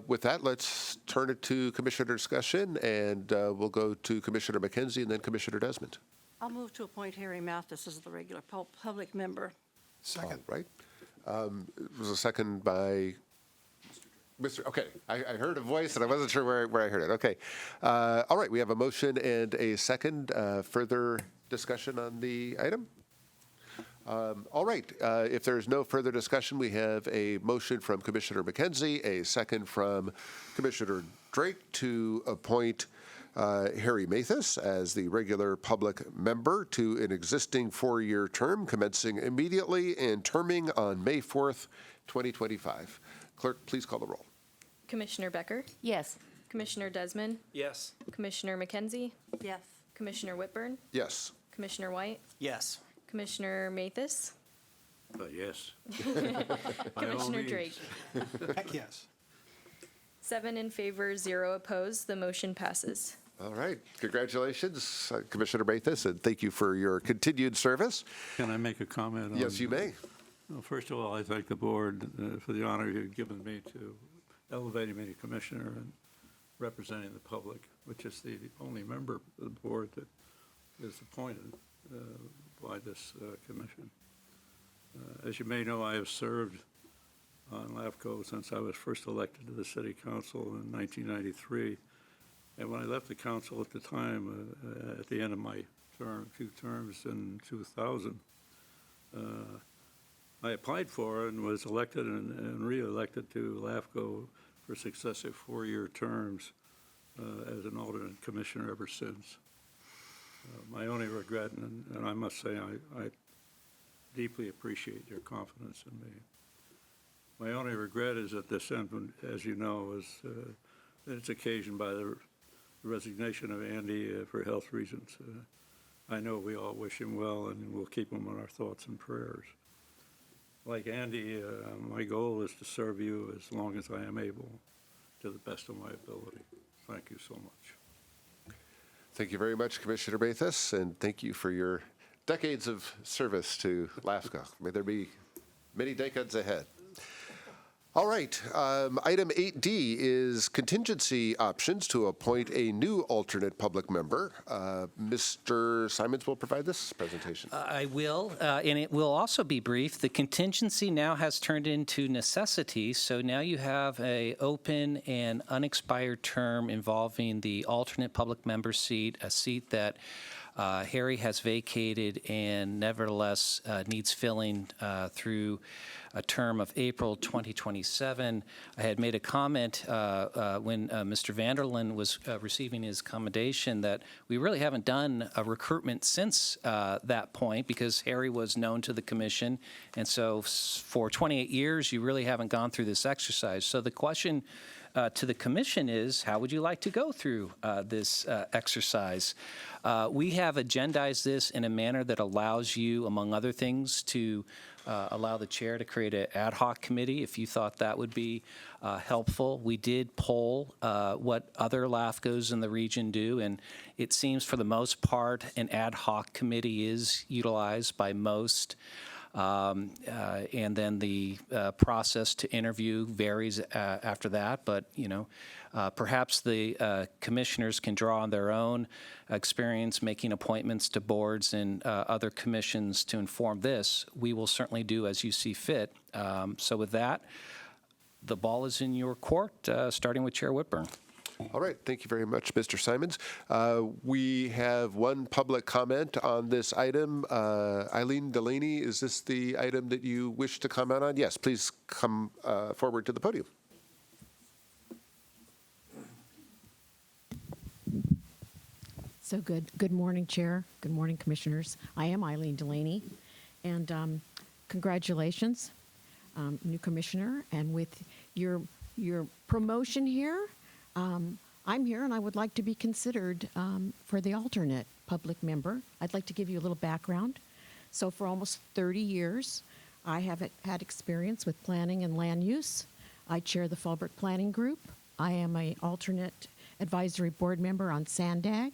With that, let's turn it to commissioner discussion, and we'll go to Commissioner McKenzie and then Commissioner Desmond. I'll move to appoint Harry Mathis as the regular public member. Second. All right. It was a second by Mr. Okay, I heard a voice and I wasn't sure where I heard it. Okay. All right, we have a motion and a second. Further discussion on the item? All right, if there's no further discussion, we have a motion from Commissioner McKenzie, a second from Commissioner Drake to appoint Harry Mathis as the regular public member to an existing 4-year term commencing immediately and terming on May 4th, 2025. Clerk, please call the roll. Commissioner Becker? Yes. Commissioner Desmond? Yes. Commissioner McKenzie? Yes. Commissioner Whitburn? Yes. Commissioner White? Yes. Commissioner Mathis? Yes. Commissioner Drake? Heck yes. 7 in favor, 0 opposed. The motion passes. All right. Congratulations, Commissioner Mathis, and thank you for your continued service. Can I make a comment? Yes, you may. Well, first of all, I thank the board for the honor you've given me to elevating me to commissioner, and representing the public, which is the only member of the board that is appointed by this commission. As you may know, I have served on LAFCO since I was first elected to the city council in 1993. And when I left the council at the time, at the end of my term, 2 terms in 2000, I applied for and was elected and re-elected to LAFCO for successive 4-year terms as an alternate commissioner ever since. My only regret, and I must say I deeply appreciate your confidence in me. My only regret is that this end, as you know, is it's occasioned by the resignation of Andy for health reasons. I know we all wish him well, and we'll keep him on our thoughts and prayers. Like Andy, my goal is to serve you as long as I am able, to the best of my ability. Thank you so much. Thank you very much, Commissioner Mathis, and thank you for your decades of service to LAFCO. May there be many decades ahead. All right, item 8D is contingency options to appoint a new alternate public member. Mr. Simons will provide this presentation. I will, and it will also be brief. The contingency now has turned into necessity, so now you have an open and unexpired term involving the alternate public member seat, a seat that Harry has vacated and nevertheless needs filling through a term of April 2027. I had made a comment when Mr. Vanderlaan was receiving his commendation that we really haven't done a recruitment since that point because Harry was known to the commission. And so for 28 years, you really haven't gone through this exercise. So the question to the commission is, how would you like to go through this exercise? We have agendized this in a manner that allows you, among other things, to allow the chair to create an ad hoc committee if you thought that would be helpful. We did poll what other LAFCOs in the region do, and it seems for the most part an ad hoc committee is utilized by most. And then the process to interview varies after that, but perhaps the commissioners can draw on their own experience making appointments to boards and other commissions to inform this. We will certainly do as you see fit. So with that, the ball is in your court, starting with Chair Whitburn. All right, thank you very much, Mr. Simons. We have one public comment on this item. Eileen Delaney, is this the item that you wish to comment on? Yes, please come forward to the podium. So good morning, Chair. Good morning, Commissioners. I am Eileen Delaney, and congratulations, new Commissioner. And with your promotion here, I'm here and I would like to be considered for the alternate public member. I'd like to give you a little background. So for almost 30 years, I have had experience with planning and land use. I chair the Fulbert Planning Group. I am an alternate advisory board member on SANDAG.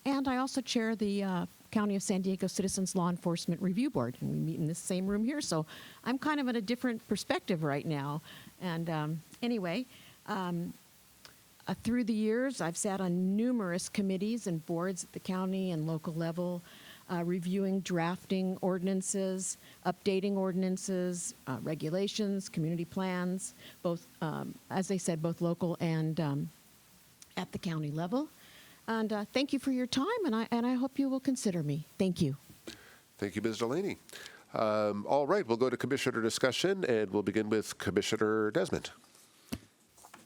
And I also chair the County of San Diego Citizens Law Enforcement Review Board. And we meet in this same room here. So I'm kind of in a different perspective right now. And anyway, through the years, I've sat on numerous committees and boards at the county and local level, reviewing, drafting ordinances, updating ordinances, regulations, community plans, both, as they said, both local and at the county level. And thank you for your time, and I hope you will consider me. Thank you. Thank you, Ms. Delaney. All right, we'll go to commissioner discussion, and we'll begin with Commissioner Desmond.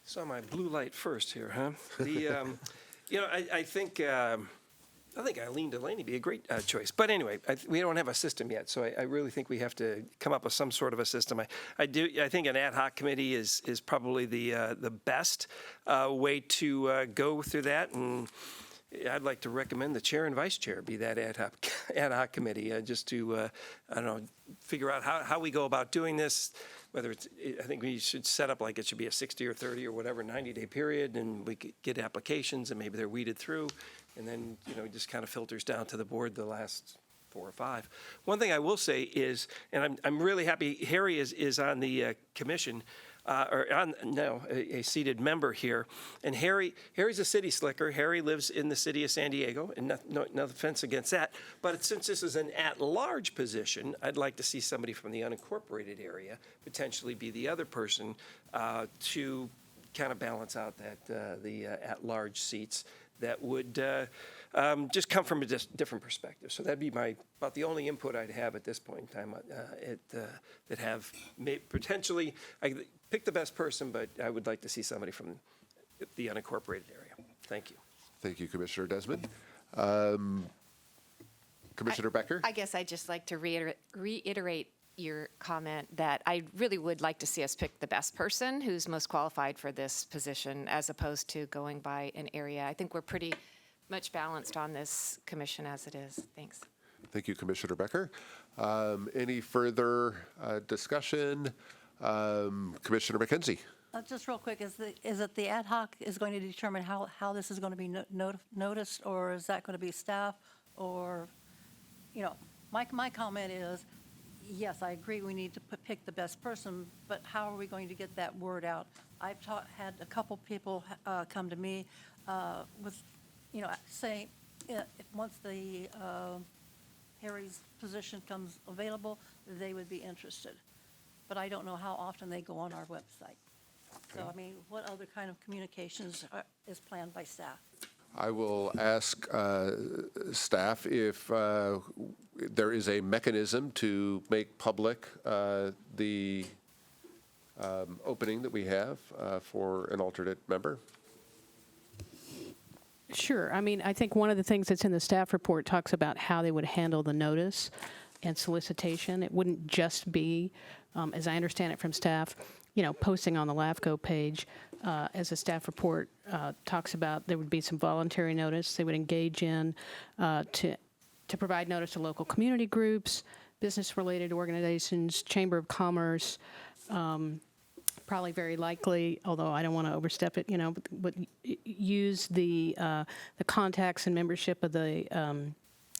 Saw my blue light first here, huh? I think Eileen Delaney would be a great choice. But anyway, we don't have a system yet, so I really think we have to come up with some sort of a system. I think an ad hoc committee is probably the best way to go through that, and I'd like to recommend the chair and vice chair be that ad hoc committee, just to figure out how we go about doing this. Whether I think we should set up like it should be a 60 or 30 or whatever 90-day period, and we could get applications, and maybe they're weeded through, and then it just kind of filters down to the board the last 4 or 5. One thing I will say is, and I'm really happy Harry is on the commission. a seated member here. And Harry's a city slicker. Harry lives in the city of San Diego, and no offense against that. But since this is an at-large position, I'd like to see somebody from the unincorporated area potentially be the other person to kind of balance out the at-large seats that would just come from a different perspective. So that'd be about the only input I'd have at this point in time that have potentially, I pick the best person, but I would like to see somebody from the unincorporated area. Thank you. Thank you, Commissioner Desmond. Commissioner Becker? I guess I'd just like to reiterate your comment that I really would like to see us pick the best person who's most qualified for this position as opposed to going by an area. I think we're pretty much balanced on this commission as it is. Thanks. Thank you, Commissioner Becker. Any further discussion? Commissioner McKenzie. Just real quick, is it the ad hoc is going to determine how this is going to be noticed, or is that going to be staff? Or, my comment is, yes, I agree we need to pick the best person, but how are we going to get that word out? I've had a couple people come to me with, saying if once the Harry's position comes available, they would be interested. But I don't know how often they go on our website. So, what other kind of communications is planned by staff? I will ask staff if there is a mechanism to make public the opening that we have for an alternate member. Sure. I think one of the things that's in the staff report talks about how they would handle the notice and solicitation. It wouldn't just be, as I understand it from staff, posting on the LAFCO page. As a staff report talks about, there would be some voluntary notice they would engage in to provide notice to local community groups, business-related organizations, Chamber of Commerce, probably very likely, although I don't want to overstep it, but use the contacts and membership of the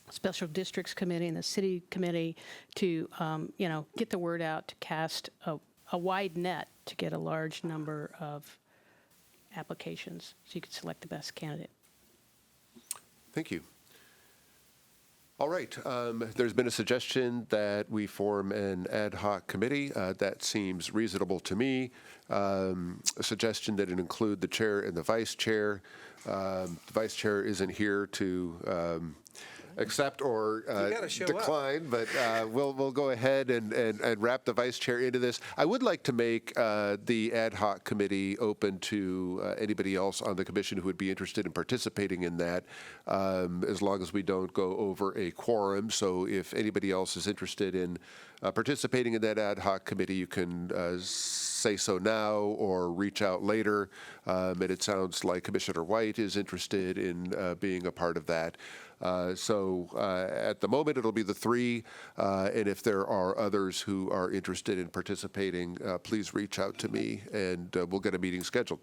Special Districts Committee and the City Committee to, get the word out, to cast a wide net to get a large number of applications so you could select the best candidate. Thank you. All right. There's been a suggestion that we form an ad hoc committee. That seems reasonable to me. A suggestion that it include the chair and the vice chair. The vice chair isn't here to accept or decline, but we'll go ahead and wrap the vice chair into this. I would like to make the ad hoc committee open to anybody else on the commission who would be interested in participating in that, as long as we don't go over a quorum. So if anybody else is interested in participating in that ad hoc committee, you can say so now or reach out later. And it sounds like Commissioner White is interested in being a part of that. So at the moment, it'll be the three, and if there are others who are interested in participating, please reach out to me, and we'll get a meeting scheduled.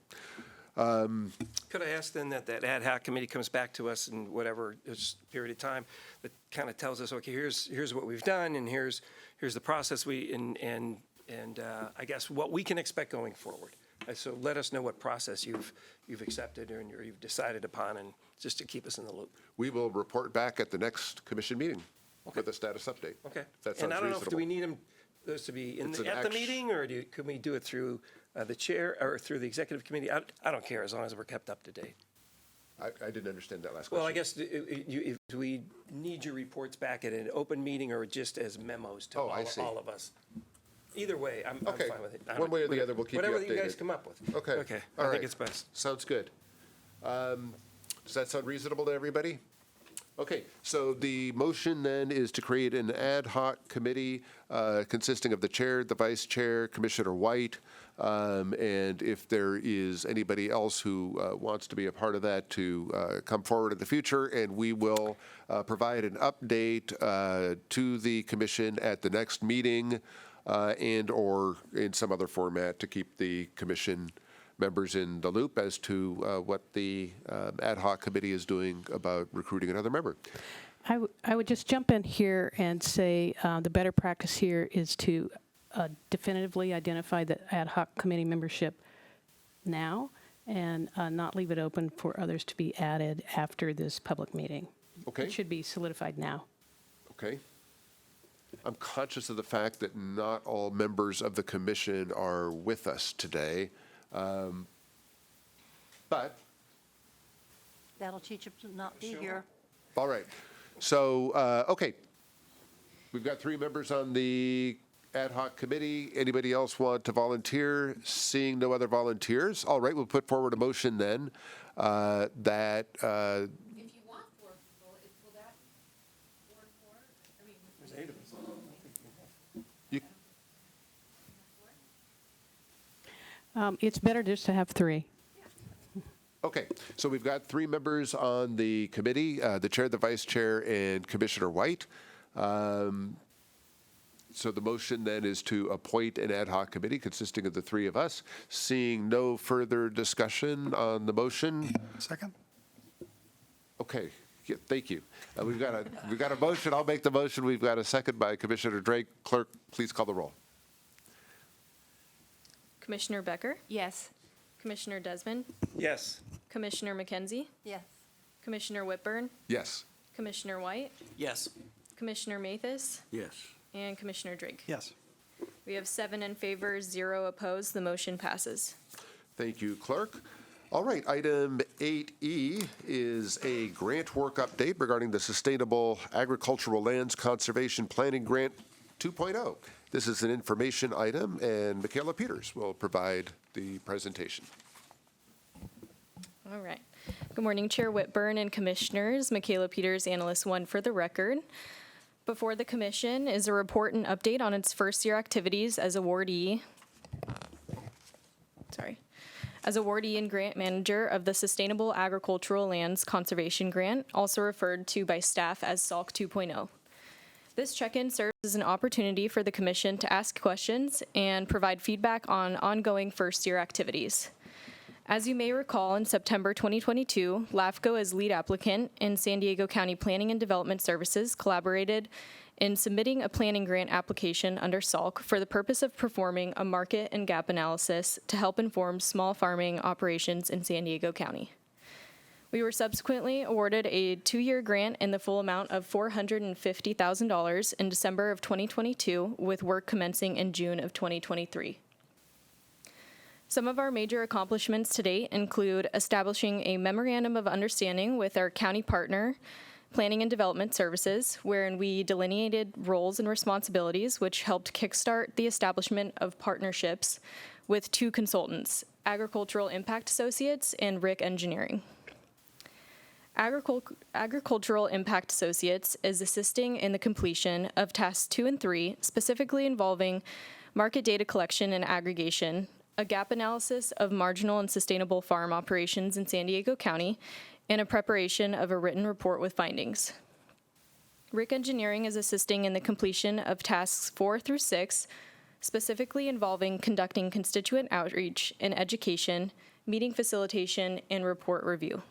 Could I ask then that ad hoc committee comes back to us in whatever period of time that kind of tells us, okay, here's what we've done, and here's the process and I guess what we can expect going forward. So let us know what process you've accepted or you've decided upon, and just to keep us in the loop. We will report back at the next commission meeting with a status update. Okay. That sounds and I don't reasonable. know if do we need those to be at the meeting, or can we do it through the chair or through the executive committee? I don't care as long as we're kept up to date. I didn't understand that last question. Well, I guess do we need your reports back at an open meeting or just as memos to all of us? Either way, I'm fine with it. One way or the other, we'll keep you updated. Whatever you guys come up with. Okay. Okay. I think it's best. Sounds good. Does that sound reasonable to everybody? Okay, so the motion then is to create an ad hoc committee consisting of the chair, the vice chair, Commissioner White, and if there is anybody else who wants to be a part of that, to come forward in the future, and we will provide an update to the commission at the next meeting and or in some other format to keep the commission members in the loop as to what the ad hoc committee is doing about recruiting another member. I would just jump in here and say the better practice here is to definitively identify the ad hoc committee membership now and not leave it open for others to be added after this public meeting. Okay. It should be solidified now. Okay. I'm conscious of the fact that not all members of the commission are with us today. But, That'll teach them to not be here. all right. So, okay. We've got 3 members on the ad hoc committee. Anybody else want to volunteer? Seeing no other volunteers, all right, we'll put forward a motion then that If you want 4 people, will that work for? I mean, There's 8 of us. It's better just to have 3. Okay, so we've got 3 members on the committee, the chair, the vice chair, and Commissioner White. So the motion then is to appoint an ad hoc committee consisting of the 3 of us. Seeing no further discussion on the motion. Second? Okay, yeah, thank you. We've got a motion. I'll make the motion. We've got a second by Commissioner Drake. Clerk, please call the roll. Commissioner Becker, yes. Commissioner Desmond, Yes. Commissioner McKenzie, Yes. Commissioner Whitburn, Yes. Commissioner White, Yes. Commissioner Mathis, Yes. and Commissioner Drake. Yes. We have 7 in favor, 0 opposed. The motion passes. Thank you, Clerk. All right, item 8E is a grant work update regarding the Sustainable Agricultural Lands Conservation Planning Grant 2.0. This is an information item, and Michaela Peters will provide the presentation. All right. Good morning, Chair Whitburn and Commissioners. Michaela Peters, Analyst 1 for the record. Before the Commission is a report and update on its first-year activities as awardee and grant manager of the Sustainable Agricultural Lands Conservation Grant, also referred to by staff as SALC 2.0. This check-in serves as an opportunity for the Commission to ask questions and provide feedback on ongoing first-year activities. As you may recall, in September 2022, LAFCO, as lead applicant and San Diego County Planning and Development Services, collaborated in submitting a planning grant application under SALC for the purpose of performing a market and gap analysis to help inform small farming operations in San Diego County. We were subsequently awarded a 2-year grant in the full amount of $450,000 in December of 2022, with work commencing in June of 2023. Some of our major accomplishments to date include establishing a memorandum of understanding with our county partner, Planning and Development Services, wherein we delineated roles and responsibilities, which helped kickstart the establishment of partnerships with 2 consultants, Agricultural Impact Associates and RIC Engineering. Agricultural Impact Associates is assisting in the completion of tasks 2 and 3, specifically involving market data collection and aggregation, a gap analysis of marginal and sustainable farm operations in San Diego County, and a preparation of a written report with findings. RIC Engineering is assisting in the completion of tasks 4 through 6, specifically involving conducting constituent outreach and education, meeting facilitation, and report review.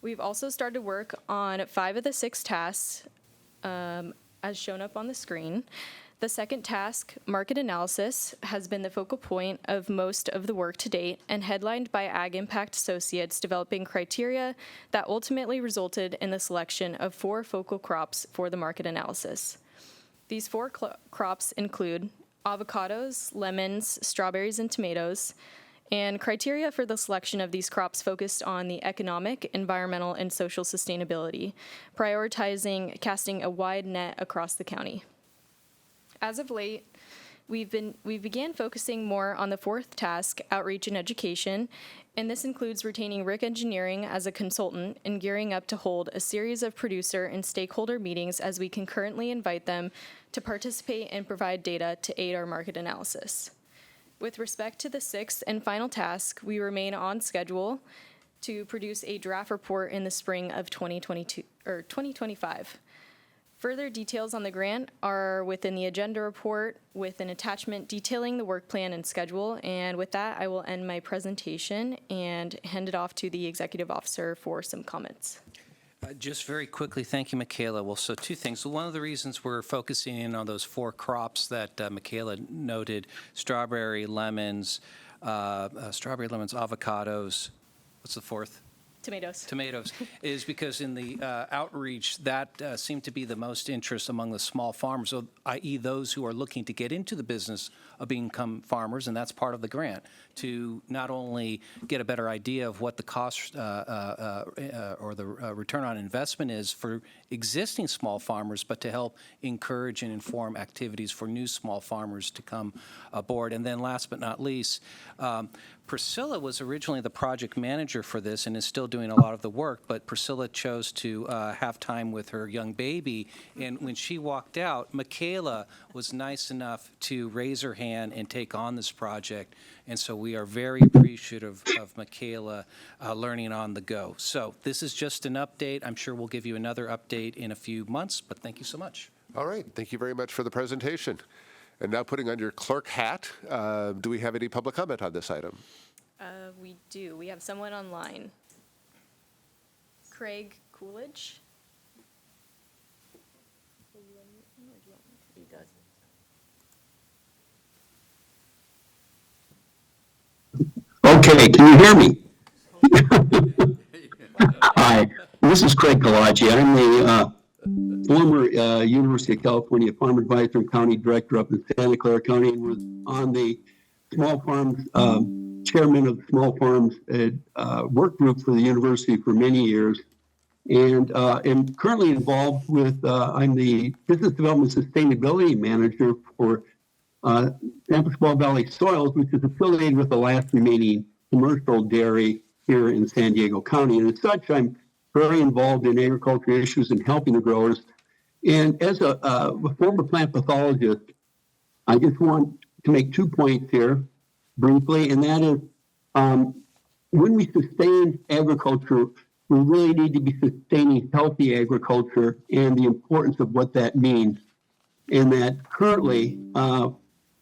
We've also started work on 5 of the 6 tasks, as shown up on the screen. The second task, market analysis, has been the focal point of most of the work to date and headlined by Ag Impact Associates developing criteria that ultimately resulted in the selection of 4 focal crops for the market analysis. These 4 crops include avocados, lemons, strawberries, and tomatoes, and criteria for the selection of these crops focused on the economic, environmental, and social sustainability, prioritizing casting a wide net across the county. As of late, we began focusing more on the 4th task, outreach and education, and this includes retaining RIC Engineering as a consultant and gearing up to hold a series of producer and stakeholder meetings as we concurrently invite them to participate and provide data to aid our market analysis. With respect to the 6th and final task, we remain on schedule to produce a draft report in the spring of 2025. Further details on the grant are within the agenda report with an attachment detailing the work plan and schedule. And with that, I will end my presentation and hand it off to the executive officer for some comments. Just very quickly, thank you, Michaela. Well, so two things. So one of the reasons we're focusing in on those 4 crops that Michaela noted, strawberry, lemons, avocados, what's the fourth? Tomatoes, is because in the outreach, that seemed to be the most interest among the small farmers, so, i.e. those who are looking to get into the business of become farmers, and that's part of the grant, to not only get a better idea of what the cost or the return on investment is for existing small farmers, but to help encourage and inform activities for new small farmers to come aboard. And then last but not least, Priscilla was originally the project manager for this and is still doing a lot of the work, but Priscilla chose to have time with her young baby, and when she walked out, Michaela was nice enough to raise her hand and take on this project, and so we are very appreciative of Michaela learning on the go. So this is just an update. I'm sure we'll give you another update in a few months, but thank you so much. All right, thank you very much for the presentation. And now putting on your clerk hat, do we have any public comment on this item? We do. We have someone online. Craig Coolidge. He does. Okay, can you hear me? Hi, this is Craig Kalachi. I'm the former University of California Farm Advisor and County Director up in Santa Clara County, and was on the small farms, chairman of the small farms work group for the university for many years, and am currently involved with, I'm the Business Development Sustainability Manager for San Pasqual Valley Soils, which is affiliated with the last remaining commercial dairy here in San Diego County. And as such, I'm very involved in agriculture issues and helping the growers. And as a former plant pathologist, I just want to make 2 points here briefly, and that is when we sustain agriculture, we really need to be sustaining healthy agriculture and the importance of what that means. And that currently,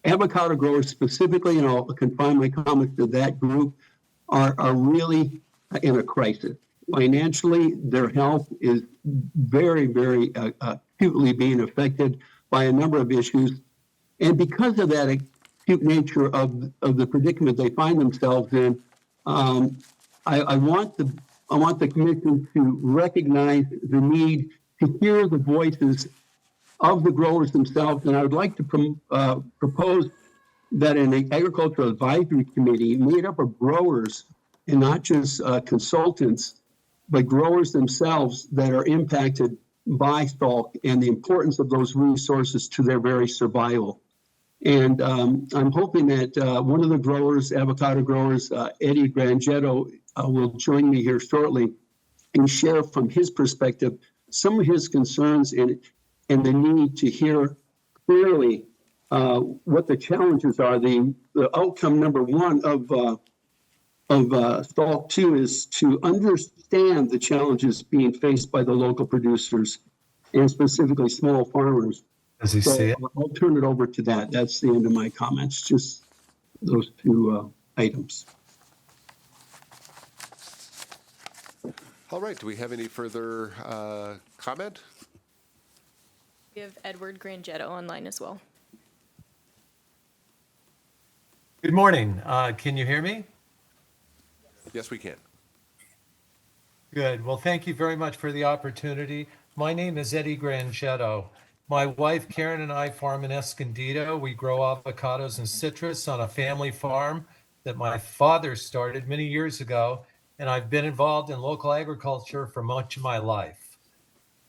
avocado growers specifically, and I'll confine my comments to that group, are really in a crisis. Financially, their health is very, very acutely being affected by a number of issues. And because of that acute nature of the predicament they find themselves in, I want the commission to recognize the need to hear the voices of the growers themselves. And I would like to propose that an agricultural advisory committee made up of growers and not just consultants, but growers themselves that are impacted by stalk and the importance of those resources to their very survival. And I'm hoping that one of the growers, avocado growers, Eddie Grangetto, will join me here shortly and share from his perspective some of his concerns and the need to hear clearly what the challenges are. The outcome number one of STALK 2 is to understand the challenges being faced by the local producers and specifically small farmers. Does he see it? I'll turn it over to that. That's the end of my comments, just those 2 items. All right, do we have any further comment? We have Edward Grangetto online as well. Good morning. Can you hear me? Yes, we can. Good. Well, thank you very much for the opportunity. My name is Eddie Grangetto. My wife, Karen, and I farm in Escondido. We grow avocados and citrus on a family farm that my father started many years ago, and I've been involved in local agriculture for much of my life.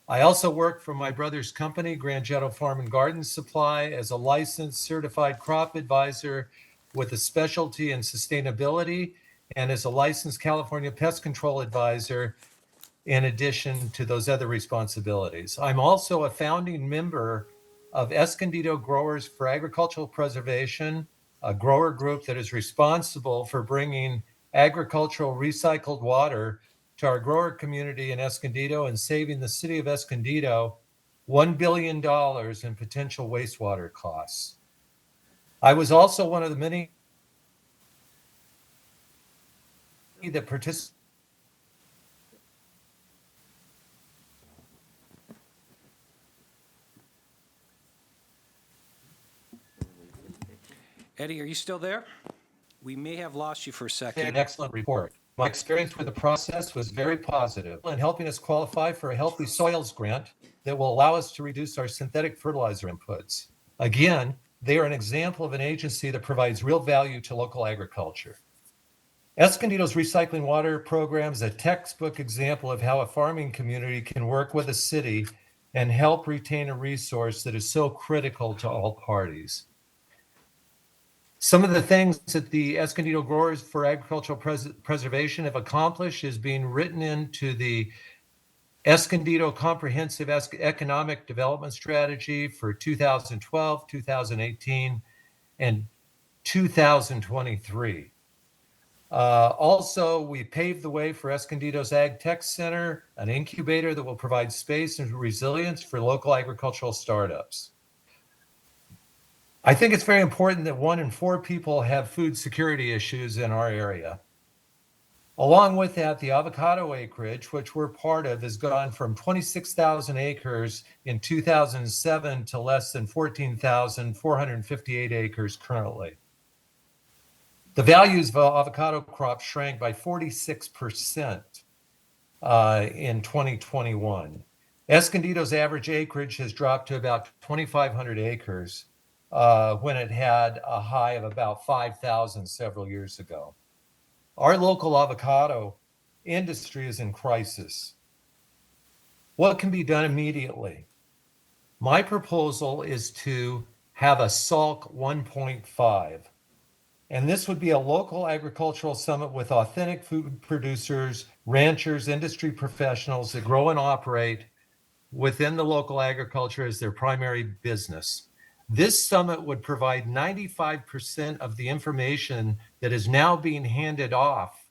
I also work for my brother's company, Grangetto Farm and Garden Supply, as a licensed certified crop advisor with a specialty in sustainability, and as a licensed California pest control advisor, in addition to those other responsibilities. I'm also a founding member of Escondido Growers for Agricultural Preservation, a grower group that is responsible for bringing agricultural recycled water to our grower community in Escondido and saving the city of Escondido $1 billion in potential wastewater costs. I was also one of the many that participated Eddie, are you still there? We may have lost you for a second. An excellent report. My experience with the process was very positive in helping us qualify for a Healthy Soils grant that will allow us to reduce our synthetic fertilizer inputs. Again, they are an example of an agency that provides real value to local agriculture. Escondido's recycling water program is a textbook example of how a farming community can work with a city and help retain a resource that is so critical to all parties. Some of the things that the Escondido Growers for Agricultural Preservation have accomplished is being written into the Escondido Comprehensive Economic Development Strategy for 2012, 2018, and 2023. Also, we paved the way for Escondido's Ag Tech Center, an incubator that will provide space and resilience for local agricultural startups. I think it's very important that 1 in 4 people have food security issues in our area. Along with that, the avocado acreage, which we're part of, has gone from 26,000 acres in 2007 to less than 14,458 acres currently. The values of avocado crops shrank by 46% in 2021. Escondido's average acreage has dropped to about 2,500 acres when it had a high of about 5,000 several years ago. Our local avocado industry is in crisis. What can be done immediately? My proposal is to have a SALC 1.5. And this would be a local agricultural summit with authentic food producers, ranchers, industry professionals that grow and operate within the local agriculture as their primary business. This summit would provide 95% of the information that is now being handed off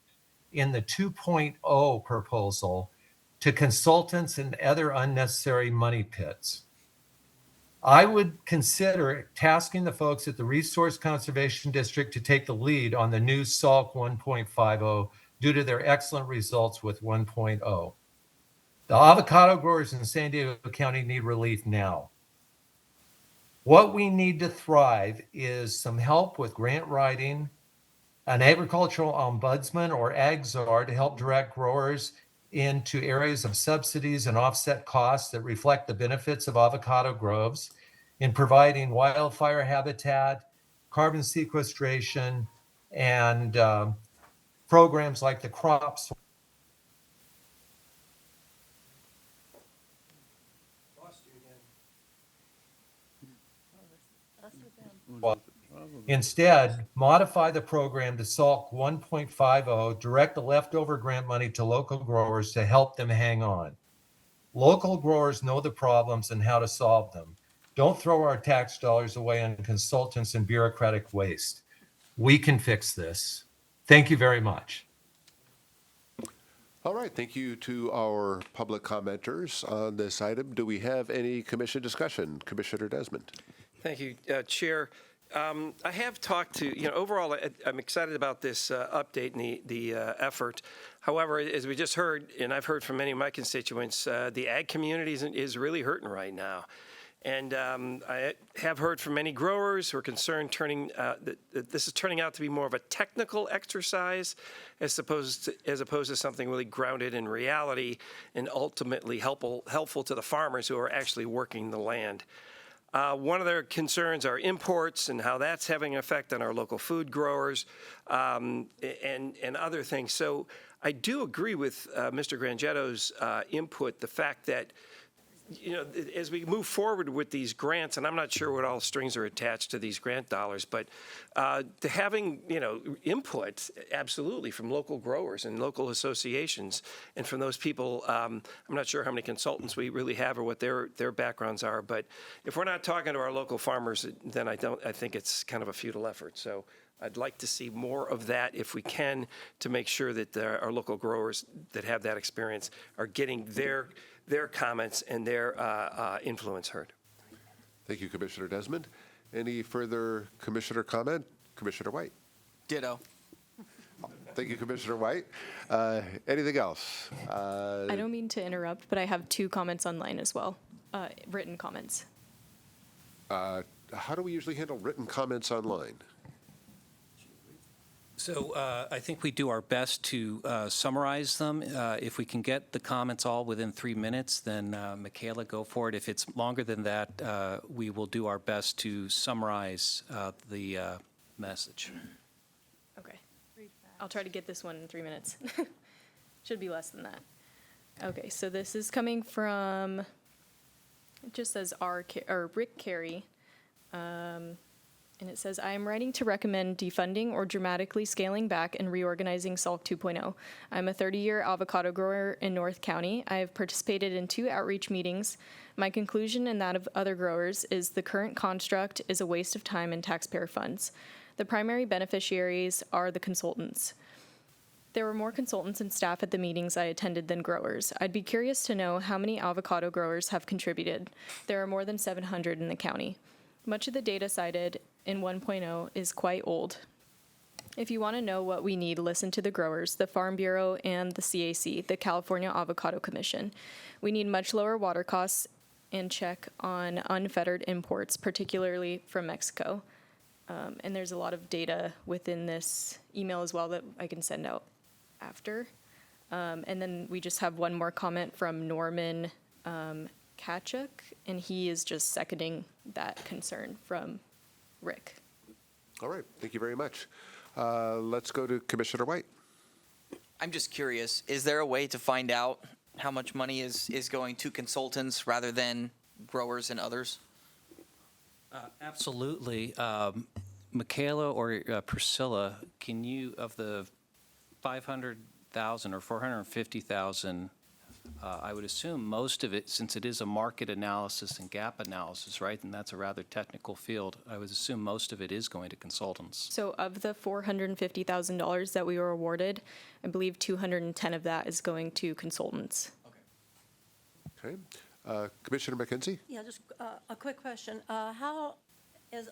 in the 2.0 proposal to consultants and other unnecessary money pits. I would consider tasking the folks at the Resource Conservation District to take the lead on the new SALC 1.50 due to their excellent results with 1.0. The avocado growers in San Diego County need relief now. What we need to thrive is some help with grant writing, an agricultural ombudsman or AgZar to help direct growers into areas of subsidies and offset costs that reflect the benefits of avocado groves in providing wildfire habitat, carbon sequestration, and programs like the crops. Instead, modify the program to SALC 1.50, direct the leftover grant money to local growers to help them hang on. Local growers know the problems and how to solve them. Don't throw our tax dollars away on consultants and bureaucratic waste. We can fix this. Thank you very much. All right, thank you to our public commenters on this item. Do we have any commission discussion? Commissioner Desmond. Thank you, Chair. I have talked to, overall, I'm excited about this update and the effort. However, as we just heard, and I've heard from many of my constituents, the ag community is really hurting right now. And I have heard from many growers who are concerned that this is turning out to be more of a technical exercise as opposed to something really grounded in reality and ultimately helpful to the farmers who are actually working the land. One of their concerns are imports and how that's having an effect on our local food growers and other things. So I do agree with Mr. Grangetto's input, the fact that as we move forward with these grants, and I'm not sure what all strings are attached to these grant dollars, but to having, input absolutely from local growers and local associations and from those people, I'm not sure how many consultants we really have or what their backgrounds are, but if we're not talking to our local farmers, then I think it's kind of a futile effort. So I'd like to see more of that if we can to make sure that our local growers that have that experience are getting their comments and their influence heard. Thank you, Commissioner Desmond. Any further commissioner comment? Commissioner White. Ditto. Thank you, Commissioner White. Anything else? I don't mean to interrupt, but I have 2 comments online as well, written comments. How do we usually handle written comments online? So I think we do our best to summarize them. If we can get the comments all within 3 minutes, then Michaela, go for it. If it's longer than that, we will do our best to summarize the message. Okay. I'll try to get this one in 3 minutes. Should be less than that. Okay, so this is coming from, it just says Rick Carey. And it says, I am writing to recommend defunding or dramatically scaling back and reorganizing SALC 2.0. I'm a 30-year avocado grower in North County. I have participated in 2 outreach meetings. My conclusion and that of other growers is the current construct is a waste of time and taxpayer funds. The primary beneficiaries are the consultants. There were more consultants and staff at the meetings I attended than growers. I'd be curious to know how many avocado growers have contributed. There are more than 700 in the county. Much of the data cited in 1.0 is quite old. If you want to know what we need, listen to the growers, the Farm Bureau, and the CAC, the California Avocado Commission. We need much lower water costs and check on unfettered imports, particularly from Mexico. And there's a lot of data within this email as well that I can send out after. And then we just have one more comment from Norman Kachuk, and he is just seconding that concern from Rick. All right, thank you very much. Let's go to Commissioner White. I'm just curious, is there a way to find out how much money is going to consultants rather than growers and others? Absolutely. Michaela or Priscilla, can you, of the 500,000 or 450,000, I would assume most of it, since it is a market analysis and gap analysis, right, and that's a rather technical field, I would assume most of it is going to consultants. So of the $450,000 that we were awarded, I believe 210 of that is going to consultants. Okay. Commissioner McKenzie? Yeah, just a quick question. How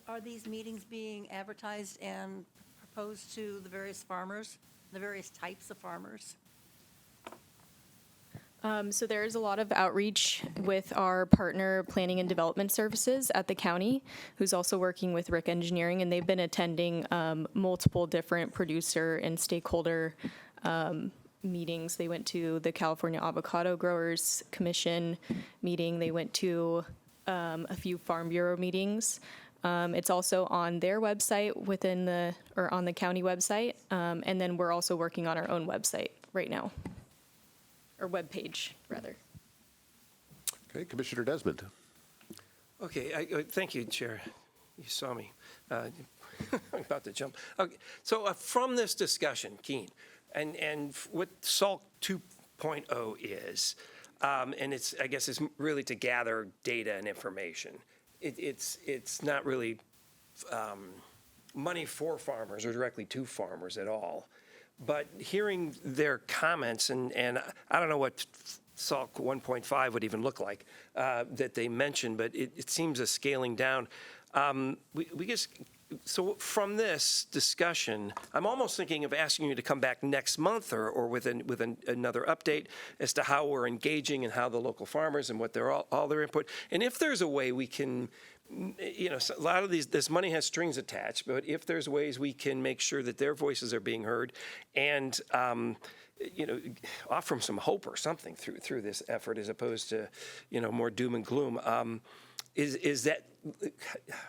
are these meetings being advertised and proposed to the various farmers, the various types of farmers? So there is a lot of outreach with our partner Planning and Development Services at the county, who's also working with Rick Engineering, and they've been attending multiple different producer and stakeholder meetings. They went to the California Avocado Growers Commission meeting. They went to a few Farm Bureau meetings. It's also on their website on the county website, and then we're also working on our own website right now. Or webpage, rather. Okay, Commissioner Desmond. Okay, thank you, Chair. You saw me. I'm about to jump. Okay, so from this discussion, Keen, and what SALC 2.0 is, and it's, I guess, it's really to gather data and information. It's not really money for farmers or directly to farmers at all. But hearing their comments, and I don't know what SALC 1.5 would even look like that they mentioned, but it seems a scaling down. We just, so from this discussion, I'm almost thinking of asking you to come back next month or with another update as to how we're engaging and how the local farmers and what all their input. And if there's a way we can, you know, a lot of this money has strings attached, but if there's ways we can make sure that their voices are being heard and, you know, offer them some hope or something through this effort as opposed to, you know, more doom and gloom. Is that,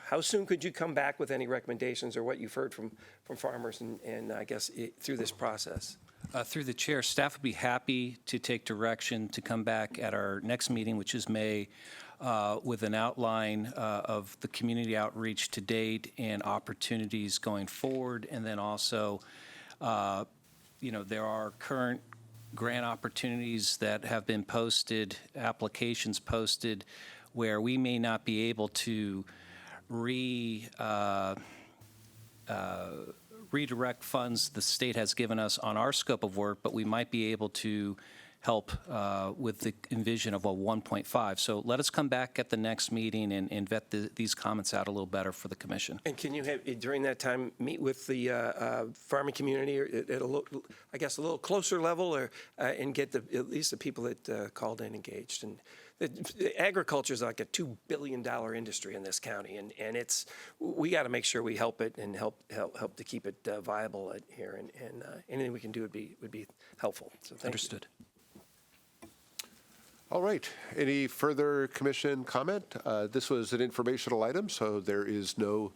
how soon could you come back with any recommendations or what you've heard from farmers and I guess through this process? Through the chair, staff would be happy to take direction to come back at our next meeting, which is May, with an outline of the community outreach to date and opportunities going forward. And then also, you know, there are current grant opportunities that have been posted, applications posted, where we may not be able to redirect funds the state has given us on our scope of work, but we might be able to help with the envision of a 1.5. So let us come back at the next meeting and vet these comments out a little better for the commission. And can you have, during that time, meet with the farming community at a little, I guess, a little closer level, or and get at least the people that called in engaged? And agriculture is like a $2 billion industry in this county, and we got to make sure we help it and help to keep it viable here, and anything we can do would be helpful. So thank you. Understood. All right. Any further commission comment? This was an informational item, so there is no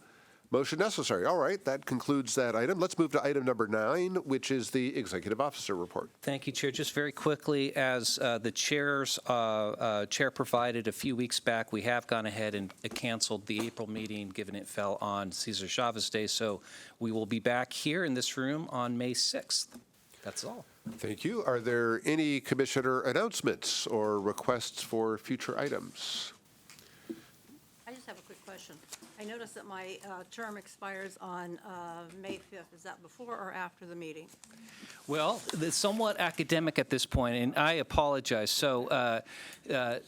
motion necessary. All right. That concludes that item. Let's move to item number 9, which is the executive officer report. Thank you, Chair. Just very quickly, as the chair provided a few weeks back, we have gone ahead and canceled the April meeting, given it fell on Cesar Chavez Day. So we will be back here in this room on May 6th. That's all. Thank you. Are there any commissioner announcements or requests for future items? I just have a quick question. I noticed that my term expires on May 5th. Is that before or after the meeting? Well, it's somewhat academic at this point, and I apologize. So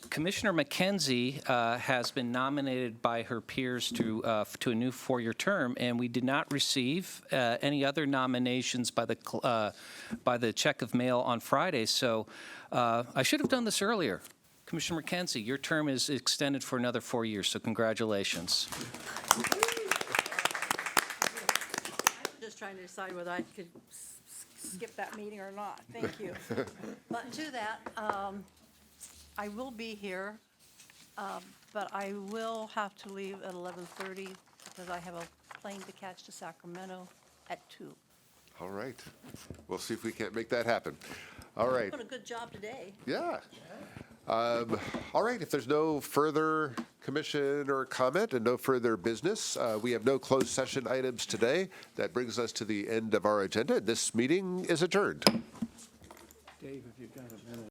Commissioner McKenzie has been nominated by her peers to a new 4-year term, and we did not receive any other nominations by the check of mail on Friday. So I should have done this earlier. Commissioner McKenzie, your term is extended for another 4 years, so congratulations. I'm just trying to decide whether I could skip that meeting or not. Thank you. But to that, I will be here, but I will have to leave at 11:30 because I have a plane to catch to Sacramento at 2. All right. We'll see if we can't make that happen. All right. Doing a good job today. Yeah. All right, if there's no further commission or comment and no further business, we have no closed session items today. That brings us to the end of our agenda. This meeting is adjourned. Dave, if you've got a